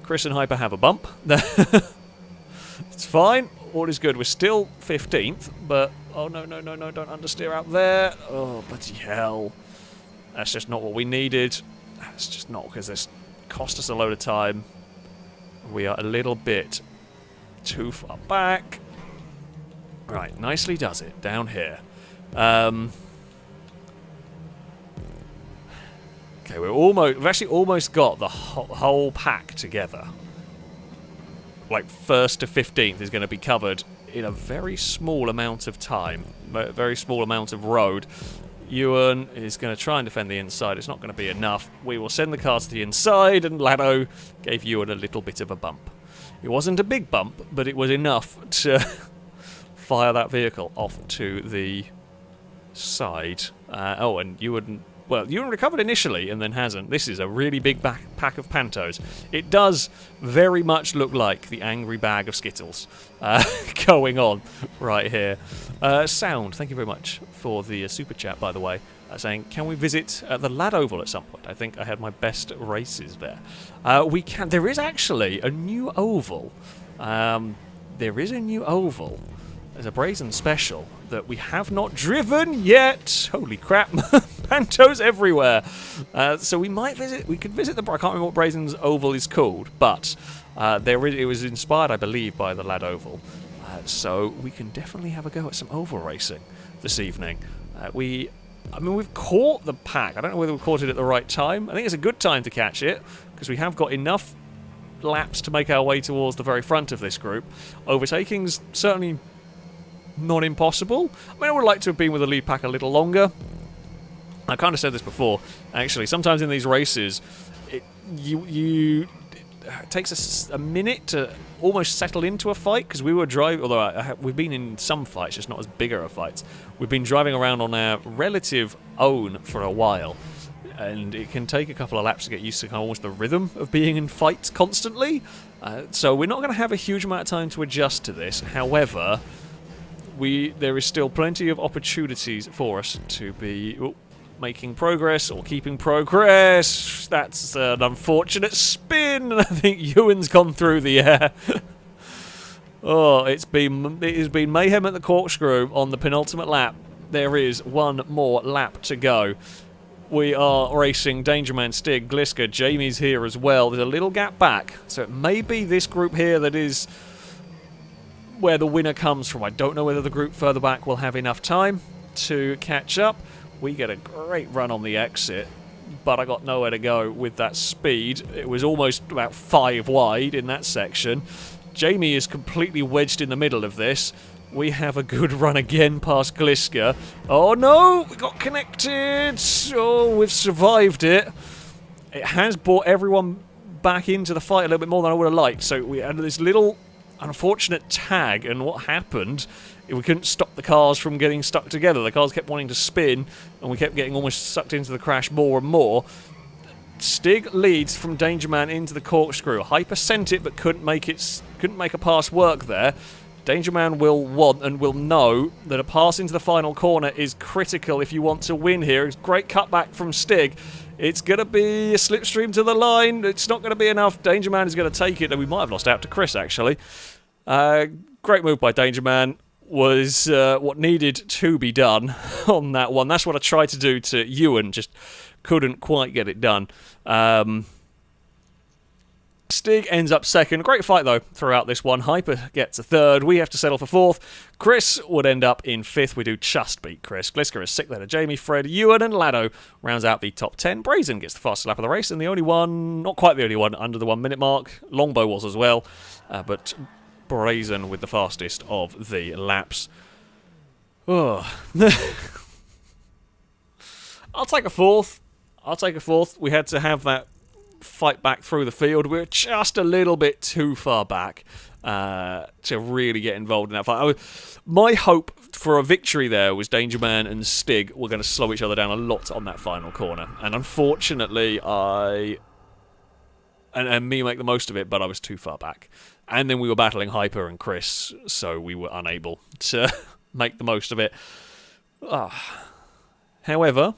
Chris and Hyper have a bump. It's fine. All is good. We're still 15th, but... Oh, no, don't understeer out there. Oh, bloody hell. That's just not what we needed. That's just not, because this cost us a load of time. We are a little bit too far back. Right, nicely does it down here. Okay, we've actually almost got the whole pack together. Like 1st to 15th is going to be covered in a very small amount of time, a very small amount of road. Ewan is going to try and defend the inside. It's not going to be enough. We will send the car to the inside, and Lado gave Ewan a little bit of a bump. It wasn't a big bump, but it was enough to fire that vehicle off to the side. Oh, and Ewan... Well, Ewan recovered initially and then hasn't. This is a really big pack of Pantos. It does very much look like the angry bag of Skittles going on right here. Sound, thank you very much for the super chat, by the way, saying, can we visit the Lad Oval at some point? I think I had my best races there. We can. There is actually a new oval. There is a new oval There's a Brazen special that we have not driven yet. Holy crap. Pantos everywhere. So we might visit, we could visit the, I can't remember what Brazen's Oval is called, but it was inspired, I believe, by the Lad Oval. So we can definitely have a go at some oval racing this evening. I mean, we've caught the pack. I don't know whether we've caught it at the right time. I think it's a good time to catch it, because we have got enough laps to make our way towards the very front of this group. Overtaking's certainly not impossible. I mean, I would like to have been with the lead pack a little longer. I kind of said this before, actually. Sometimes in these races, it takes us a minute to almost settle into a fight, because we were driving, although we've been in some fights, just not as bigger fights. We've been driving around on our relative own for a while, and it can take a couple of laps to get used to kind of almost the rhythm of being in fights constantly. So we're not going to have a huge amount of time to adjust to this. However, there is still plenty of opportunities for us to be making progress or keeping progress. That's an unfortunate spin, and I think Ewan's gone through the air. Oh, it has been mayhem at the corkscrew on the penultimate lap. There is one more lap to go. We are racing Dangerman, Stig, Gliska, Jamie's here as well. There's a little gap back, so it may be this group here that is where the winner comes from. I don't know whether the group further back will have enough time to catch up. We get a great run on the exit, but I got nowhere to go with that speed. It was almost about 5 wide in that section. Jamie is completely wedged in the middle of this. We have a good run again past Gliska. Oh no, we got connected. Oh, we've survived it. It has brought everyone back into the fight a little bit more than I would have liked. So we had this little unfortunate tag, and what happened, we couldn't stop the cars from getting stuck together. The cars kept wanting to spin, and we kept getting almost sucked into the crash more and more. Stig leads from Dangerman into the corkscrew. Hyper sent it, but couldn't make a pass work there. Dangerman will want and will know that a pass into the final corner is critical if you want to win here. It's a great cutback from Stig. It's going to be a slipstream to the line. It's not going to be enough. Dangerman is going to take it, and we might have lost out to Chris, actually. Great move by Dangerman. Was what needed to be done on that one. That's what I tried to do to Ewan, just couldn't quite get it done. Stig ends up second. Great fight, though, throughout this one. Hyper gets a third. We have to settle for fourth. Chris would end up in fifth. We do just beat Chris. Gliska is sixth, then Jamie, Fred, Ewan, and Lado rounds out the top 10. Brazen gets the fastest lap of the race, and the only one, not quite the only one, under the 1 minute mark. Longbow was as well, but Brazen with the fastest of the laps. Oh. I'll take a fourth. We had to have that fight back through the field. We're just a little bit too far back to really get involved in that fight. My hope for a victory there was Dangerman and Stig were going to slow each other down a lot on that final corner, and unfortunately and me make the most of it, but I was too far back. And then we were battling Hyper and Chris, so we were unable to make the most of it. However,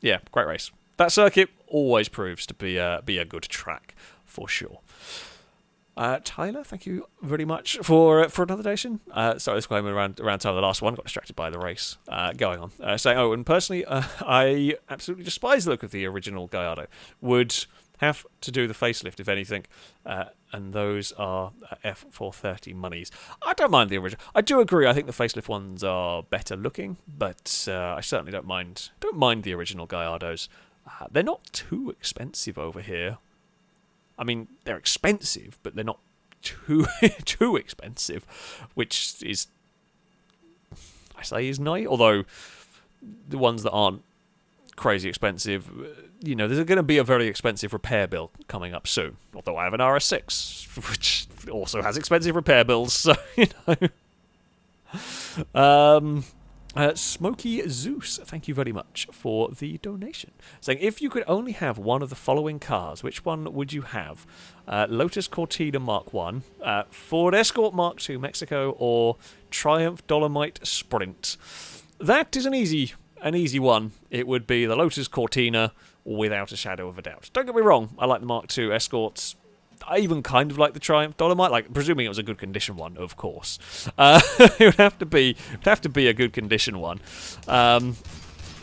yeah, great race. That circuit always proves to be a good track, for sure. Tyler, thank you very much for another donation. Sorry, this came around time of the last one. Got distracted by the race going on. And personally, I absolutely despise the look of the original Gallardo. Would have to do the facelift, if anything, and those are F430 monies. I don't mind the original. I do agree. I think the facelift ones are better looking, but I certainly don't mind the original Gallardos. They're not too expensive over here. I mean, they're expensive, but they're not too expensive, which is, I say, is nice. Although the ones that aren't crazy expensive, you know, there's going to be a very expensive repair bill coming up soon. Although I have an RS6, which also has expensive repair bills, so, you know. Smoky Zeus, thank you very much for the donation. Saying, if you could only have one of the following cars, which one would you have? Lotus Cortina Mark 1, Ford Escort Mark 2 Mexico, or Triumph Dolomite Sprint? That is an easy one. It would be the Lotus Cortina, without a shadow of a doubt. Don't get me wrong, I like the Mark II Escorts. I even kind of like the Triumph Dolomite, like presuming it was a good condition one, of course. It would have to be a good condition one.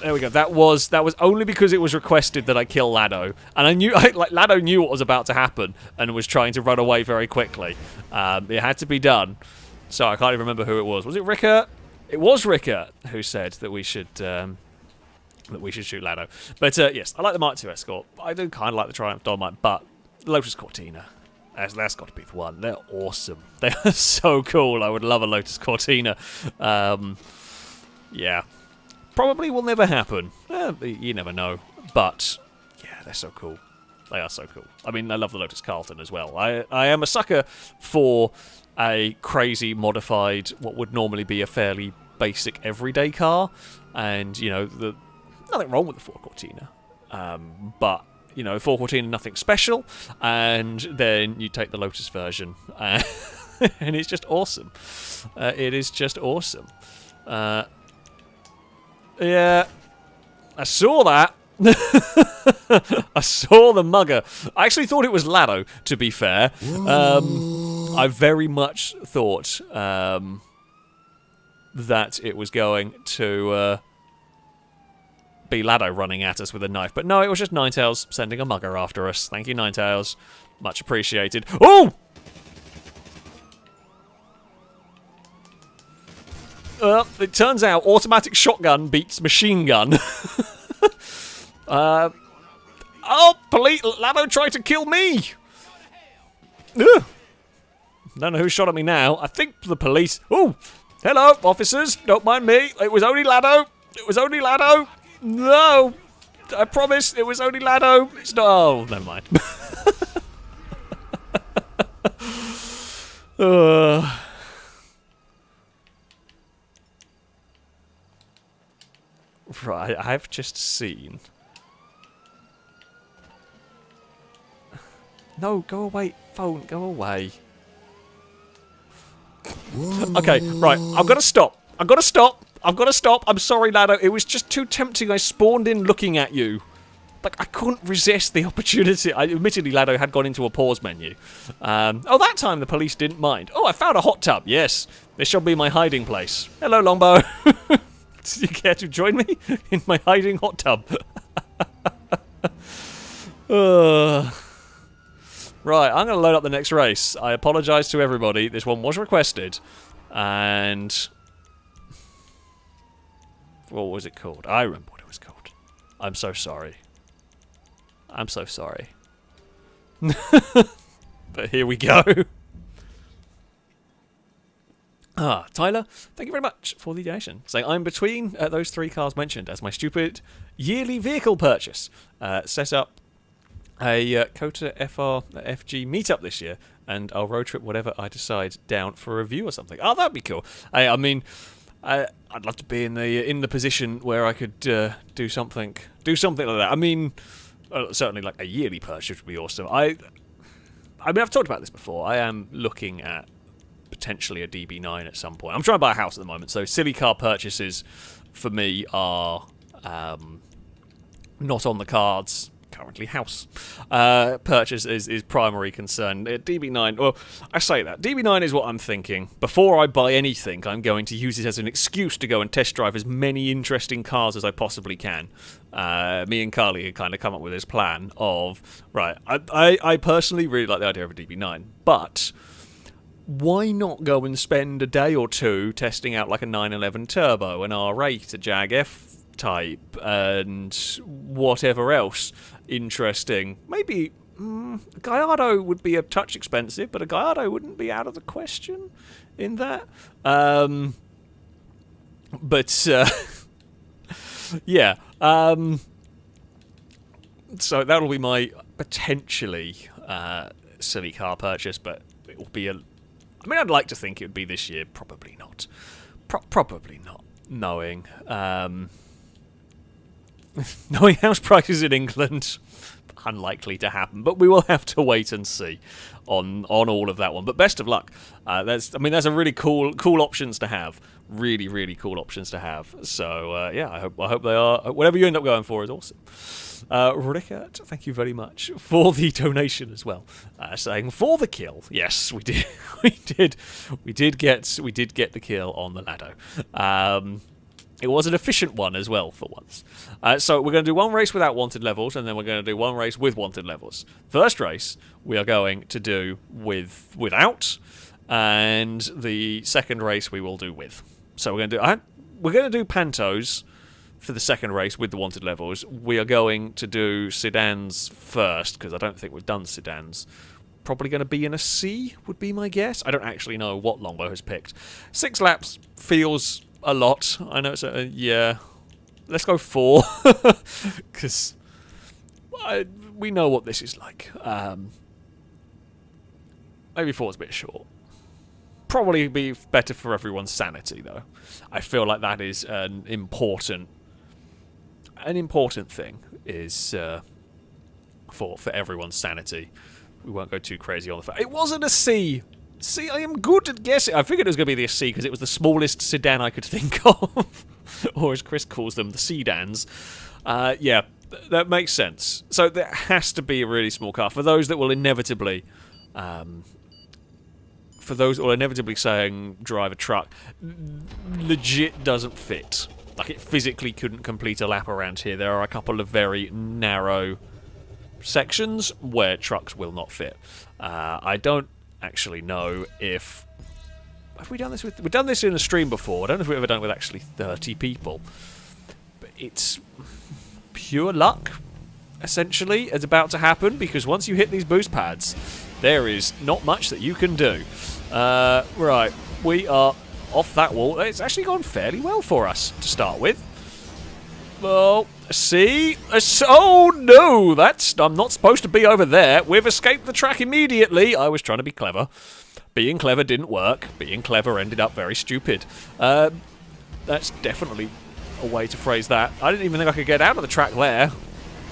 There we go. That was only because it was requested that I kill Lado, and I knew Lado knew what was about to happen and was trying to run away very quickly. It had to be done. So I can't even remember who it was. Was it Ricker? It was Ricker who said that we should shoot Lado. But yes, I like the Mark II Escort. I do kind of like the Triumph Dolomite, but Lotus Cortina. That's got to be the one. They're awesome. They are so cool. I would love a Lotus Cortina. Yeah. Probably will never happen. You never know. But, yeah, they're so cool. They are so cool. I mean, I love the Lotus Carlton as well. I am a sucker for a crazy modified, what would normally be a fairly basic everyday car. And, you know, nothing wrong with the 4 Cortina. But, you know, 4 Cortina, nothing special. And then you take the Lotus version. And it's just awesome. It is just awesome. Yeah, I saw that. I saw the mugger. I actually thought it was Lado, to be fair. I very much thought that it was going to be Lado running at us with a knife. But no, it was just Ninetales sending a mugger after us. Thank you, Ninetales. Much appreciated. Oh! It turns out automatic shotgun beats machine gun. Oh, police! Lado tried to kill me! Ugh. Don't know who shot at me now. I think the police... Oh! Hello, officers. Don't mind me. It was only Lado. It was only Lado. No! I promise it was only Lado. It's not... Oh, never mind. Right, I've just seen... No, go away, phone, go away. Okay, right, I've got to stop. I've got to stop. I'm sorry, Lado. It was just too tempting. I spawned in looking at you. Like, I couldn't resist the opportunity. Admittedly, Lado had gone into a pause menu. Oh, that time the police didn't mind. Oh, I found a hot tub. Yes, this shall be my hiding place. Hello, Longbow. Do you care to join me in my hiding hot tub? Right, I'm going to load up the next race. I apologise to everybody. This one was requested. And... what was it called? I remember what it was called. I'm so sorry. I'm so sorry. But here we go. Tyler, thank you very much for the donation. Saying, I'm between those 3 cars mentioned as my stupid yearly vehicle purchase. Set up a Kota FG meetup this year, and I'll road trip whatever I decide down for a review or something. Oh, that'd be cool. I mean, I'd love to be in the position where I could do something like that. I mean, certainly like a yearly purchase would be awesome. I mean, I've talked about this before. I am looking at potentially a DB9 at some point. I'm trying to buy a house at the moment, so silly car purchases for me are not on the cards currently. House purchase is primary concern. DB9, well, I say that. DB9 is what I'm thinking. Before I buy anything, I'm going to use it as an excuse to go and test drive as many interesting cars as I possibly can. Me and Carly had kind of come up with this plan of, right, I personally really like the idea of a DB9, but why not go and spend a day or two testing out like a 911 Turbo, an R8, a Jag F-Type, and whatever else interesting. Maybe Gallardo would be a touch expensive, but a Gallardo wouldn't be out of the question in that. Yeah. So that'll be my potentially silly car purchase, but it will be a... I mean, I'd like to think it would be this year. Probably not. Probably not. Knowing house prices in England, unlikely to happen. But we will have to wait and see on all of that one. But best of luck. There's a really cool options to have. Really, really cool options to have. So yeah, I hope they are. Whatever you end up going for is awesome. Rickert, thank you very much for the donation as well. Saying for the kill. Yes, we did. we did get the kill on the Lado. It was an efficient one as well for once. So we're going to do one race without wanted levels, and then we're going to do one race with wanted levels. First race we are going to do without, and the second race we will do with. So we're going to do Pantos for the second race with the wanted levels. We are going to do sedans first, because I don't think we've done sedans. Probably going to be in a C, would be my guess. I don't actually know what Longbow has picked. 6 laps feels a lot. I know it's yeah. Let's go 4, because we know what this is like. Maybe 4's a bit short. Probably be better for everyone's sanity, though. I feel like that is an important thing is for everyone's sanity. We won't go too crazy on the fact. It wasn't a C. See, I am good at guessing. I figured it was going to be the C because it was the smallest sedan I could think of. Or as Chris calls them, the sedans. Yeah, that makes sense. So there has to be a really small car. For those that will inevitably... saying drive a truck, legit doesn't fit. Like, it physically couldn't complete a lap around here. There are a couple of very narrow sections where trucks will not fit. I don't actually know if... Have we done this with... We've done this in a stream before. I don't know if we've ever done it with actually 30 people. But it's pure luck, essentially, is about to happen, because once you hit these boost pads, there is not much that you can do. Right, we are off that wall. It's actually gone fairly well for us to start with. Well, see? Oh no, I'm not supposed to be over there. We've escaped the track immediately. I was trying to be clever. Being clever didn't work. Being clever ended up very stupid. That's definitely a way to phrase that. I didn't even think I could get out of the track there.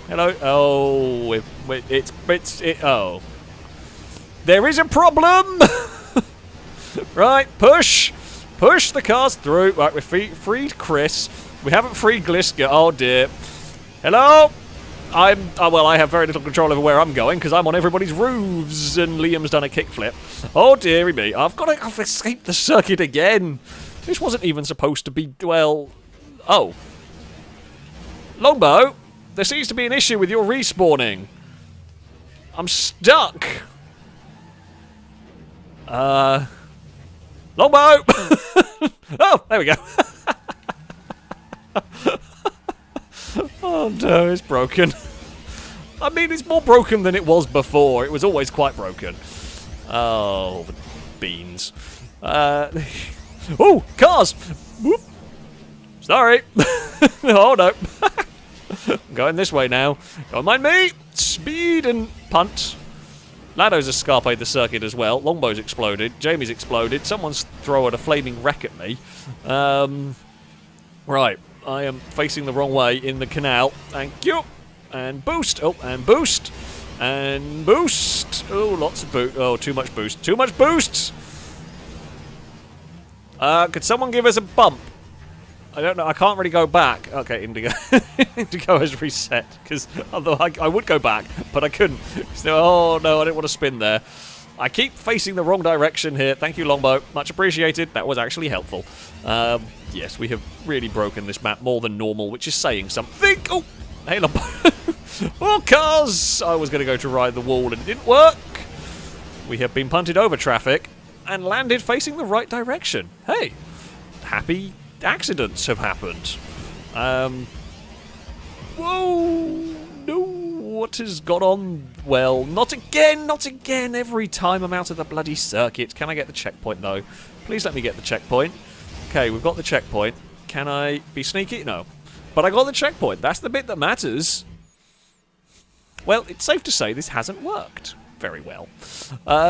Hello? Oh, oh. There is a problem! Right, push! Push the cars through. Right, we've freed Chris. We haven't freed Gliska. Oh dear. Hello? Well, I have very little control over where I'm going because I'm on everybody's roofs and Liam's done a kickflip. Oh dearie me. I've escaped the circuit again. This wasn't even supposed to be, well... Oh. Longbow, there seems to be an issue with your respawning. I'm stuck. Longbow! Oh, there we go. Oh no, it's broken. I mean, it's more broken than it was before. It was always quite broken. Oh, the beans. Oh, cars! Whoop. Sorry. Oh no. I'm going this way now. Don't mind me. Speed and punt. Lado's escaped the circuit as well. Longbow's exploded. Jamie's exploded. Someone's throwing a flaming wreck at me. Right. I am facing the wrong way in the canal. Thank you. And boost. Oh, and boost. And boost. Oh, lots of boost. Oh, too much boost. Too much boost! Could someone give us a bump? I don't know. I can't really go back. Okay, Indigo. Indigo has reset. Because although I would go back, but I couldn't. So, oh, no, I didn't want to spin there. I keep facing the wrong direction here. Thank you, Longbow. Much appreciated. That was actually helpful. Yes, we have really broken this map more than normal, which is saying something. Oh, hey, Longbow. Oh, cars! I was going to go to ride the wall and it didn't work. We have been punted over traffic and landed facing the right direction. Hey, happy accidents have happened. Whoa! No, what has gone on? Well, not again, not again. Every time I'm out of the bloody circuit. Can I get the checkpoint, though? Please let me get the checkpoint. Okay, we've got the checkpoint. Can I be sneaky? No. But I got the checkpoint. That's the bit that matters. Well, it's safe to say this hasn't worked very well.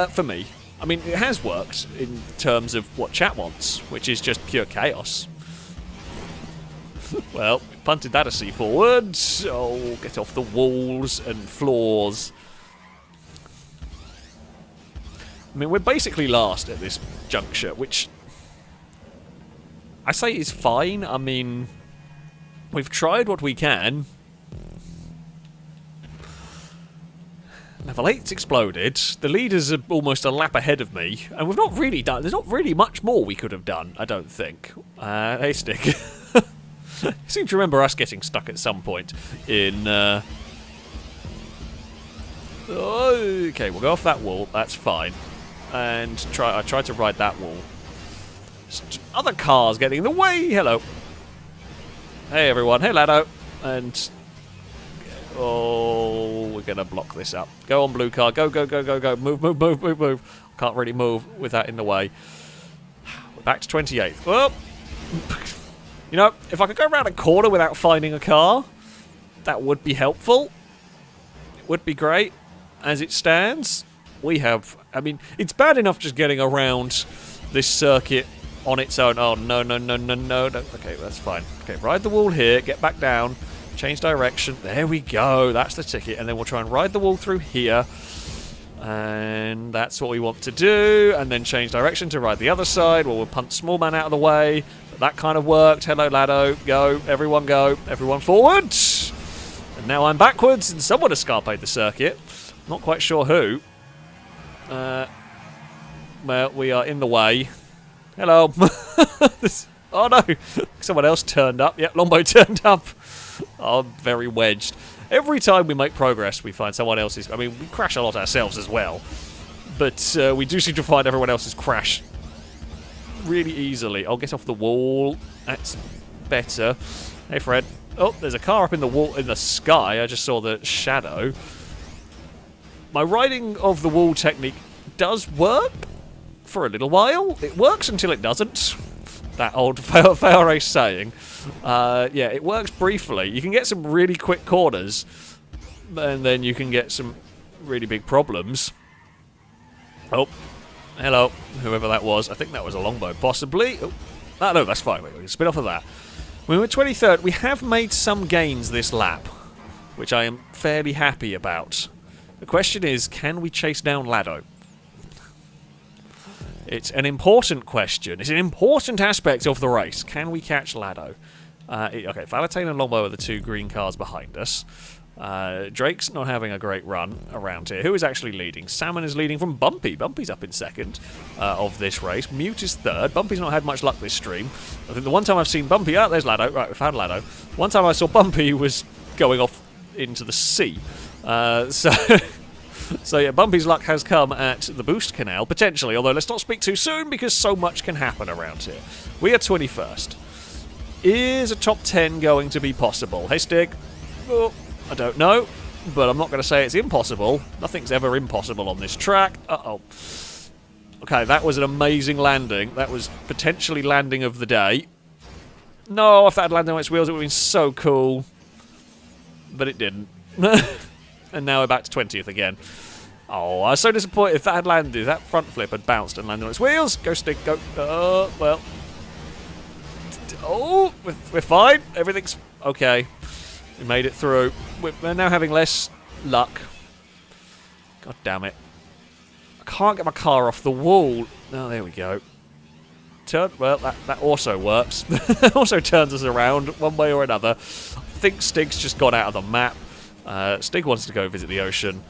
For me. I mean, it has worked in terms of what chat wants, which is just pure chaos. Well, punted that a C forward. Oh, get off the walls and floors. I mean, we're basically last at this juncture, which I say is fine. I mean, we've tried what we can. Level 8's exploded. The leaders are almost a lap ahead of me, and we've not really done. There's not really much more we could have done, I don't think. Hey, Stick. I seem to remember us getting stuck at some point in. Okay, we'll go off that wall. That's fine. And I tried to ride that wall. Other cars getting in the way. Hello. Hey everyone. Hey Lado. And oh, we're gonna block this up. Go on, blue car. Go, go, go, go, go. Move, move, move, move, move. Can't really move with that in the way. We're back to 28th. Well, you know, if I could go around a corner without finding a car, that would be helpful. It would be great. As it stands, we have. I mean, it's bad enough just getting around this circuit on its own. Oh, no, no, no, no, no, no. Okay, that's fine. Okay, ride the wall here, get back down, change direction. There we go. That's the ticket. And then we'll try and ride the wall through here. And that's what we want to do. And then change direction to ride the other side. Well, we'll punt small man out of the way. But that kind of worked. Hello, Lado. Go. Everyone go. Everyone forward. And now I'm backwards, and someone escaped the circuit. Not quite sure who. Well, we are in the way. Hello. Oh no, someone else turned up. Yep, Longbow turned up. Oh, I'm very wedged. Every time we make progress, we find someone else's. I mean, we crash a lot ourselves as well, but we do seem to find everyone else's crash really easily. I'll get off the wall. That's better. Hey, Fred. Oh, there's a car up in the wall in the sky. I just saw the shadow. My riding of the wall technique does work for a little while. It works until it doesn't. That old FailRace saying. Yeah, it works briefly. You can get some really quick corners, and then you can get some really big problems. Oh, hello, whoever that was. I think that was a longbow, possibly. Oh, no, that's fine. Wait, we can spin off of that. We were 23rd. We have made some gains this lap, which I am fairly happy about. The question is, can we chase down Lado? It's an important question. It's an important aspect of the race. Can we catch Lado? Okay, Valentine and Longbow are the two green cars behind us. Drake's not having a great run around here. Who is actually leading? Salmon is leading from Bumpy. Bumpy's up in second of this race. Mute is third. Bumpy's not had much luck this stream. I think the one time I've seen Bumpy... there's Lado. Right, we found Lado. One time I saw Bumpy was going off into the sea. So yeah, Bumpy's luck has come at the boost canal, potentially, although let's not speak too soon because so much can happen around here. We are 21st. Is a top 10 going to be possible? Hey, Stig. Oh, I don't know, but I'm not going to say it's impossible. Nothing's ever impossible on this track. Uh-oh. Okay, that was an amazing landing. That was potentially landing of the day. No, if that had landed on its wheels, it would have been so cool. But it didn't. And now we're back to 20th again. Oh, I was so disappointed if that had landed. If that front flip had bounced and landed on its wheels. Go, Stick, go. Well. Oh, we're fine. Everything's okay. We made it through. We're now having less luck. God damn it. I can't get my car off the wall. Oh, there we go. Well, that also works. Also turns us around one way or another. I think Stig's just got out of the map. Stig wants to go visit the ocean.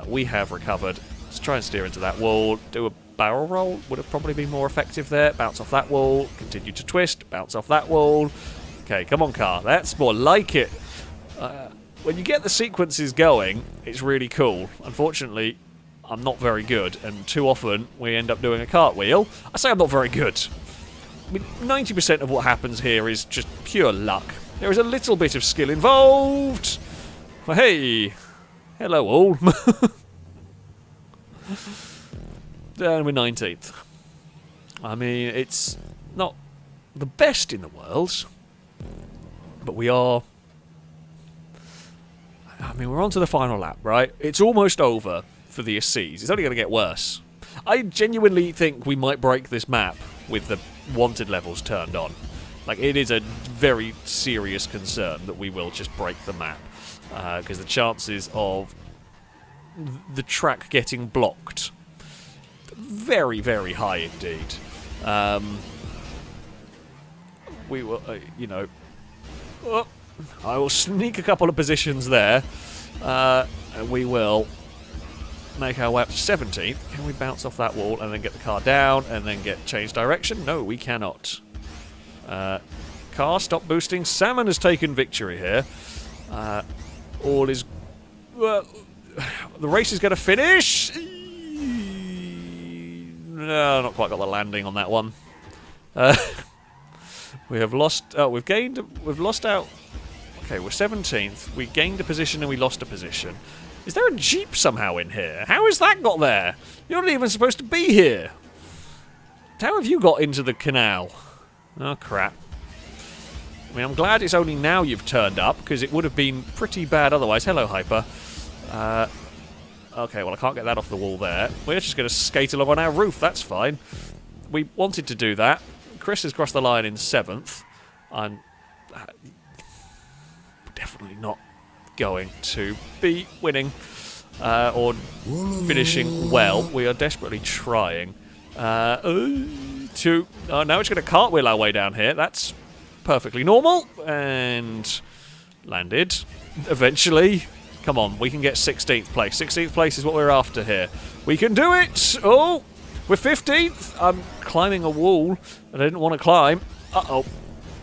We have recovered. Let's try and steer into that wall. Do a barrel roll. Would have probably been more effective there. Bounce off that wall. Continue to twist. Bounce off that wall. Okay, come on, car. That's more like it. When you get the sequences going, it's really cool. Unfortunately, I'm not very good, and too often we end up doing a cartwheel. I say I'm not very good. I mean, 90% of what happens here is just pure luck. There is a little bit of skill involved. Well, hey, hello all. And we're 19th. I mean, it's not the best in the world, but we are... I mean, we're on to the final lap, right? It's almost over for the Assis. It's only going to get worse. I genuinely think we might break this map with the wanted levels turned on. Like, it is a very serious concern that we will just break the map. Because the chances of the track getting blocked, very, very high indeed. We will, you know... Oh, I will sneak a couple of positions there. And we will make our way up to 17th. Can we bounce off that wall and then get the car down and then change direction? No, we cannot. Car, stop boosting. Salmon has taken victory here. All is... the race is going to finish. No, not quite got the landing on that one. We have lost... Oh, we've gained... We've lost out... Okay, we're 17th. We gained a position and we lost a position. Is there a Jeep somehow in here? How has that got there? You're not even supposed to be here. How have you got into the canal? Oh, crap. I mean, I'm glad it's only now you've turned up, because it would have been pretty bad otherwise. Hello, Hyper. Okay, well, I can't get that off the wall there. We're just going to skate along on our roof. That's fine. We wanted to do that. Chris has crossed the line in 7th. I'm definitely not going to be winning or finishing well. We are desperately trying to... now we're just going to cartwheel our way down here. That's perfectly normal. And landed. Eventually. Come on, we can get 16th place. 16th place is what we're after here. We can do it! Oh! We're 15th! I'm climbing a wall that I didn't want to climb. Uh-oh.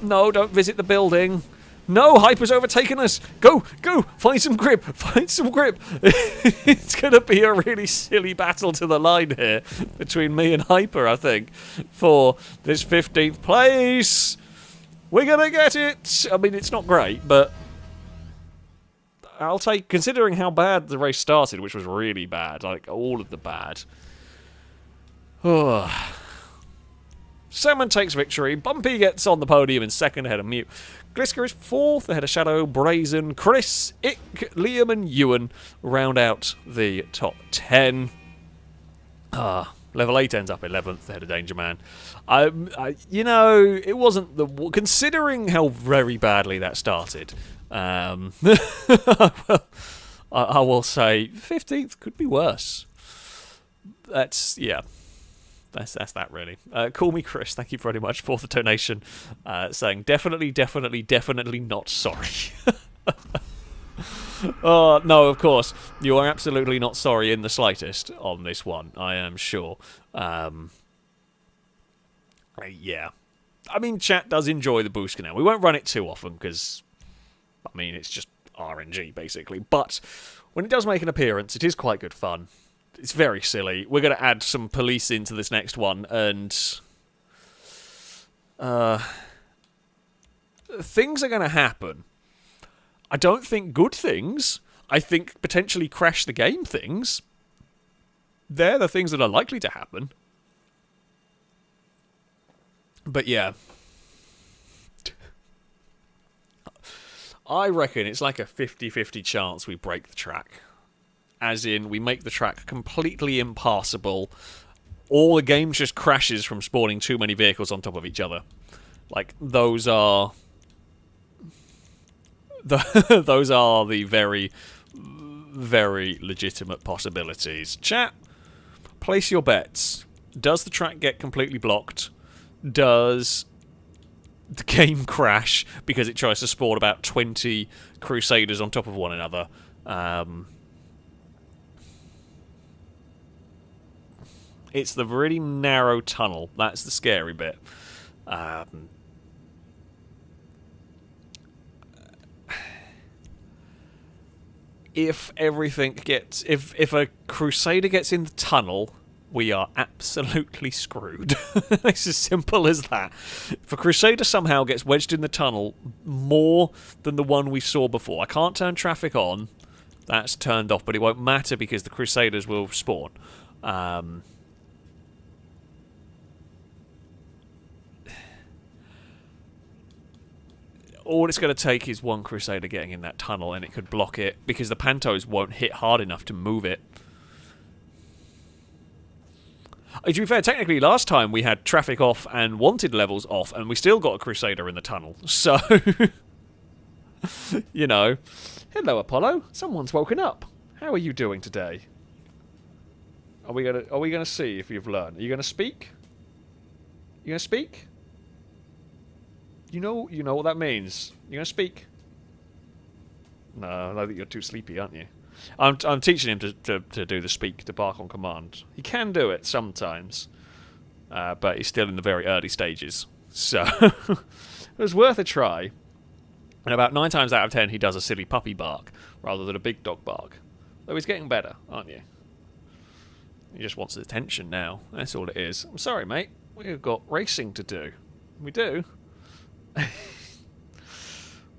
No, don't visit the building. No, Hyper's overtaken us! Go! Go! Find some grip! Find some grip! It's going to be a really silly battle to the line here between me and Hyper, I think, for this 15th place! We're going to get it! I mean, it's not great, but... I'll take, considering how bad the race started, which was really bad, like all of the bad. Salmon takes victory. Bumpy gets on the podium in 2nd ahead of Mute. Glisker is 4th ahead of Shadow, Brazen, Chris, Ick, Liam and Ewan round out the top 10. Level 8 ends up 11th ahead of Danger Man. You know, it wasn't the... Considering how very badly that started... well, I will say 15th could be worse. That's, yeah. That's that, really. Call me Chris, thank you very much for the donation. Saying, definitely not sorry. No, of course. You are absolutely not sorry in the slightest on this one, I am sure. Yeah. I mean, chat does enjoy the boost canal. We won't run it too often, because... I mean, it's just RNG, basically. But when it does make an appearance, it is quite good fun. It's very silly. We're going to add some police into this next one, and... things are going to happen. I don't think good things. I think potentially crash the game things. They're the things that are likely to happen. But yeah... I reckon it's like a 50-50 chance we break the track. As in, we make the track completely impassable. All the game just crashes from spawning too many vehicles on top of each other. Like, those are... those are the very, very legitimate possibilities. Chat, place your bets. Does the track get completely blocked? Does... the game crash because it tries to spawn about 20 Crusaders on top of one another. It's the really narrow tunnel. That's the scary bit. If everything gets... If a Crusader gets in the tunnel... we are absolutely screwed. It's as simple as that. If a Crusader somehow gets wedged in the tunnel more than the one we saw before, I can't turn traffic on. That's turned off, but it won't matter because the Crusaders will spawn. All it's going to take is one Crusader getting in that tunnel and it could block it because the Pantos won't hit hard enough to move it. To be fair, technically last time we had traffic off and wanted levels off, and we still got a Crusader in the tunnel. So, you know. Hello, Apollo. Someone's woken up. How are you doing today? Are we gonna see if you've learned? Are you gonna speak? You gonna speak? You know what that means. You gonna speak? No, I know that you're too sleepy, aren't you? I'm teaching him to do the speak, to bark on command. He can do it sometimes, but he's still in the very early stages. So it was worth a try. And about 9 times out of 10, he does a silly puppy bark rather than a big dog bark. Though he's getting better, aren't you? He just wants attention now. That's all it is. I'm sorry, mate. We've got racing to do. We do.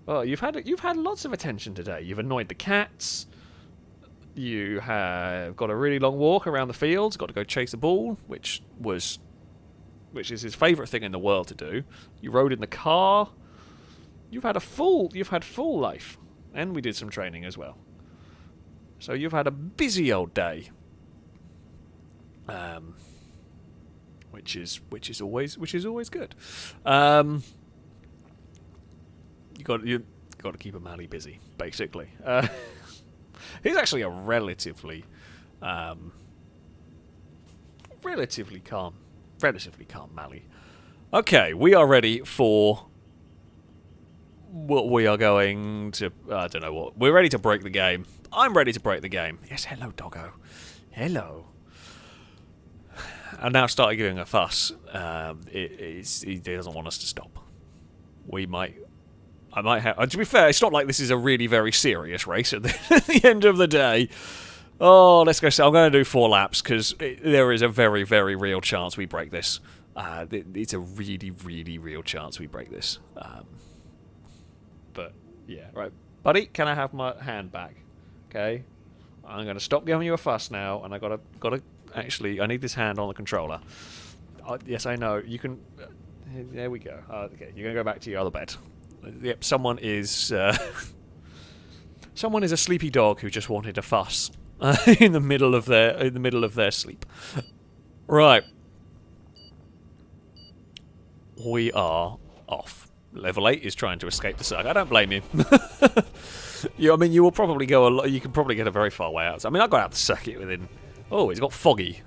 Well, you've had lots of attention today. You've annoyed the cats. You have got a really long walk around the fields. Got to go chase a ball, which is his favourite thing in the world to do. You rode in the car. You've had full life, and we did some training as well. So you've had a busy old day. Which is always good. You got to keep a Mally busy, basically. He's actually a relatively calm Mally. Okay, we are ready for what we are going to. I don't know what. We're ready to break the game. I'm ready to break the game. Yes, hello, doggo. Hello. And now started giving a fuss. He doesn't want us to stop. I might have. To be fair, it's not like this is a really very serious race at the end of the day. Oh, let's go. I'm going to do 4 laps because there is a very, very real chance we break this. It's a really, really real chance we break this. But yeah, right, buddy. Can I have my hand back? Okay. I'm going to stop giving you a fuss now, and I gotta. Actually, I need this hand on the controller. Yes, I know. You can. There we go. Okay, you're gonna go back to your other bed. Yep, someone is a sleepy dog who just wanted a fuss in the middle of their sleep. Right, we are off. Level 8 is trying to escape the circuit. I don't blame you. I mean, you will probably go a lot. You can probably get a very far way out. I mean, I got out the circuit within. Oh, it's got foggy.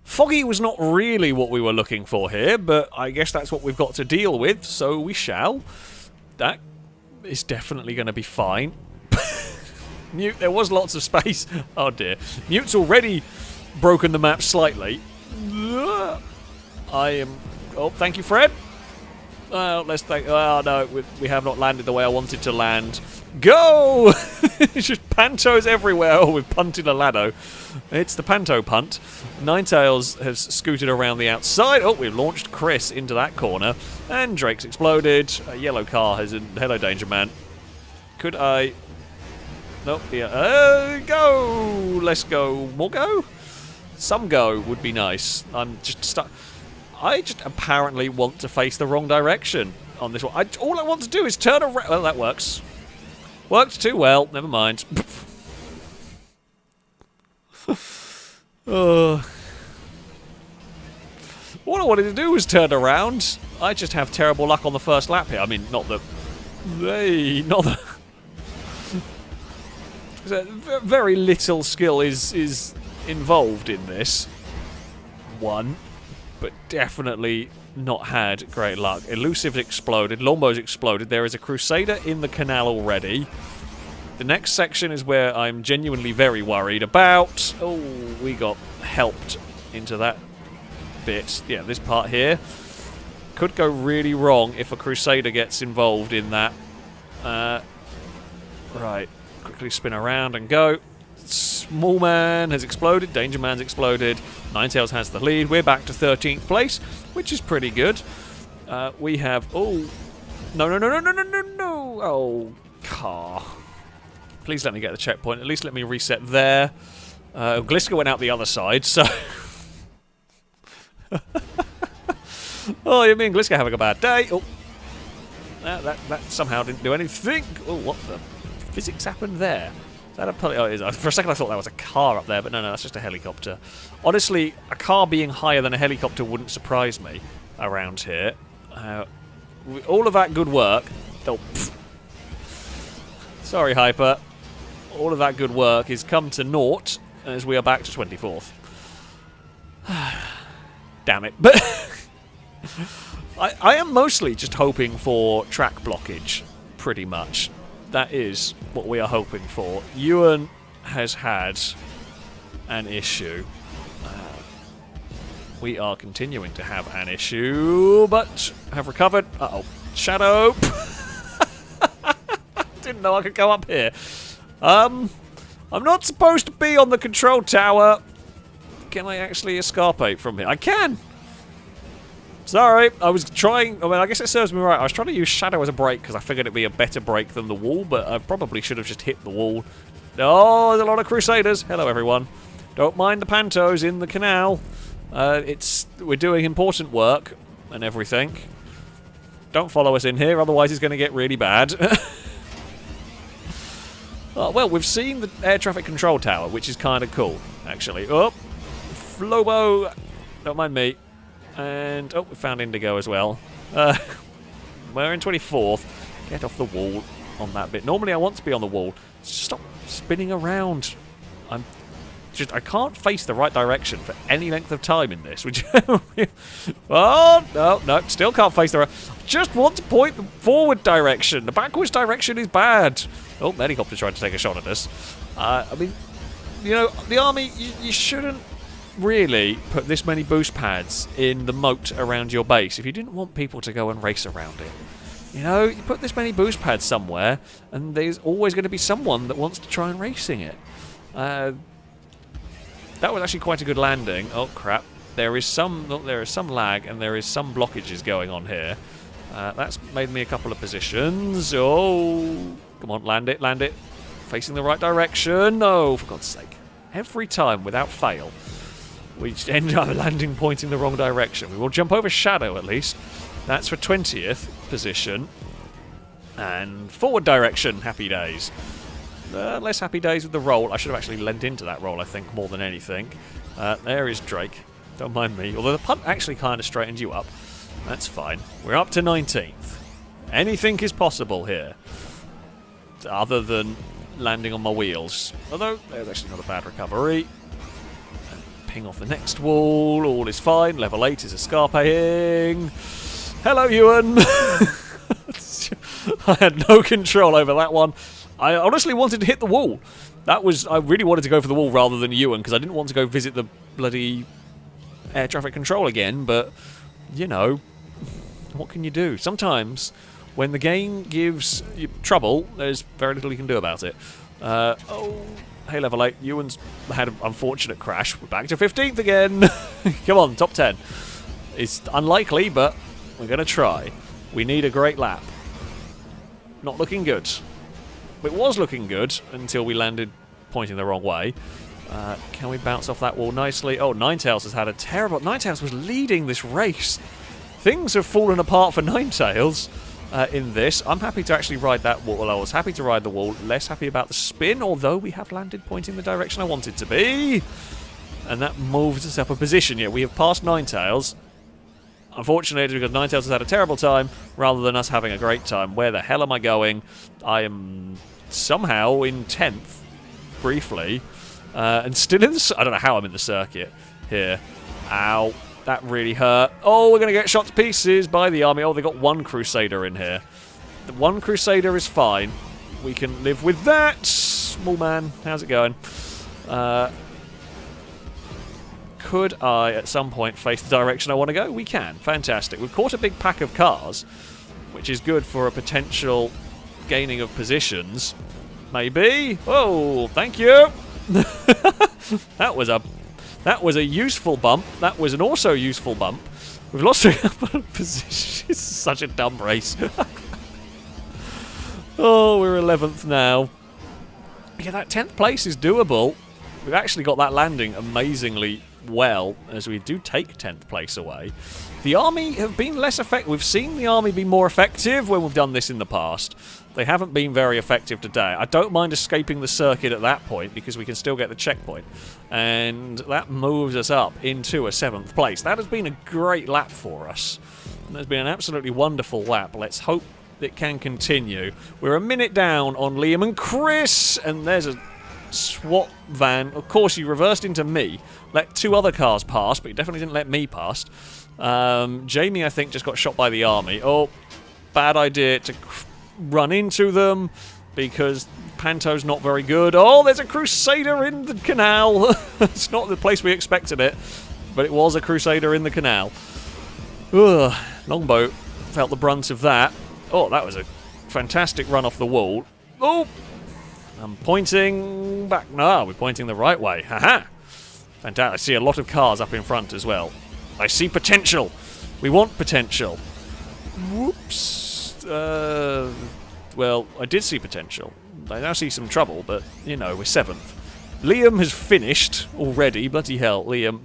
Foggy was not really what we were looking for here, but I guess that's what we've got to deal with, so we shall. That is definitely going to be fine. Mute, there was lots of space. Oh dear. Mute's already broken the map slightly. I am... Oh, thank you, Fred. Well, let's thank... Oh, no, we have not landed the way I wanted to land. Go! It's just pantos everywhere. Oh, we've punted a laddo. It's the panto punt. Ninetales has scooted around the outside. Oh, we've launched Chris into that corner. And Drake's exploded. A yellow car has... Hello, Danger Man. Could I... Nope, yeah. Go! Let's go. More go? Some go would be nice. I'm just stuck... I just apparently want to face the wrong direction on this one. All I want to do is turn around... Well, that works. Worked too well. Never mind. All I wanted to do was turn around. I just have terrible luck on the first lap here. I mean, not the... Not the... Very little skill is involved in this one. But definitely not had great luck. Elusive's exploded. Lombo's exploded. There is a Crusader in the canal already. The next section is where I'm genuinely very worried about. Oh, we got helped into that bit. Yeah, this part here could go really wrong if a Crusader gets involved in that. Right. Quickly spin around and go. Small Man has exploded. Danger Man's exploded. Ninetales has the lead. We're back to 13th place, which is pretty good. We have... Oh. No. Oh, car. Please let me get the checkpoint. At least let me reset there. Gliska went out the other side, so... Oh, you mean Gliska having a bad day? Oh. That somehow didn't do anything. Oh, what the... Physics happened there. that a oh, it is. For a second I thought that was a car up there, but no, that's just a helicopter. Honestly, a car being higher than a helicopter wouldn't surprise me around here. All of that good work... Oh, pfft. Sorry, Hyper. All of that good work is come to naught as we are back to 24th. Damn it. But I am mostly just hoping for track blockage, pretty much. That is what we are hoping for. Ewan has had an issue. We are continuing to have an issue, but have recovered. Uh-oh. Shadow. Didn't know I could go up here. I'm not supposed to be on the control tower. Can I actually escapade from here? I can! Sorry, I was trying... I mean, I guess it serves me right. I was trying to use Shadow as a brake because I figured it'd be a better brake than the wall, but I probably should have just hit the wall. Oh, there's a lot of Crusaders. Hello, everyone. Don't mind the pantos in the canal. We're doing important work and everything. Don't follow us in here, otherwise it's going to get really bad. Oh, well, we've seen the air traffic control tower, which is kind of cool, actually. Oh, Flobo, don't mind me. And, oh, we found Indigo as well. We're in 24th. Get off the wall on that bit. Normally I want to be on the wall. Stop spinning around. I can't face the right direction for any length of time in this. Oh, no, still can't face the right... Just want to point the forward direction. The backwards direction is bad. Oh, the helicopter tried to take a shot at us. I mean, you know, the army, you shouldn't really put this many boost pads in the moat around your base if you didn't want people to go and race around it. You know, you put this many boost pads somewhere, and there's always going to be someone that wants to try and racing it. That was actually quite a good landing. Oh, crap. There is some lag, and there is some blockages going on here. That's made me a couple of positions. Oh, come on, land it, land it. Facing the right direction. No, for God's sake. Every time, without fail, we just end up landing pointing the wrong direction. We will jump over Shadow, at least. That's for 20th position. And forward direction, happy days. Less happy days with the roll. I should have actually lent into that roll, I think, more than anything. There is Drake. Don't mind me. Although the punt actually kind of straightened you up. That's fine. We're up to 19th. Anything is possible here. Other than landing on my wheels. Although, there's actually not a bad recovery. Ping off the next wall. All is fine. Level 8 is escaping. Hello, Ewan. I had no control over that one. I honestly wanted to hit the wall. I really wanted to go for the wall rather than Ewan, because I didn't want to go visit the bloody air traffic control again, but, you know, what can you do? Sometimes, when the game gives you trouble, there's very little you can do about it. Oh, hey, level 8. Ewan's had an unfortunate crash. We're back to 15th again. Come on, top 10. It's unlikely, but we're going to try. We need a great lap. Not looking good. It was looking good until we landed pointing the wrong way. Can we bounce off that wall nicely? Oh, Ninetales has had a terrible... Ninetales was leading this race. Things have fallen apart for Ninetales in this. I'm happy to actually ride that wall. I was happy to ride the wall. Less happy about the spin, although we have landed pointing the direction I wanted to be. And that moves us up a position. Yeah, we have passed Ninetales. Unfortunately, because Ninetales has had a terrible time, rather than us having a great time. Where the hell am I going? I am somehow in 10th, briefly, and still in the... I don't know how I'm in the circuit here. Ow, that really hurt. Oh, we're going to get shot to pieces by the army. Oh, they got one Crusader in here. The one Crusader is fine. We can live with that. Small man, how's it going? Could I, at some point, face the direction I want to go? We can. Fantastic. We've caught a big pack of cars, which is good for a potential gaining of positions. Maybe. Oh, thank you. That was a useful bump. That was an also useful bump. We've lost a couple of positions. It's such a dumb race. Oh, we're 11th now. Yeah, that 10th place is doable. We've actually got that landing amazingly well, as we do take 10th place away. The Army have been less effective. We've seen the Army be more effective when we've done this in the past. They haven't been very effective today. I don't mind escaping the circuit at that point because we can still get the checkpoint. And that moves us up into a 7th place. That has been a great lap for us. That's been an absolutely wonderful lap. Let's hope it can continue. We're a minute down on Liam and Chris, and there's a SWAT van. Of course, he reversed into me, let 2 other cars pass, but he definitely didn't let me pass. Jamie, I think, just got shot by the Army. Oh, bad idea to run into them because Panto's not very good. Oh, there's a Crusader in the canal. It's not the place we expected it, but it was a Crusader in the canal. Ugh, Longboat felt the brunt of that. Oh, that was a fantastic run off the wall. Oh, I'm pointing back. No, we're pointing the right way. Haha. Fantastic. I see a lot of cars up in front as well. I see potential. We want potential. Whoops. Well, I did see potential. I now see some trouble, but, you know, we're 7th. Liam has finished already. Bloody hell, Liam.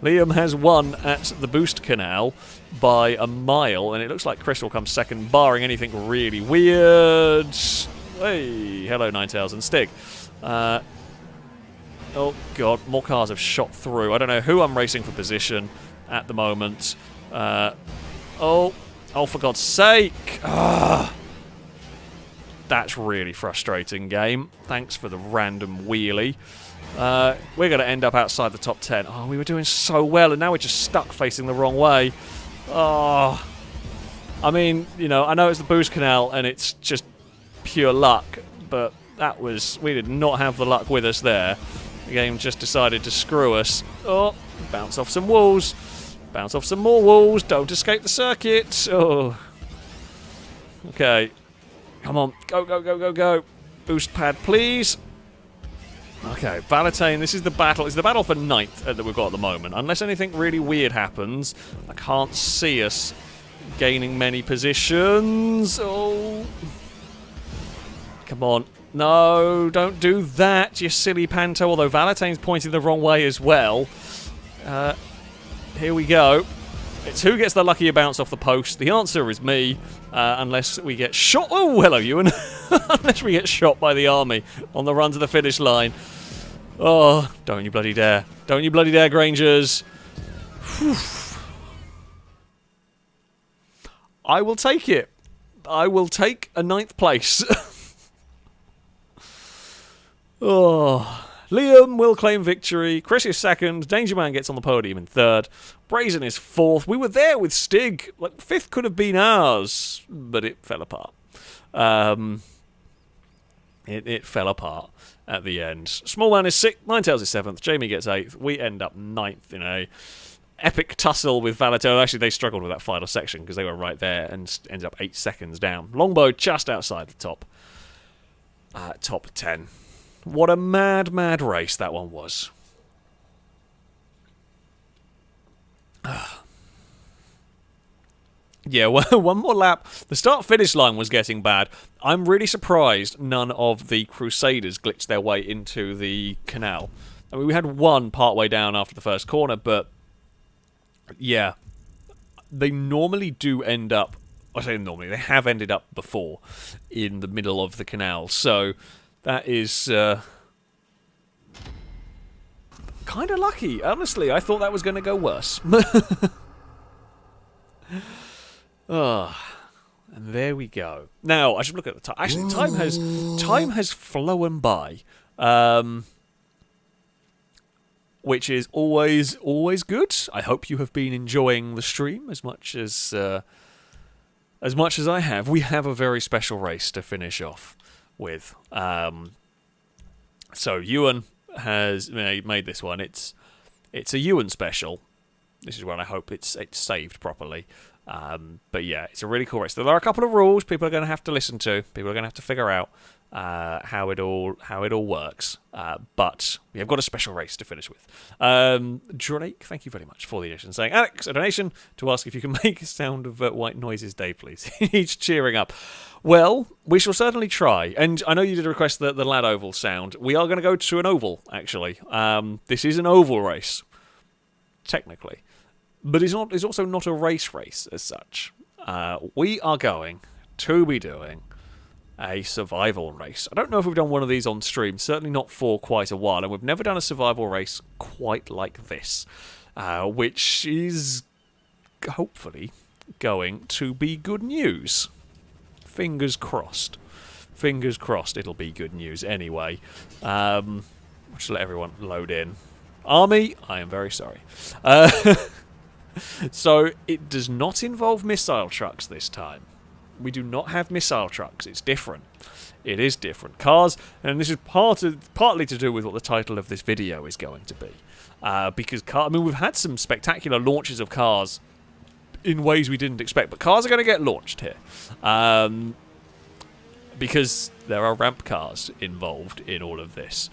Liam has won at the Boost Canal by a mile, and it looks like Chris will come second, barring anything really weird. Hey, hello, Ninetales and Stig. Oh, God, more cars have shot through. I don't know who I'm racing for position at the moment. Oh, for God's sake. That's really frustrating, game. Thanks for the random wheelie. We're going to end up outside the top 10. Oh, we were doing so well, and now we're just stuck facing the wrong way. Oh, I mean, you know, I know it's the Boost Canal, and it's just pure luck, but that was... We did not have the luck with us there. The game just decided to screw us. Oh, bounce off some walls. Bounce off some more walls. Don't escape the circuit. Oh. Okay. Come on. Go, go, go, go, go. Boost pad, please. Okay, Valentine, this is the battle. It's the battle for 9th that we've got at the moment. Unless anything really weird happens, I can't see us gaining many positions. Oh. Come on. No, don't do that, you silly Panto. Although Valentine's pointing the wrong way as well. Here we go. It's who gets the luckier bounce off the post. The answer is me, unless we get shot. Oh, hello, Ewan. Unless we get shot by the Army on the run to the finish line. Oh, don't you bloody dare. Don't you bloody dare, Grangers. Whew. I will take it. I will take a 9th place. Oh, Liam will claim victory. Chris is 2nd. Danger Man gets on the podium in 3rd. Brazen is 4th. We were there with Stig. Like, 5th could have been ours, but it fell apart. It fell apart at the end. Small Man is 6th. Ninetales is 7th. Jamie gets 8th. We end up 9th in a epic tussle with Valentine. Actually, they struggled with that final section because they were right there and ended up 8 seconds down. Longbow just outside the top 10. What a mad, mad race that one was. Yeah, well, one more lap. The start-finish line was getting bad. I'm really surprised none of the Crusaders glitched their way into the canal. I mean, we had one partway down after the first corner, but yeah, they normally do end up... I say normally, they have ended up before in the middle of the canal, so... That is kind of lucky. Honestly, I thought that was going to go worse. Oh, and there we go. Now, I should look at the time. Actually, time has flown by, which is always good. I hope you have been enjoying the stream as much as I have. We have a very special race to finish off with. So Ewan has made this one. It's a Ewan special. This is when I hope it's saved properly. But yeah, it's a really cool race. There are a couple of rules people are going to have to listen to. People are going to have to figure out how it all works. But we have got a special race to finish with. Drake, thank you very much for the donation. Saying, Alex, a donation to ask if you can make a sound of white noises day, please. He's cheering up. Well, we shall certainly try. And I know you did request the lad oval sound. We are going to go to an oval, actually. This is an oval race, technically. But it's also not a race as such. We are going to be doing a survival race. I don't know if we've done one of these on stream. Certainly not for quite a while. And we've never done a survival race quite like this. Which is hopefully going to be good news. Fingers crossed. Fingers crossed it'll be good news anyway. Just let everyone load in. Army, I am very sorry. So, it does not involve missile trucks this time. We do not have missile trucks. It's different. It is different. Cars, and this is partly to do with what the title of this video is going to be. Because we've had some spectacular launches of cars in ways we didn't expect, but cars are going to get launched here. Because there are ramp cars involved in all of this.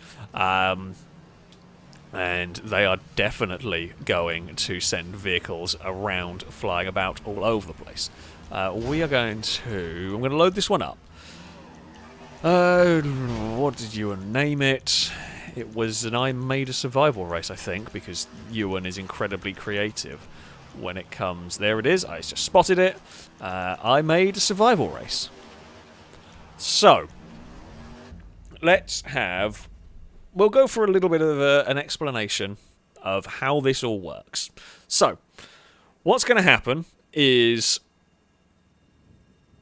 And they are definitely going to send vehicles around, flying about all over the place. We are going to... I'm going to load this one up. What did you name it? It was an I Made a Survival Race, I think, because Ewan is incredibly creative when it comes... There it is, I just spotted it. I Made a Survival Race. So, let's have... We'll go for a little bit of an explanation of how this all works. So, what's going to happen is...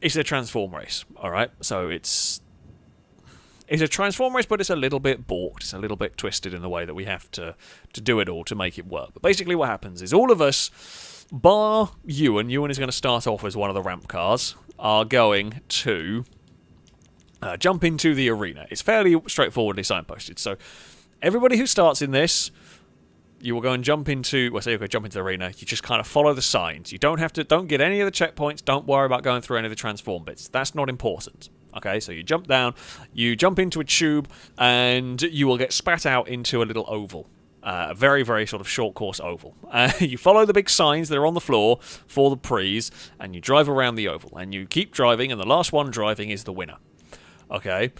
It's a transform race, alright? So, it's a transform race, but it's a little bit balked. It's a little bit twisted in the way that we have to do it all to make it work. But basically what happens is all of us, bar Ewan is going to start off as one of the ramp cars, are going to jump into the arena. It's fairly straightforwardly signposted. So everybody who starts in this, you will go and jump into... Well, say you'll go jump into the arena. You just kind of follow the signs. You don't get any of the checkpoints. Don't worry about going through any of the transform bits. That's not important. Okay, so you jump down, you jump into a tube, and you will get spat out into a little oval. A very, very sort of short course oval. You follow the big signs that are on the floor for the prees, and you drive around the oval. And you keep driving, and the last one driving is the winner. Okay.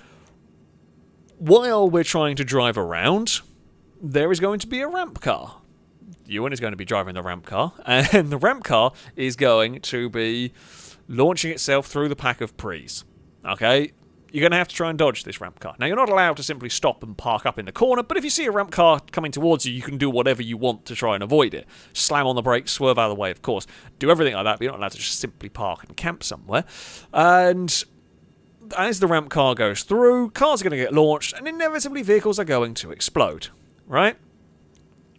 While we're trying to drive around, there is going to be a ramp car. Ewan is going to be driving the ramp car, and the ramp car is going to be launching itself through the pack of prees. Okay, you're going to have to try and dodge this ramp car. Now, you're not allowed to simply stop and park up in the corner, but if you see a ramp car coming towards you, you can do whatever you want to try and avoid it. Slam on the brakes, swerve out of the way, of course. Do everything like that, but you're not allowed to just simply park and camp somewhere. And as the ramp car goes through, cars are going to get launched, and inevitably vehicles are going to explode. Right?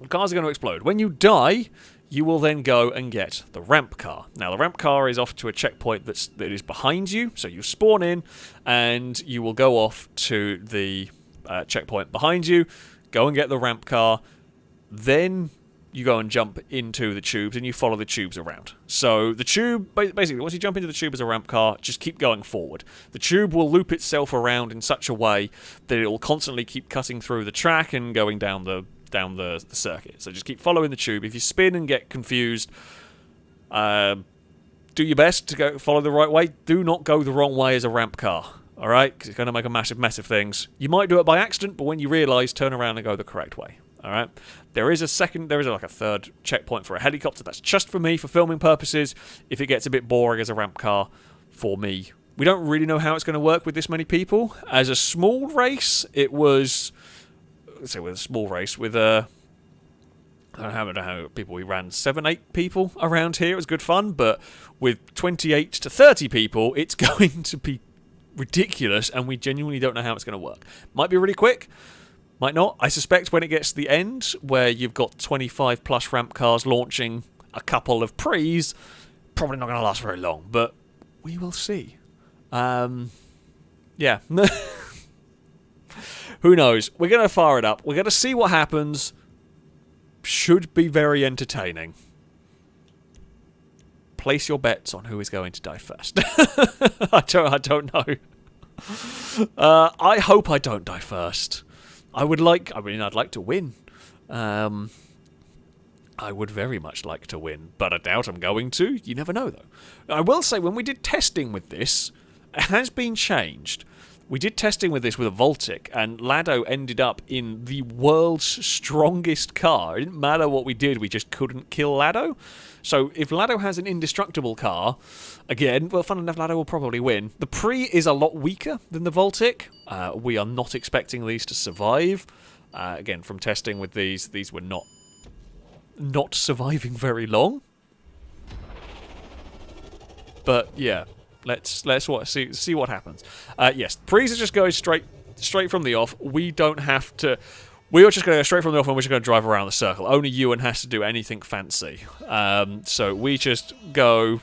Cars are going to explode. When you die, you will then go and get the ramp car. Now, the ramp car is off to a checkpoint that is behind you, so you spawn in, and you will go off to the checkpoint behind you, go and get the ramp car, then you go and jump into the tubes, and you follow the tubes around. So, the tube, basically, once you jump into the tube as a ramp car, just keep going forward. The tube will loop itself around in such a way that it will constantly keep cutting through the track and going down the circuit. So just keep following the tube. If you spin and get confused, do your best to follow the right way. Do not go the wrong way as a ramp car, alright? Because it's going to make a massive mess of things. You might do it by accident, but when you realise, turn around and go the correct way, alright? There is a third checkpoint for a helicopter. That's just for me, for filming purposes. If it gets a bit boring as a ramp car, for me. We don't really know how it's going to work with this many people. As a small race, it was... Let's say with a small race, with I don't know how many people we ran, 7-8 people around here. It was good fun, but with 28 to 30 people, it's going to be ridiculous, and we genuinely don't know how it's going to work. Might be really quick, might not. I suspect when it gets to the end, where you've got 25 plus ramp cars launching a couple of prees, probably not going to last very long, but we will see. Yeah. Who knows? We're going to fire it up. We're going to see what happens. Should be very entertaining. Place your bets on who is going to die first. I don't know. I hope I don't die first. I'd like to win. I would very much like to win, but I doubt I'm going to. You never know, though. I will say, when we did testing with this, has been changed. We did testing with this with a Voltic, and Lado ended up in the world's strongest car. It didn't matter what we did, we just couldn't kill Lado. So if Lado has an indestructible car, again, well, fun enough, Lado will probably win. The Pre is a lot weaker than the Voltic. We are not expecting these to survive. Again, from testing with these were not surviving very long. But yeah. Let's see what happens. Yes, Prees are just going straight from the off. We don't have to. We are just going to go straight from the off, and we're just going to drive around the circle. Only Ewan has to do anything fancy. So we just go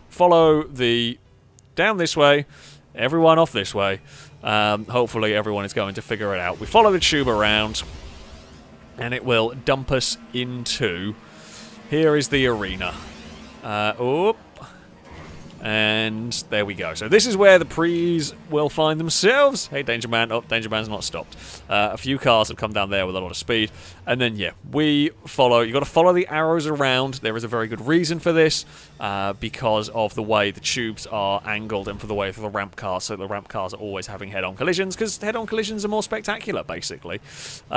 follow the down this way, everyone off this way. Hopefully, everyone is going to figure it out. We follow the tube around, and it will dump us into. Here is the arena. And there we go. So this is where the Prees will find themselves. Hey, Danger Man. Oh, Danger Man's not stopped. A few cars have come down there with a lot of speed. And then, yeah, we follow. You've got to follow the arrows around. There is a very good reason for this, because of the way the tubes are angled and for the way for the ramp cars. So the ramp cars are always having head-on collisions, because head-on collisions are more spectacular, basically. We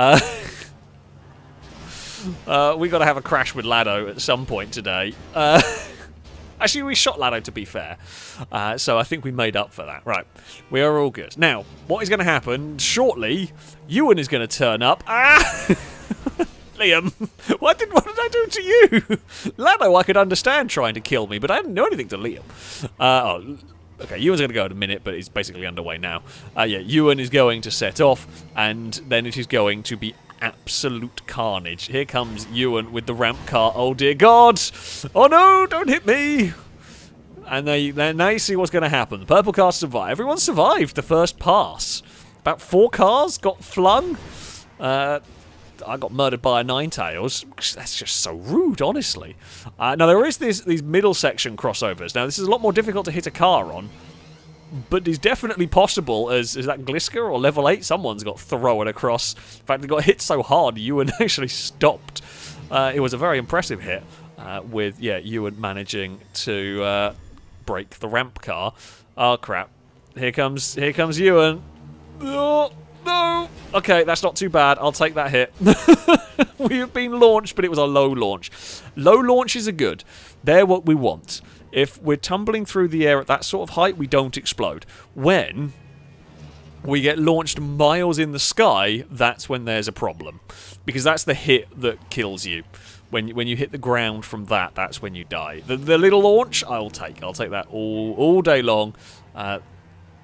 got to have a crash with Lado at some point today. Actually, we shot Lado, to be fair. So I think we made up for that. Right. We are all good. Now, what is going to happen shortly, Ewan is going to turn up. Liam, what did I do to you? Lado, I could understand trying to kill me, but I didn't do anything to Liam. Okay, Ewan's going to go in a minute, but he's basically underway now. Yeah, Ewan is going to set off, and then it is going to be absolute carnage. Here comes Ewan with the ramp car. Oh dear God! Oh no! Don't hit me! And now you see what's going to happen. The purple car survived. Everyone survived the first pass. About 4 cars got flung. I got murdered by a Ninetales. That's just so rude, honestly. Now there is these middle section crossovers. Now this is a lot more difficult to hit a car on, but it's definitely possible. Is that Glisker or level 8? Someone's got thrown across. In fact, they got hit so hard, Ewan actually stopped. It was a very impressive hit, with, yeah, Ewan managing to break the ramp car. Oh, crap. Here comes Ewan. Oh, no! Okay, that's not too bad. I'll take that hit. We have been launched, but it was a low launch. Low launches are good. They're what we want. If we're tumbling through the air at that sort of height, we don't explode. When we get launched miles in the sky, that's when there's a problem. Because that's the hit that kills you. When you hit the ground from that, that's when you die. The little launch, I'll take that all day long.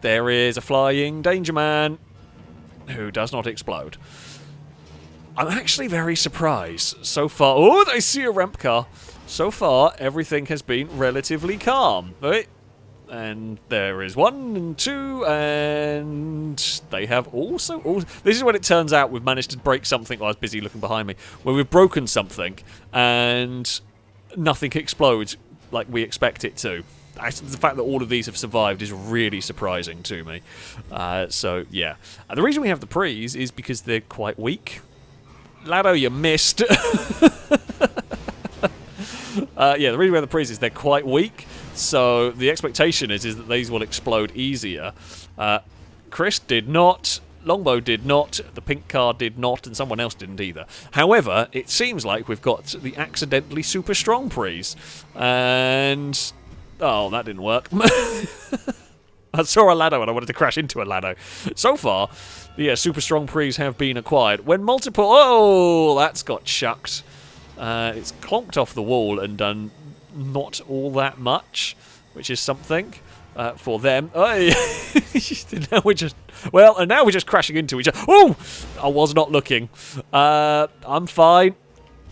There is a flying Danger Man who does not explode. I'm actually very surprised so far. Oh, I see a ramp car. So far, everything has been relatively calm. Right? And there is 1 and 2, and they have also... This is when it turns out we've managed to break something. I was busy looking behind me. Where we've broken something, and nothing explodes like we expect it to. Actually, the fact that all of these have survived is really surprising to me. So, yeah. The reason we have the Prees is because they're quite weak. Lado, you missed. Yeah, the reason we have the Prees is they're quite weak. So the expectation is that these will explode easier. Chris did not. Longbow did not. The pink car did not. And someone else didn't either. However, it seems like we've got the accidentally super strong Prees. And... oh, that didn't work. I saw a Lado and I wanted to crash into a Lado. So far, yeah, super strong Prees have been acquired. When multiple... oh, that's got chucked. It's clonked off the wall and done not all that much, which is something for them. Oh, now we're just... well, and now we're just crashing into each other. Oh! I was not looking. I'm fine.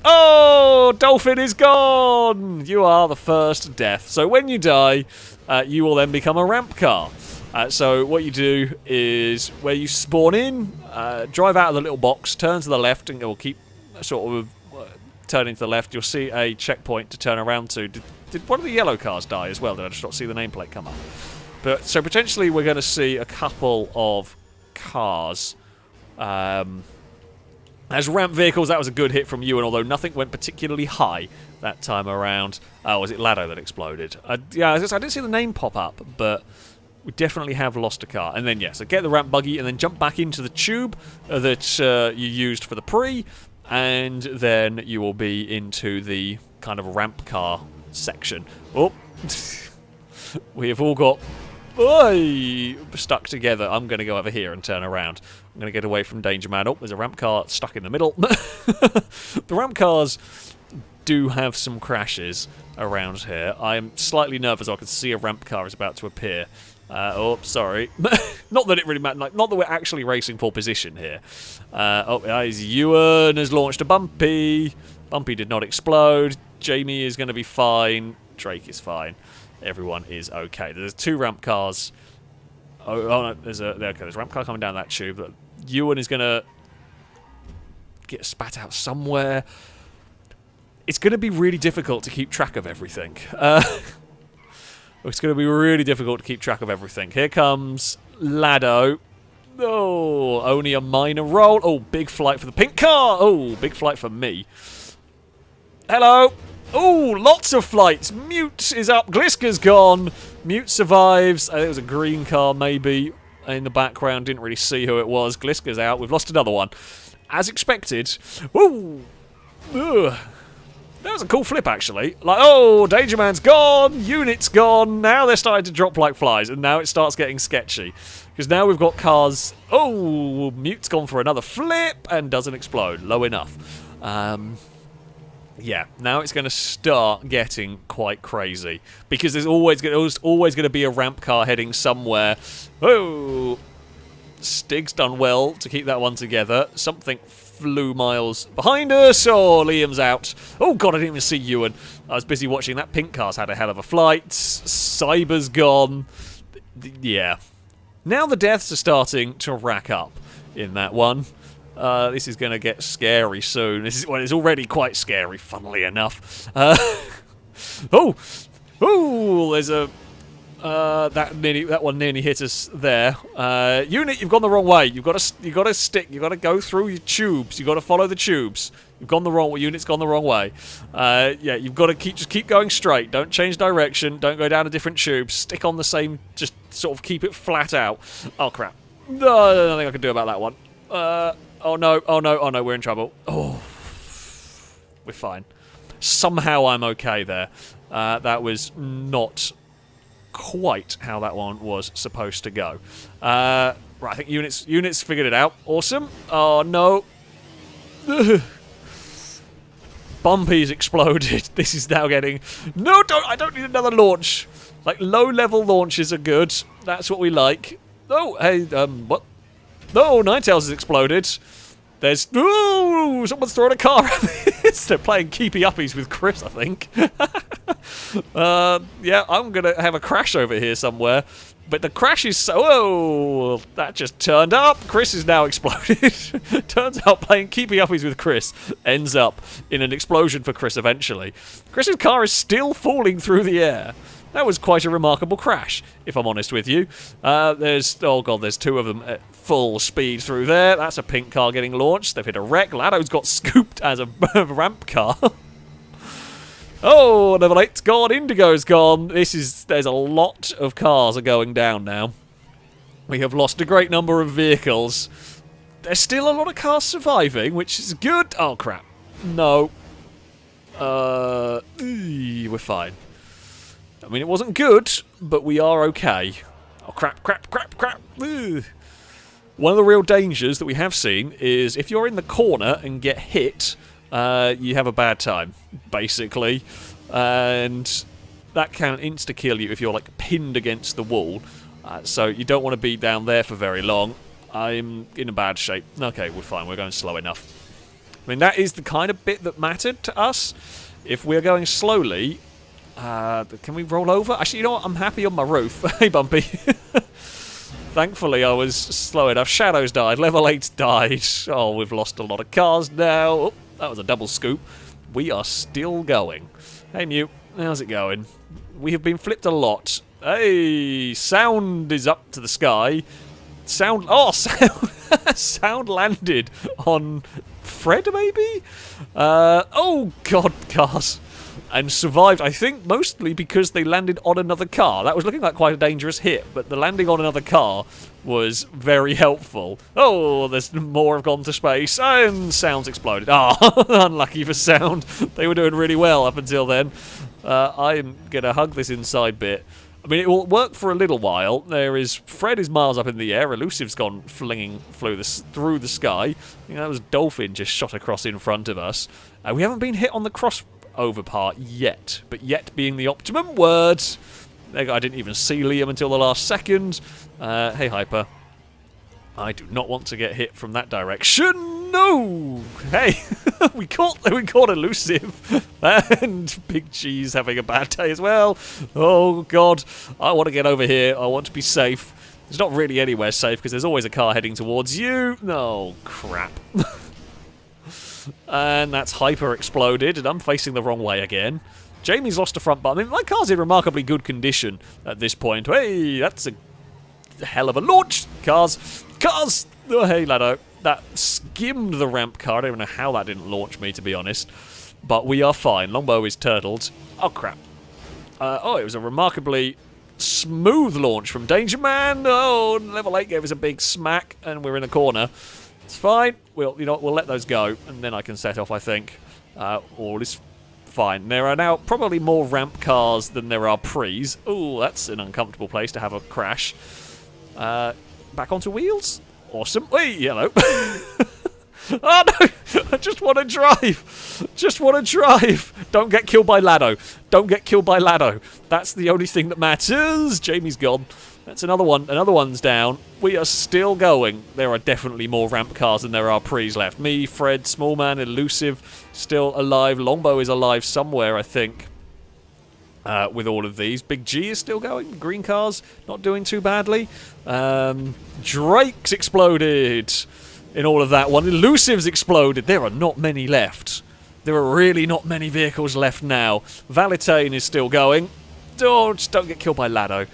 Oh! Dolphin is gone! You are the first death. So when you die, you will then become a ramp car. So what you do is, where you spawn in, drive out of the little box, turn to the left, and it will keep sort of turning to the left. You'll see a checkpoint to turn around to. Did one of the yellow cars die as well? Did I just not see the nameplate come up? But so potentially we're going to see a couple of cars as ramp vehicles. That was a good hit from you, and although nothing went particularly high that time around. Oh, was it Lado that exploded? Yeah, I didn't see the name pop up, but we definitely have lost a car. And then, yeah, so get the ramp buggy and then jump back into the tube that you used for the pre, and then you will be into the kind of ramp car section. Oh, we have all got stuck together. I'm going to go over here and turn around. I'm going to get away from Danger Man. Oh, there's a ramp car stuck in the middle. The ramp cars do have some crashes around here. I'm slightly nervous. I can see a ramp car is about to appear. Oh, sorry. Not that it really matters. Like, not that we're actually racing for position here. Ewan has launched a Bumpy. Bumpy did not explode. Jamie is going to be fine. Drake is fine. Everyone is okay. There's 2 ramp cars. Oh no, there's a ramp car coming down that tube. But Ewan is going to get spat out somewhere. It's going to be really difficult to keep track of everything. It's going to be really difficult to keep track of everything. Here comes Lado. Oh, only a minor roll. Oh, big flight for the pink car. Oh, big flight for me. Hello. Oh, lots of flights. Mute is up. Gliska's gone. Mute survives. I think it was a green car maybe in the background. Didn't really see who it was. Gliska's out. We've lost another one. As expected. Ooh. Ugh. That was a cool flip, actually. Like, oh, Danger Man's gone, Unit's gone, now they're starting to drop like flies, and now it starts getting sketchy. Because now we've got cars... Oh, Mute's gone for another flip and doesn't explode. Low enough. Yeah, now it's going to start getting quite crazy. Because there's always going to be a ramp car heading somewhere. Oh, Stig's done well to keep that one together. Something flew miles behind us. Oh, Liam's out. Oh, God, I didn't even see Ewan. I was busy watching. That pink car's had a hell of a flight. Cyber's gone. Yeah. Now the deaths are starting to rack up in that one. This is going to get scary soon. It's already quite scary, funnily enough. Oh, there's a... that one nearly hit us there. Unit, you've gone the wrong way. You've got to stick. You've got to go through your tubes. You've got to follow the tubes. You've gone the wrong way. Unit's gone the wrong way. Yeah, you've got to keep going straight. Don't change direction. Don't go down a different tube. Stick on the same. Just sort of keep it flat out. Oh crap! No, there's nothing I can do about that one. Oh no! Oh no! Oh no! We're in trouble. Oh, we're fine. Somehow I'm okay there. That was not quite how that one was supposed to go. Right, I think units figured it out. Awesome. Oh no. Bumpy's exploded. This is now getting... No, I don't need another launch. Like, low-level launches are good. That's what we like. Oh, hey, what? No, Ninetales has exploded. There's... Ooh, someone's throwing a car at me. They're playing keepy-uppies with Chris, I think. Yeah, I'm going to have a crash over here somewhere. But the crash is so... Oh, that just turned up. Chris is now exploded. Turns out playing keepy-uppies with Chris ends up in an explosion for Chris eventually. Chris's car is still falling through the air. That was quite a remarkable crash, if I'm honest with you. There's 2 of them at full speed through there. That's a pink car getting launched. They've hit a wreck. Lado's got scooped as a ramp car. Oh, level 8's gone. Indigo's gone. There's a lot of cars are going down now. We have lost a great number of vehicles. There's still a lot of cars surviving, which is good. Oh, crap. No. We're fine. I mean, it wasn't good, but we are okay. Oh, crap. Ugh. One of the real dangers that we have seen is if you're in the corner and get hit, you have a bad time, basically. And that can insta-kill you if you're, like, pinned against the wall. So you don't want to be down there for very long. I'm in a bad shape. Okay, we're fine. We're going slow enough. I mean, that is the kind of bit that mattered to us. If we're going slowly... can we roll over? Actually, you know what? I'm happy on my roof. Hey, Bumpy. Thankfully, I was slow enough. Shadows died. Level 8 died. Oh, we've lost a lot of cars now. Oh, that was a double scoop. We are still going. Hey, Mew. How's it going? We have been flipped a lot. Hey, sound is up to the sky. Sound... Oh, sound... sound landed on Fred, maybe? Oh, God, cars. and survived, I think, mostly because they landed on another car. That was looking like quite a dangerous hit, but the landing on another car was very helpful. Oh, there's more have gone to space, and sounds exploded. Ah, unlucky for sound. They were doing really well up until then. I'm going to hug this inside bit. I mean, it will work for a little while. Fred is miles up in the air. Elusive's gone flinging through the sky. I think that was Dolphin just shot across in front of us. We haven't been hit on the crossover part yet, but yet being the optimum word. I didn't even see Liam until the last second. Hey, Hyper. I do not want to get hit from that direction. No! Hey, we caught Elusive. And Big G's having a bad day as well. Oh, God. I want to get over here. I want to be safe. It's not really anywhere safe because there's always a car heading towards you. Oh, crap. And that's Hyper exploded, and I'm facing the wrong way again. Jamie's lost a front butt. I mean, my car's in remarkably good condition at this point. Hey, that's a hell of a launch. Cars! Oh, hey, Lado. That skimmed the ramp car. I don't even know how that didn't launch me, to be honest. But we are fine. Longbow is turtled. Oh, crap. It was a remarkably smooth launch from Danger Man. Oh, level 8 gave us a big smack, and we're in a corner. It's fine. We'll let those go, and then I can set off, I think. All is fine. There are now probably more ramp cars than there are prees. Oh, that's an uncomfortable place to have a crash. Back onto wheels? Awesome. Wait, yellow. Oh, no! I just want to drive! Don't get killed by Lado. That's the only thing that matters. Jamie's gone. That's another one. Another one's down. We are still going. There are definitely more ramp cars than there are prees left. Me, Fred, Smallman, Elusive, still alive. Longbow is alive somewhere, I think. With all of these. Big G is still going. Green cars not doing too badly. Drake's exploded in all of that one. Elusive's exploded. There are not many left. There are really not many vehicles left now. Valitane is still going. Oh, just don't get killed by Lado.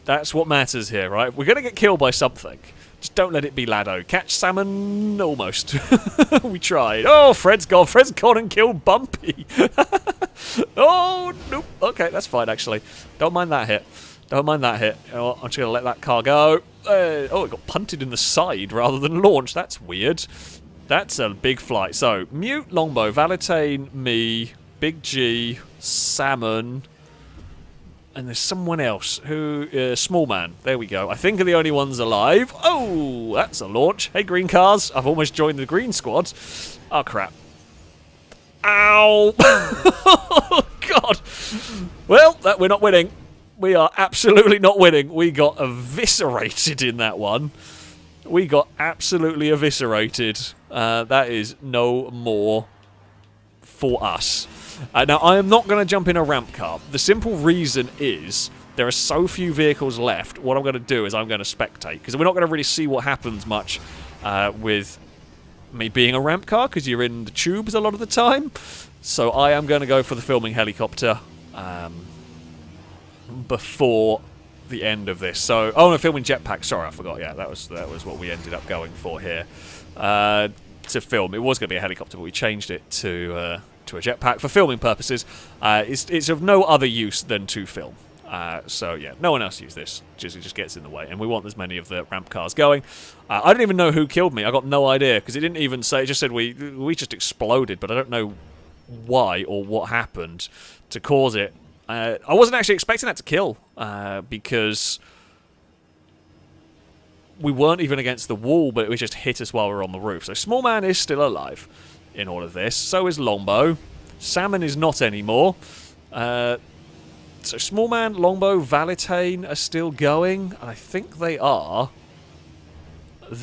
That's what matters here, right? We're going to get killed by something. Just don't let it be Lado. Catch salmon? Almost. We tried. Oh, Fred's gone. Fred's gone and killed Bumpy. Oh, nope. Okay, that's fine, actually. Don't mind that hit. You know what, I'm just going to let that car go. It got punted in the side rather than launched. That's weird. That's a big flight. So, Mute, Longbow, Valitane, me, Big G, Salmon... And there's someone else who... Small Man. There we go. I think are the only ones alive. Oh, that's a launch. Hey, green cars. I've almost joined the green squad. Oh, crap. Ow. Oh, God. Well, we're not winning. We are absolutely not winning. We got eviscerated in that one. We got absolutely eviscerated. That is no more for us. Now, I am not going to jump in a ramp car. The simple reason is there are so few vehicles left. What I'm going to do is I'm going to spectate, because we're not going to really see what happens much with me being a ramp car, because you're in the tubes a lot of the time. So I am going to go for the filming helicopter before the end of this. So, no, filming jetpack. Sorry, I forgot. Yeah, that was what we ended up going for here to film. It was going to be a helicopter, but we changed it to a jetpack for filming purposes. It's of no other use than to film. So yeah, no one else used this. It just gets in the way, and we want as many of the ramp cars going. I don't even know who killed me. I got no idea, because it didn't even say. It just said we just exploded, but I don't know why or what happened to cause it. I wasn't actually expecting that to kill, because we weren't even against the wall, but it just hit us while we were on the roof. So Small Man is still alive in all of this. So is Longbow. Salmon is not anymore. So Small Man, Longbow, Valitane are still going. And I think they are. I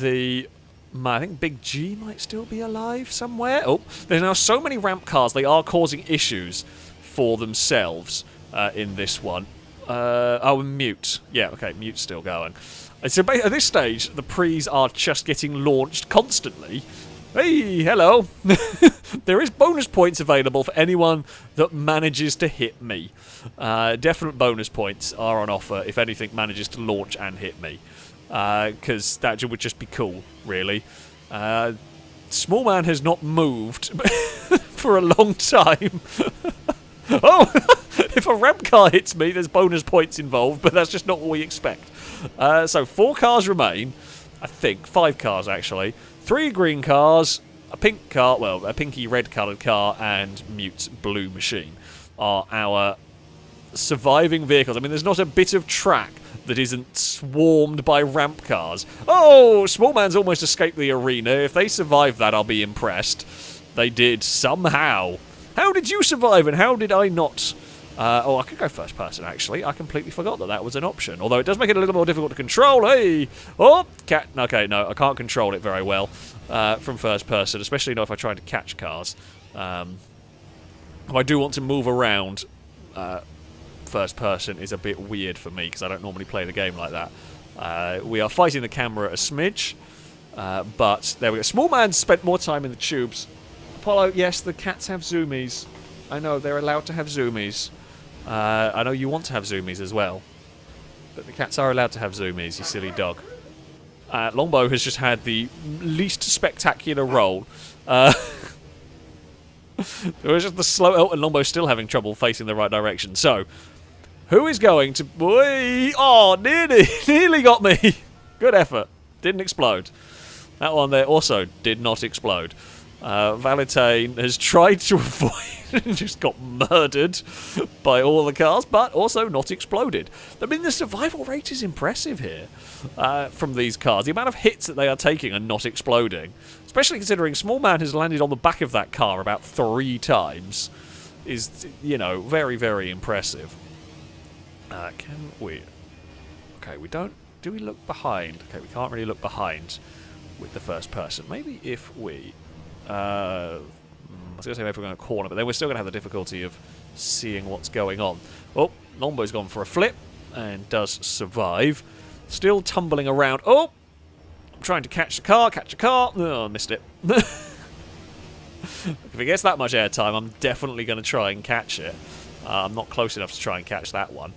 think Big G might still be alive somewhere. Oh, there's now so many ramp cars. They are causing issues for themselves in this one. Mute. Yeah, okay, Mute's still going. And so at this stage, the prees are just getting launched constantly. Hey, hello. There is bonus points available for anyone that manages to hit me. Definite bonus points are on offer if anything manages to launch and hit me. Because that would just be cool, really. Small Man has not moved for a long time. Oh! If a ramp car hits me, there's bonus points involved, but that's just not what we expect. So 4 cars remain. I think 5 cars, actually. 3 green cars, a pink car, well, a pinky red coloured car, and Mute's blue machine are our surviving vehicles. I mean, there's not a bit of track that isn't swarmed by ramp cars. Oh, Small Man's almost escaped the arena. If they survive that, I'll be impressed. They did, somehow. How did you survive, and how did I not? Oh, I could go first person, actually. I completely forgot that that was an option. Although it does make it a little more difficult to control. Hey! Oh! Okay, no, I can't control it very well from first person, especially not if I try to catch cars. If I do want to move around, first person is a bit weird for me, because I don't normally play the game like that. We are fighting the camera a smidge, but there we go. Small Man spent more time in the tubes. Apollo, yes, the cats have zoomies. I know, they're allowed to have zoomies. I know you want to have zoomies as well. But the cats are allowed to have zoomies, you silly dog. Longbow has just had the least spectacular roll. There was just the slow... Oh, and Longbow's still having trouble facing the right direction. So, who is going to... Boy! Oh, nearly got me. Good effort. Didn't explode. That one there also did not explode. Valentine has tried to avoid and just got murdered by all the cars, but also not exploded. I mean, the survival rate is impressive here from these cars. The amount of hits that they are taking and not exploding, especially considering Small Man has landed on the back of that car about 3 times, is, you know, very, very impressive. Can we... Okay, we don't... Do we look behind? Okay, we can't really look behind with the first person. Maybe if we... I was going to say maybe we're going to corner, but then we're still going to have the difficulty of seeing what's going on. Oh, Longbow's gone for a flip and does survive. Still tumbling around. Oh! I'm trying to catch a car. Oh, I missed it. If it gets that much airtime, I'm definitely going to try and catch it. I'm not close enough to try and catch that one.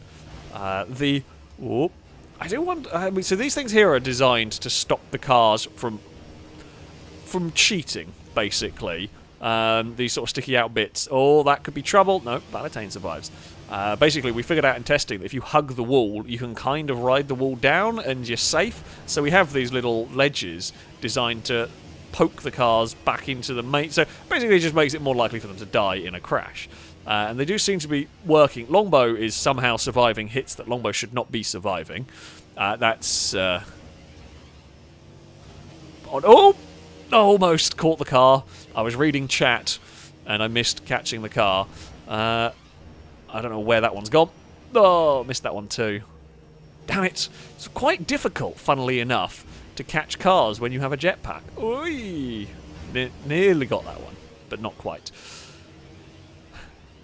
I do want... so these things here are designed to stop the cars from cheating, basically. These sort of sticky out bits. Oh, that could be trouble. No, Valentine survives. Basically, we figured out in testing that if you hug the wall, you can kind of ride the wall down and you're safe. So we have these little ledges designed to poke the cars back into the main... So basically it just makes it more likely for them to die in a crash. And they do seem to be working. Longbow is somehow surviving hits that Longbow should not be surviving. That's... Oh! Almost caught the car. I was reading chat and I missed catching the car. I don't know where that one's gone. Oh, missed that one too. Damn it. It's quite difficult, funnily enough, to catch cars when you have a jetpack. Oy! Nearly got that one, but not quite.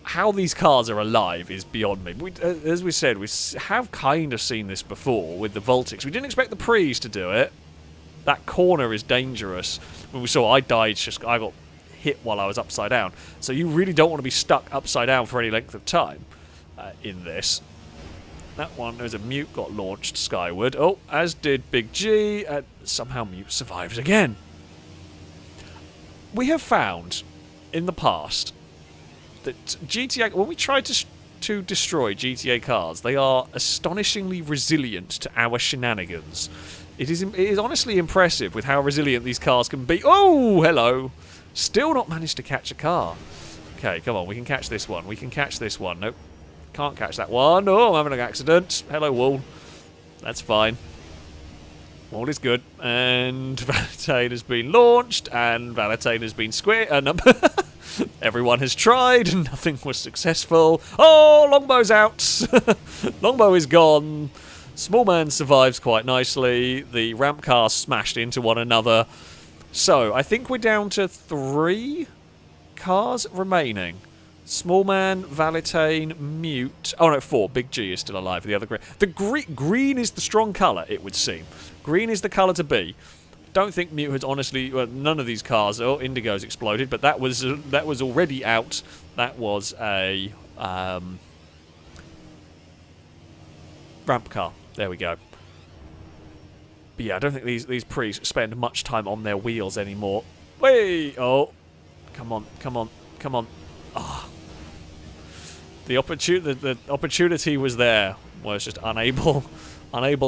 How these cars are alive is beyond me. As we said, we have kind of seen this before with the Voltics. We didn't expect the Prees to do it. That corner is dangerous. When we saw, I died, I got hit while I was upside down. So you really don't want to be stuck upside down for any length of time in this. That one, there's a Mute got launched skyward. Oh, as did Big G. Somehow Mute survives again. We have found in the past that GTA, when we try to destroy GTA cars, they are astonishingly resilient to our shenanigans. It is honestly impressive with how resilient these cars can be. Oh, hello. Still not managed to catch a car. Okay, come on, we can catch this one. We can catch this one. Nope. Can't catch that one. Oh, I'm having an accident. Hello, wall. That's fine. Wall is good. And Valentine has been launched, and Valentine has been everyone has tried, and nothing was successful. Oh, Longbow's out. Longbow is gone. Small Man survives quite nicely. The ramp cars smashed into one another. So, I think we're down to 3 cars remaining. Small Man, Valentine, Mute... Oh no, 4. Big G is still alive. The other green... Green is the strong colour, it would seem. Green is the colour to be. Don't think Mute has honestly... Well, none of these cars... Oh, Indigo's exploded, but that was already out. That was a... ramp car. There we go. But yeah, I don't think these Prees spend much time on their wheels anymore. Wait! Oh. Come on, come on, come on. Oh. The opportunity was there. Was just unable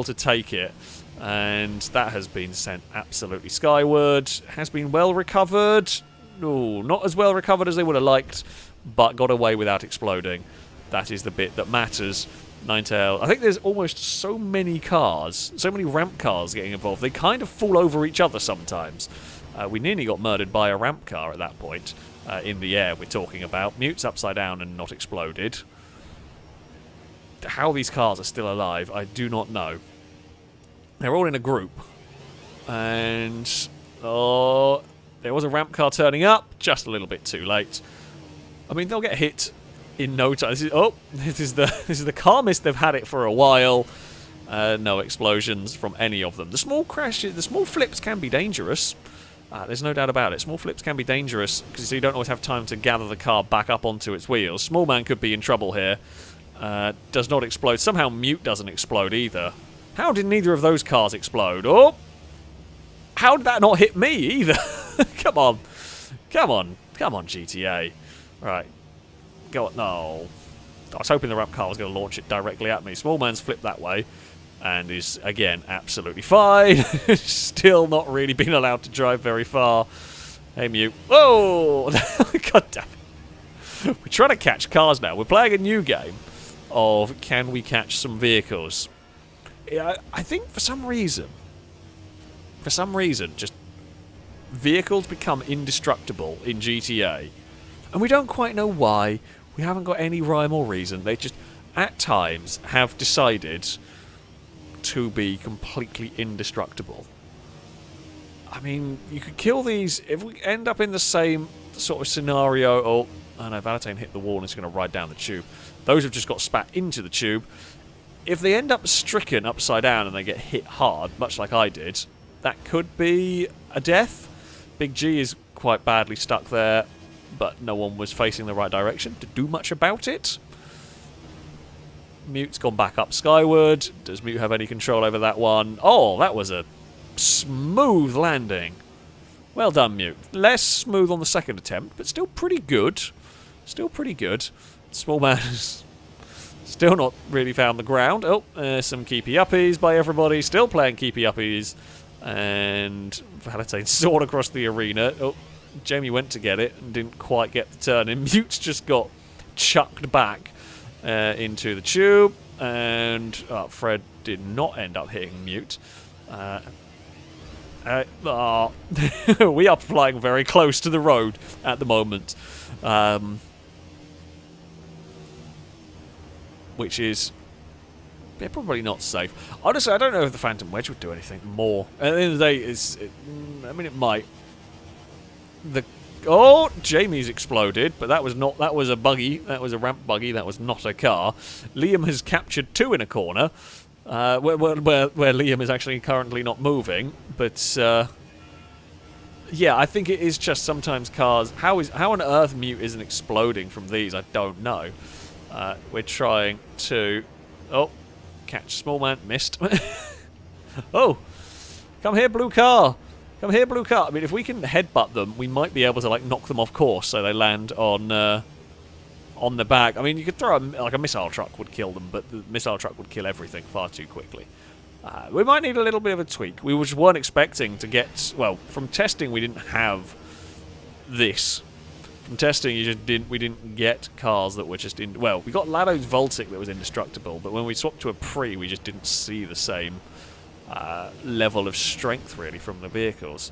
to take it, and that has been sent absolutely skyward. Has been well recovered. No, not as well recovered as they would have liked, but got away without exploding. That is the bit that matters. Ninetale. I think there's almost so many cars, so many ramp cars getting involved. They kind of fall over each other sometimes. We nearly got murdered by a ramp car at that point. In the air, we're talking about. Mute's upside down and not exploded. How these cars are still alive, I do not know. They're all in a group. And... oh... there was a ramp car turning up, just a little bit too late. I mean, they'll get hit in no time. This is the calmest they've had it for a while. No explosions from any of them. The small crashes, the small flips can be dangerous. There's no doubt about it. Small flips can be dangerous because you don't always have time to gather the car back up onto its wheels. Small man could be in trouble here. Does not explode. Somehow Mute doesn't explode either. How did neither of those cars explode? Oh! How did that not hit me either? Come on. Come on, GTA. Right. Go on. No. I was hoping the ramp car was going to launch it directly at me. Small man's flipped that way. And is, again, absolutely fine. Still not really been allowed to drive very far. Hey, Mute. Whoa! God damn it. We're trying to catch cars now. We're playing a new game of can we catch some vehicles. I think for some reason, just vehicles become indestructible in GTA. And we don't quite know why. We haven't got any rhyme or reason. They just, at times, have decided to be completely indestructible. I mean, you could kill these if we end up in the same sort of scenario. Oh, I know, Valentine hit the wall and it's going to ride down the tube. Those have just got spat into the tube. If they end up stricken upside down and they get hit hard, much like I did, that could be a death. Big G is quite badly stuck there, but no one was facing the right direction to do much about it. Mute's gone back up skyward. Does Mute have any control over that one? Oh, that was a smooth landing. Well done, Mute. Less smooth on the second attempt, but still pretty good. Still pretty good. Small man has still not really found the ground. Oh, some keepy-uppies by everybody. Still playing keepy-uppies. And Valentine soared across the arena. Oh, Jamie went to get it and didn't quite get the turn. And Mute's just got chucked back into the tube. And Fred did not end up hitting Mute. We are flying very close to the road at the moment. Which is probably not safe. Honestly, I don't know if the Phantom Wedge would do anything more. At the end of the day, it might. Jamie's exploded, but that was a buggy. That was a ramp buggy. That was not a car. Liam has captured two in a corner, where Liam is actually currently not moving. But yeah, I think it is just sometimes cars. How on earth Mute isn't exploding from these? I don't know. We're trying to catch small man. Missed. Oh, come here, blue car. Come here, blue car. I mean, if we can headbutt them, we might be able to like knock them off course so they land on the back. I mean, you could throw a missile truck would kill them, but the missile truck would kill everything far too quickly. We might need a little bit of a tweak. We just weren't expecting to get. Well, from testing, we didn't have this. From testing, we didn't get cars that were just in. Well, we got Lado's Voltic that was indestructible, but when we swapped to a Pre, we just didn't see the same level of strength really from the vehicles.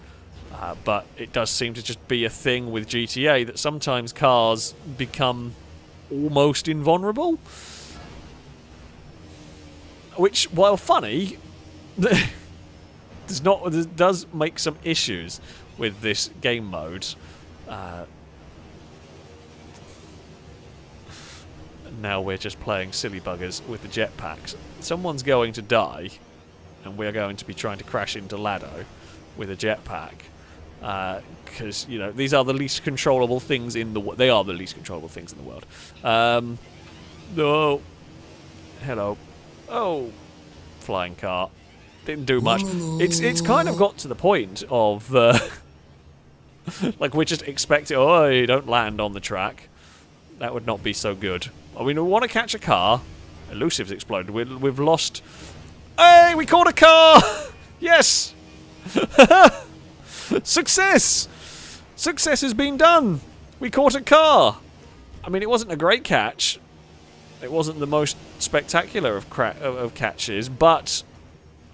But it does seem to just be a thing with GTA that sometimes cars become almost invulnerable. Which, while funny, does make some issues with this game mode. Now we're just playing silly buggers with the jetpacks. Someone's going to die, and we're going to be trying to crash into Lado with a jetpack. Because, you know, these are the least controllable things in the world. They are the least controllable things in the world. No. Hello. Oh. Flying car. Didn't do much. It's kind of got to the point of... like, we're just expecting... Oh, you don't land on the track. That would not be so good. We want to catch a car. Elusive's exploded. We've lost... Hey, we caught a car! Yes! Success! Success has been done! We caught a car! I mean, it wasn't a great catch. It wasn't the most spectacular of catches, but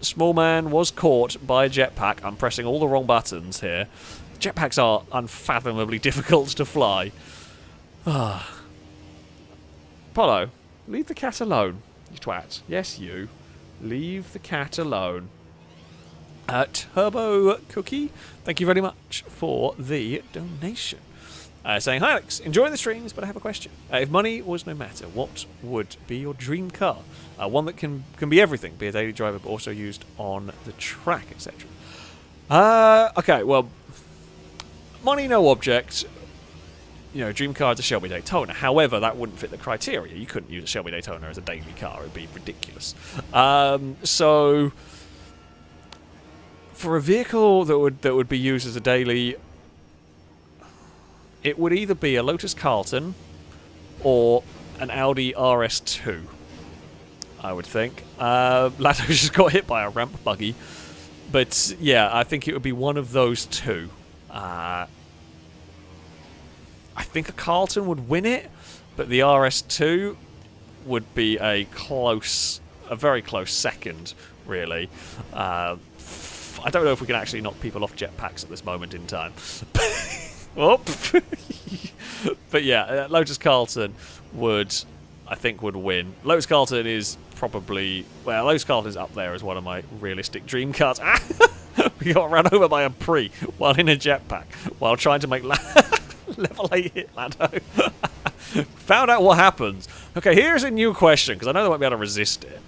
Small Man was caught by a jetpack. I'm pressing all the wrong buttons here. Jetpacks are unfathomably difficult to fly. Apollo, leave the cat alone, you twat. Yes, you. Leave the cat alone. Turbo Cookie, thank you very much for the donation. Saying, hi Alex, enjoying the streams, but I have a question. If money was no matter, what would be your dream car? One that can be everything, be a daily driver, but also used on the track, etc. Okay, well, money no object. You know, dream car is a Shelby Daytona. However, that wouldn't fit the criteria. You couldn't use a Shelby Daytona as a daily car. It would be ridiculous. So, for a vehicle that would be used as a daily... It would either be a Lotus Carlton or an Audi RS2, I would think. Lado just got hit by a ramp buggy. But, yeah, I think it would be one of those two. I think a Carlton would win it, but the RS2 would be a very close second, really. I don't know if we can actually knock people off jetpacks at this moment in time. Oh. But yeah, Lotus Carlton I think would win. Lotus Carlton is probably... Well, Lotus Carlton is up there as one of my realistic dream cars. We got run over by a Pre while in a jetpack, while trying to make level 8 hit Lado. Found out what happens. Okay, here's a new question, because I know they won't be able to resist it.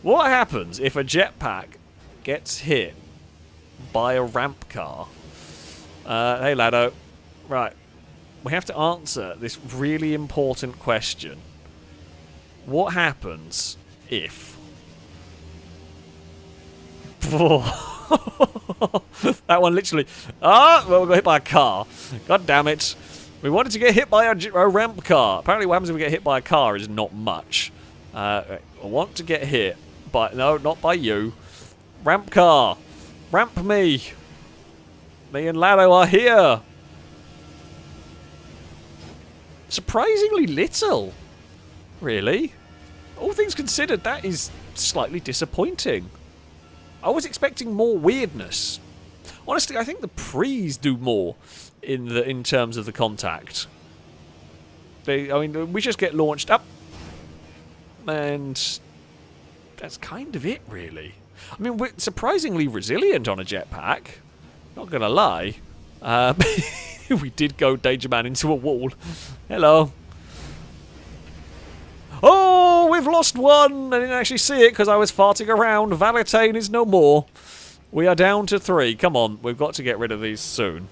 What happens if a jetpack gets hit by a ramp car? Hey, Lado. Right. We have to answer this really important question. What happens if... That one literally... well, we got hit by a car. God damn it. We wanted to get hit by a ramp car. Apparently what happens if we get hit by a car is not much. I want to get hit by... No, not by you. Ramp car. Ramp me. Me and Lado are here. Surprisingly little. Really. All things considered, that is slightly disappointing. I was expecting more weirdness. Honestly, I think the Prees do more in terms of the contact. We just get launched up, and that's kind of it, really. I mean, we're surprisingly resilient on a jetpack. Not gonna lie. We did go Danger Man into a wall. Hello. Oh, we've lost one! I didn't actually see it because I was farting around. Valentine is no more. We are down to 3. Come on, we've got to get rid of these soon.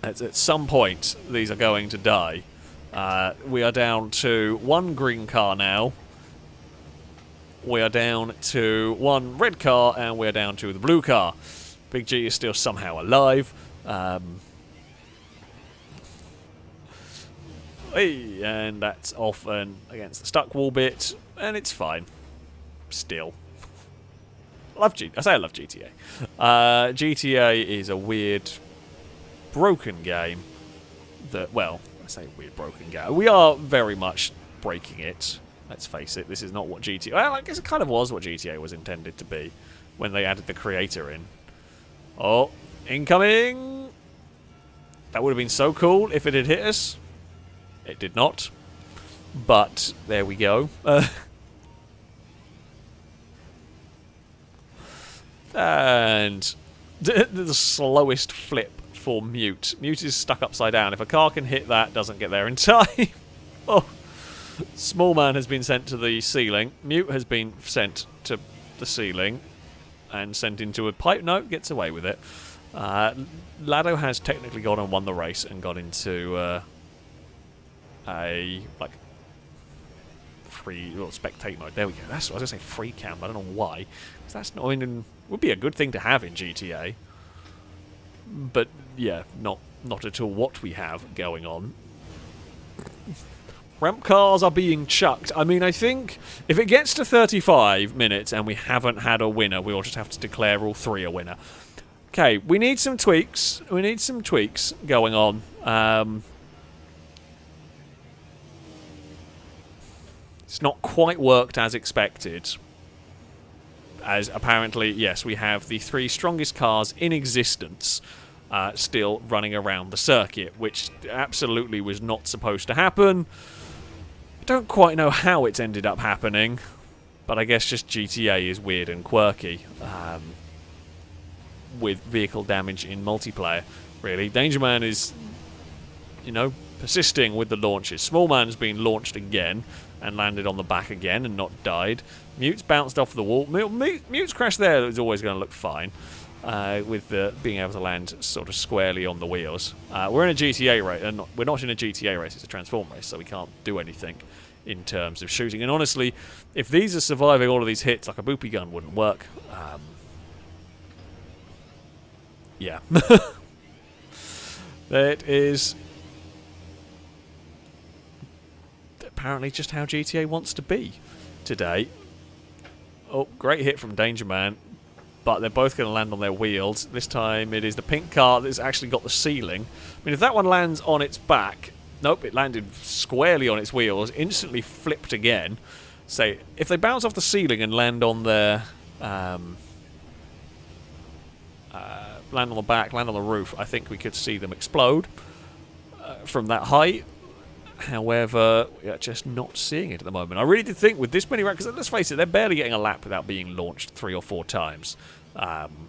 At some point, these are going to die. We are down to 1 green car now. We are down to 1 red car, and we are down to the blue car. Big G is still somehow alive. And that's off and against the stuck wall bit, and it's fine. Still. I say I love GTA. GTA is a weird, broken game that, well, I say weird, broken game. We are very much breaking it. Let's face it, this is not what GTA... Well, I guess it kind of was what GTA was intended to be when they added the creator in. Oh, incoming! That would have been so cool if it had hit us. It did not. But, there we go. And the slowest flip for Mute. Mute is stuck upside down. If a car can hit that, doesn't get there in time. Oh. Small Man has been sent to the ceiling. Mute has been sent to the ceiling. And sent into a pipe. No, gets away with it. Lado has technically gone and won the race and got into a free spectate mode. There we go. That's what I was gonna say, free cam. I don't know why. Because that's not. I mean, would be a good thing to have in GTA. But yeah, not at all what we have going on. Ramp cars are being chucked. I mean, I think if it gets to 35 minutes and we haven't had a winner, we'll just have to declare all 3 a winner. Okay, we need some tweaks. We need some tweaks going on. It's not quite worked as expected. As apparently, yes, we have the 3 strongest cars in existence still running around the circuit, which absolutely was not supposed to happen. Don't quite know how it's ended up happening, but I guess just GTA is weird and quirky with vehicle damage in multiplayer, really. Danger Man is, you know, persisting with the launches. Small Man's been launched again and landed on the back again and not died. Mute's bounced off the wall. Mute's crash there is always going to look fine with being able to land sort of squarely on the wheels. We're in a GTA race, and we're not in a GTA race, it's a Transform race, so we can't do anything in terms of shooting. And honestly, if these are surviving all of these hits, like a boopy gun wouldn't work. Yeah. That is apparently just how GTA wants to be today. Oh, great hit from Danger Man, but they're both going to land on their wheels. This time it is the pink car that's actually got the ceiling. I mean, if that one lands on its back... Nope, it landed squarely on its wheels, instantly flipped again. So, if they bounce off the ceiling and land on their... land on the back, land on the roof, I think we could see them explode from that height. However, we are just not seeing it at the moment. I really did think with this many rounds, because let's face it, they're barely getting a lap without being launched 3 or 4 times. And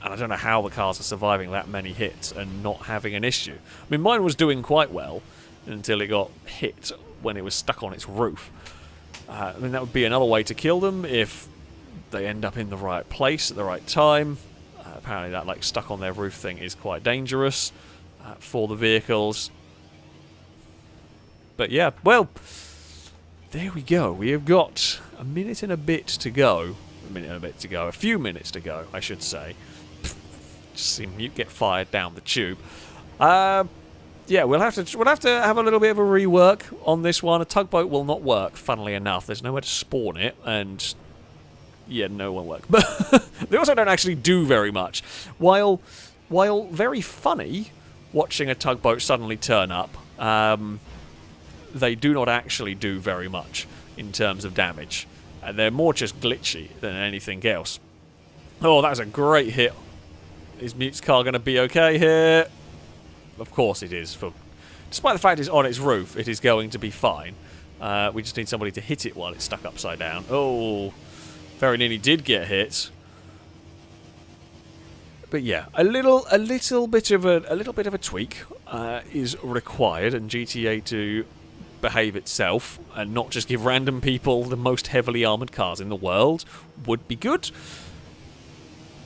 I don't know how the cars are surviving that many hits and not having an issue. I mean, mine was doing quite well until it got hit when it was stuck on its roof. I mean, that would be another way to kill them if they end up in the right place at the right time. Apparently that like stuck on their roof thing is quite dangerous for the vehicles. But yeah, well, there we go. We have got a minute and a bit to go. A few minutes to go, I should say. Just see Mute get fired down the tube. Yeah, we'll have to have a little bit of a rework on this one. A tugboat will not work, funnily enough. There's nowhere to spawn it, and yeah, no one work. But they also don't actually do very much. While very funny, watching a tugboat suddenly turn up, they do not actually do very much in terms of damage. They're more just glitchy than anything else. Oh, that was a great hit. Is Mute's car going to be okay here? Of course it is. Despite the fact it's on its roof, it is going to be fine. We just need somebody to hit it while it's stuck upside down. Oh, very nearly did get hit. But yeah, a little bit of a tweak is required, and GTA to behave itself and not just give random people the most heavily armoured cars in the world would be good.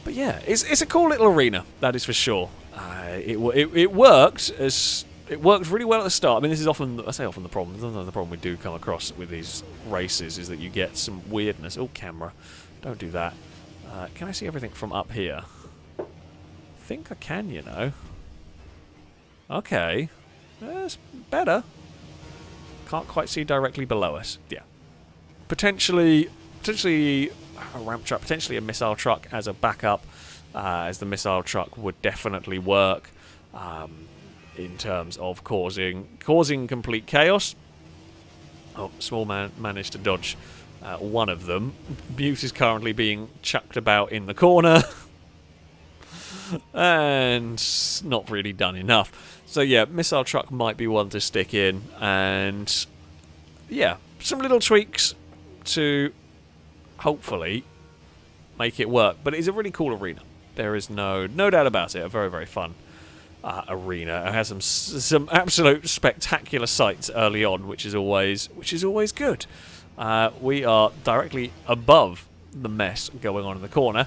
But yeah, it's a cool little arena, that is for sure. It worked really well at the start. I mean, this is often the problem. The problem we do come across with these races is that you get some weirdness. Oh, camera, don't do that. Can I see everything from up here? I think I can, you know. Okay, that's better. Can't quite see directly below us. Yeah, potentially a ramp truck, potentially a missile truck as a backup, as the missile truck would definitely work in terms of causing complete chaos. Oh, Small Man managed to dodge one of them. Mute is currently being chucked about in the corner and not really done enough. So yeah, missile truck might be one to stick in, and yeah, some little tweaks to hopefully make it work. But it's a really cool arena. There is no doubt about it. A very, very fun arena. It has some absolute spectacular sights early on, which is always good. We are directly above the mess going on in the corner.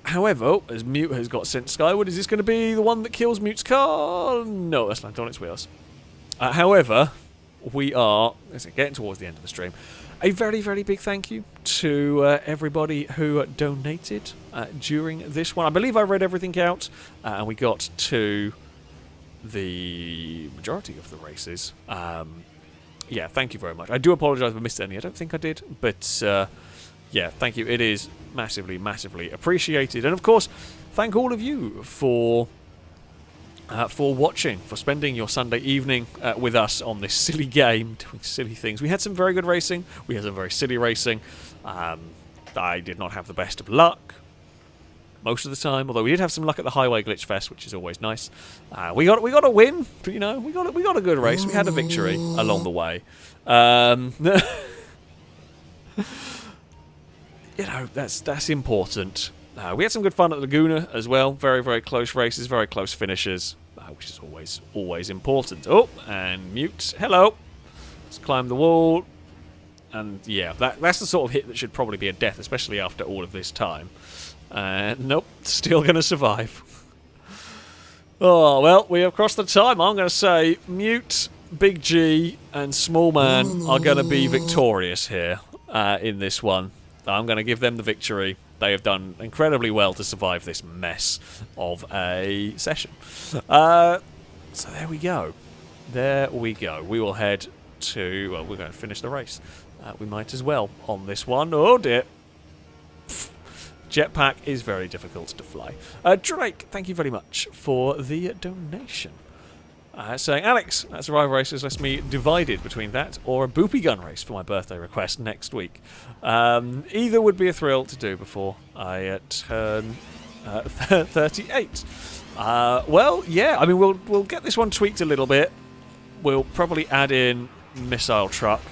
However, as Mute has got sent skyward, is this going to be the one that kills Mute's car? No, that's landed on its wheels. However, we are getting towards the end of the stream. A very, very big thank you to everybody who donated during this one. I believe I read everything out, and we got to the majority of the races. Yeah, thank you very much. I do apologise if I missed any. I don't think I did, but yeah, thank you. It is massively, massively appreciated. And of course, thank all of you for watching, for spending your Sunday evening with us on this silly game, doing silly things. We had some very good racing. We had some very silly racing. I did not have the best of luck most of the time, although we did have some luck at the Highway Glitch Fest, which is always nice. We got a win, you know. We got a good race. We had a victory along the way. You know, that's important. We had some good fun at Laguna as well. Very, very close races, very close finishes, which is always important. Oh, and mute. Hello. Let's climb the wall. And yeah, that's the sort of hit that should probably be a death, especially after all of this time. Nope, still going to survive. Oh, well, we have crossed the time. I'm going to say Mute, Big G, and Small Man are going to be victorious here in this one. I'm going to give them the victory. They have done incredibly well to survive this mess of a session. So there we go. There we go. We will head to... Well, we're going to finish the race. We might as well on this one. Oh, dear. Jetpack is very difficult to fly. Drake, thank you very much for the donation. Saying, Alex, that survival races lets me divided between that or a boopy gun race for my birthday request next week. Either would be a thrill to do before I turn 38. Well, yeah, I mean, we'll get this one tweaked a little bit. We'll probably add in missile truck,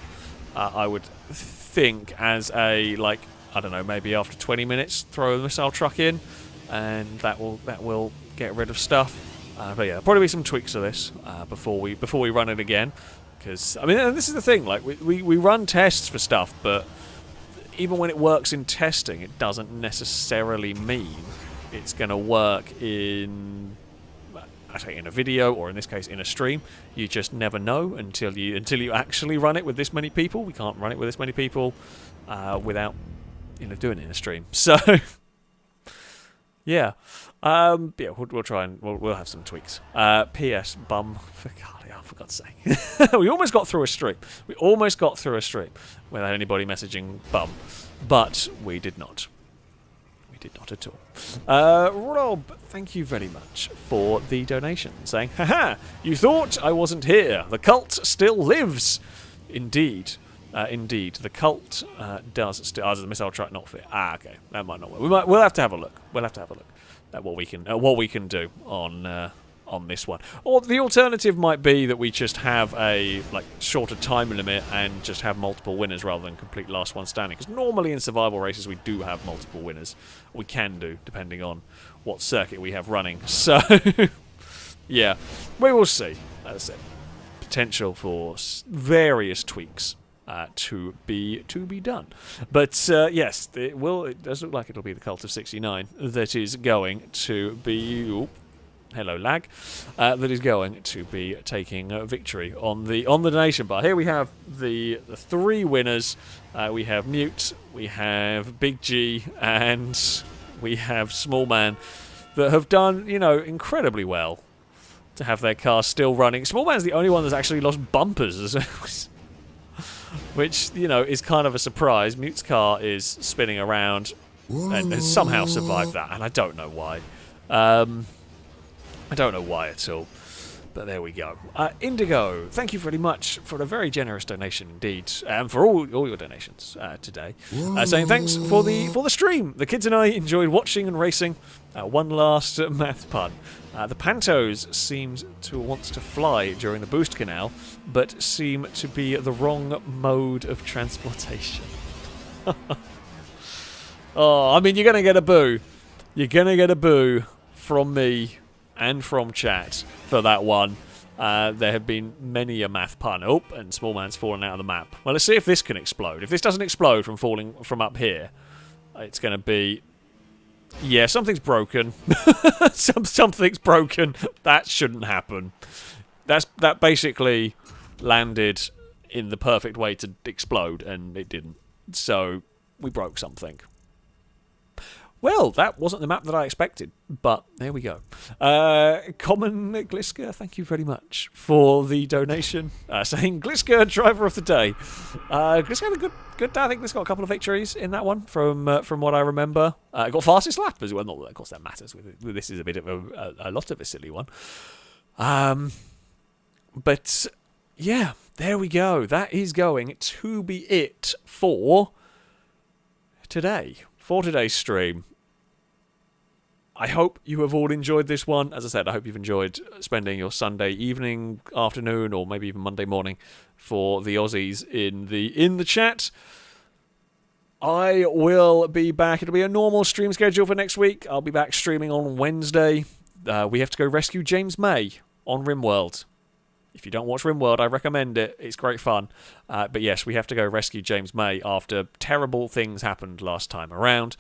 I would think, as a, like, I don't know, maybe after 20 minutes, throw the missile truck in, and that will get rid of stuff. But yeah, probably be some tweaks to this before we run it again. Because I mean, and this is the thing, like we run tests for stuff, but even when it works in testing, it doesn't necessarily mean it's going to work in, I say, in a video, or in this case in a stream. You just never know until you actually run it with this many people. We can't run it with this many people without, you know, doing it in a stream. So yeah, yeah, we'll try and we'll have some tweaks. P.S. Bum, for God's sake, we almost got through a stream. We almost got through a stream without anybody messaging bum, but we did not. We did not at all. Rob, thank you very much for the donation, saying, haha, you thought I wasn't here. The cult still lives. Indeed. Indeed, the cult does still. Does the missile truck not fit? Okay, that might not work. We'll have to have a look. We'll have to have a look at what we can do on this one. Or the alternative might be that we just have a shorter time limit and just have multiple winners rather than complete last one standing. Because normally in survival races we do have multiple winners. We can do, depending on what circuit we have running. So yeah, we will see. As I said, potential for various tweaks to be done, but yes, it does look like it'll be the Cult of 69 that is going to be. Hello, lag. That is going to be taking victory on the donation bar. Here we have the three winners. We have Mute, we have Big G, and we have Small Man that have done, you know, incredibly well to have their car still running. Small Man's the only one that's actually lost bumpers, which, you know, is kind of a surprise. Mute's car is spinning around and has somehow survived that, and I don't know why. I don't know why at all, but there we go. Indigo, thank you very much for a very generous donation indeed, and for all your donations today. Saying thanks for the stream. The kids and I enjoyed watching and racing. One last math pun. The Pantos seemed to want to fly during the boost canal, but seem to be the wrong mode of transportation. Oh, I mean, you're going to get a boo. You're going to get a boo from me and from chat for that one. There have been many a math pun. Oh, and Small Man's fallen out of the map. Well, let's see if this can explode. If this doesn't explode from falling from up here, it's going to be... Yeah, something's broken. Something's broken. That shouldn't happen. That basically landed in the perfect way to explode, and it didn't. So we broke something. Well, that wasn't the map that I expected, but there we go. Common Glisker, thank you very much for the donation. Saying Glisker, driver of the day. Glisker had a good day. I think Glisker got a couple of victories in that one, from what I remember. Got fastest lap as well. Not that, of course, that matters. This is a bit of a lot of a silly one. But yeah, there we go. That is going to be it for today. For today's stream. I hope you have all enjoyed this one. As I said, I hope you've enjoyed spending your Sunday evening, afternoon, or maybe even Monday morning for the Aussies in the chat. I will be back. It'll be a normal stream schedule for next week. I'll be back streaming on Wednesday. We have to go rescue James May on RimWorld. If you don't watch RimWorld, I recommend it. It's great fun. But yes, we have to go rescue James May after terrible things happened last time around.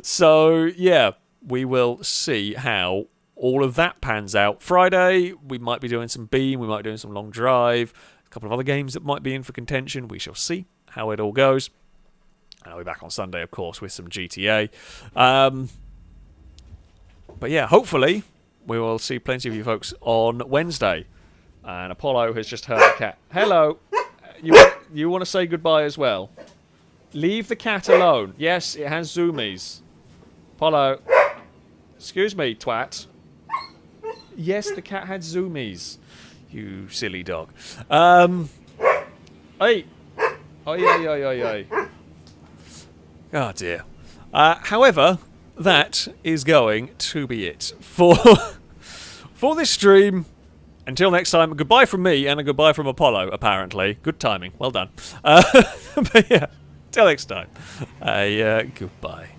So, yeah, we will see how all of that pans out. Friday, we might be doing some Beam, we might be doing some Long Drive, a couple of other games that might be in for contention. We shall see how it all goes. And I'll be back on Sunday, of course, with some GTA. But yeah, hopefully we will see plenty of you folks on Wednesday. And Apollo has just heard the cat. Hello. You want to say goodbye as well? Leave the cat alone. Yes, it has zoomies. Apollo. Excuse me, twat. Yes, the cat had zoomies. You silly dog. Hey. Oi. Oh, dear. However, that is going to be it for this stream. Until next time, goodbye from me and a goodbye from Apollo, apparently. Good timing. Well done. But yeah, till next time. Goodbye.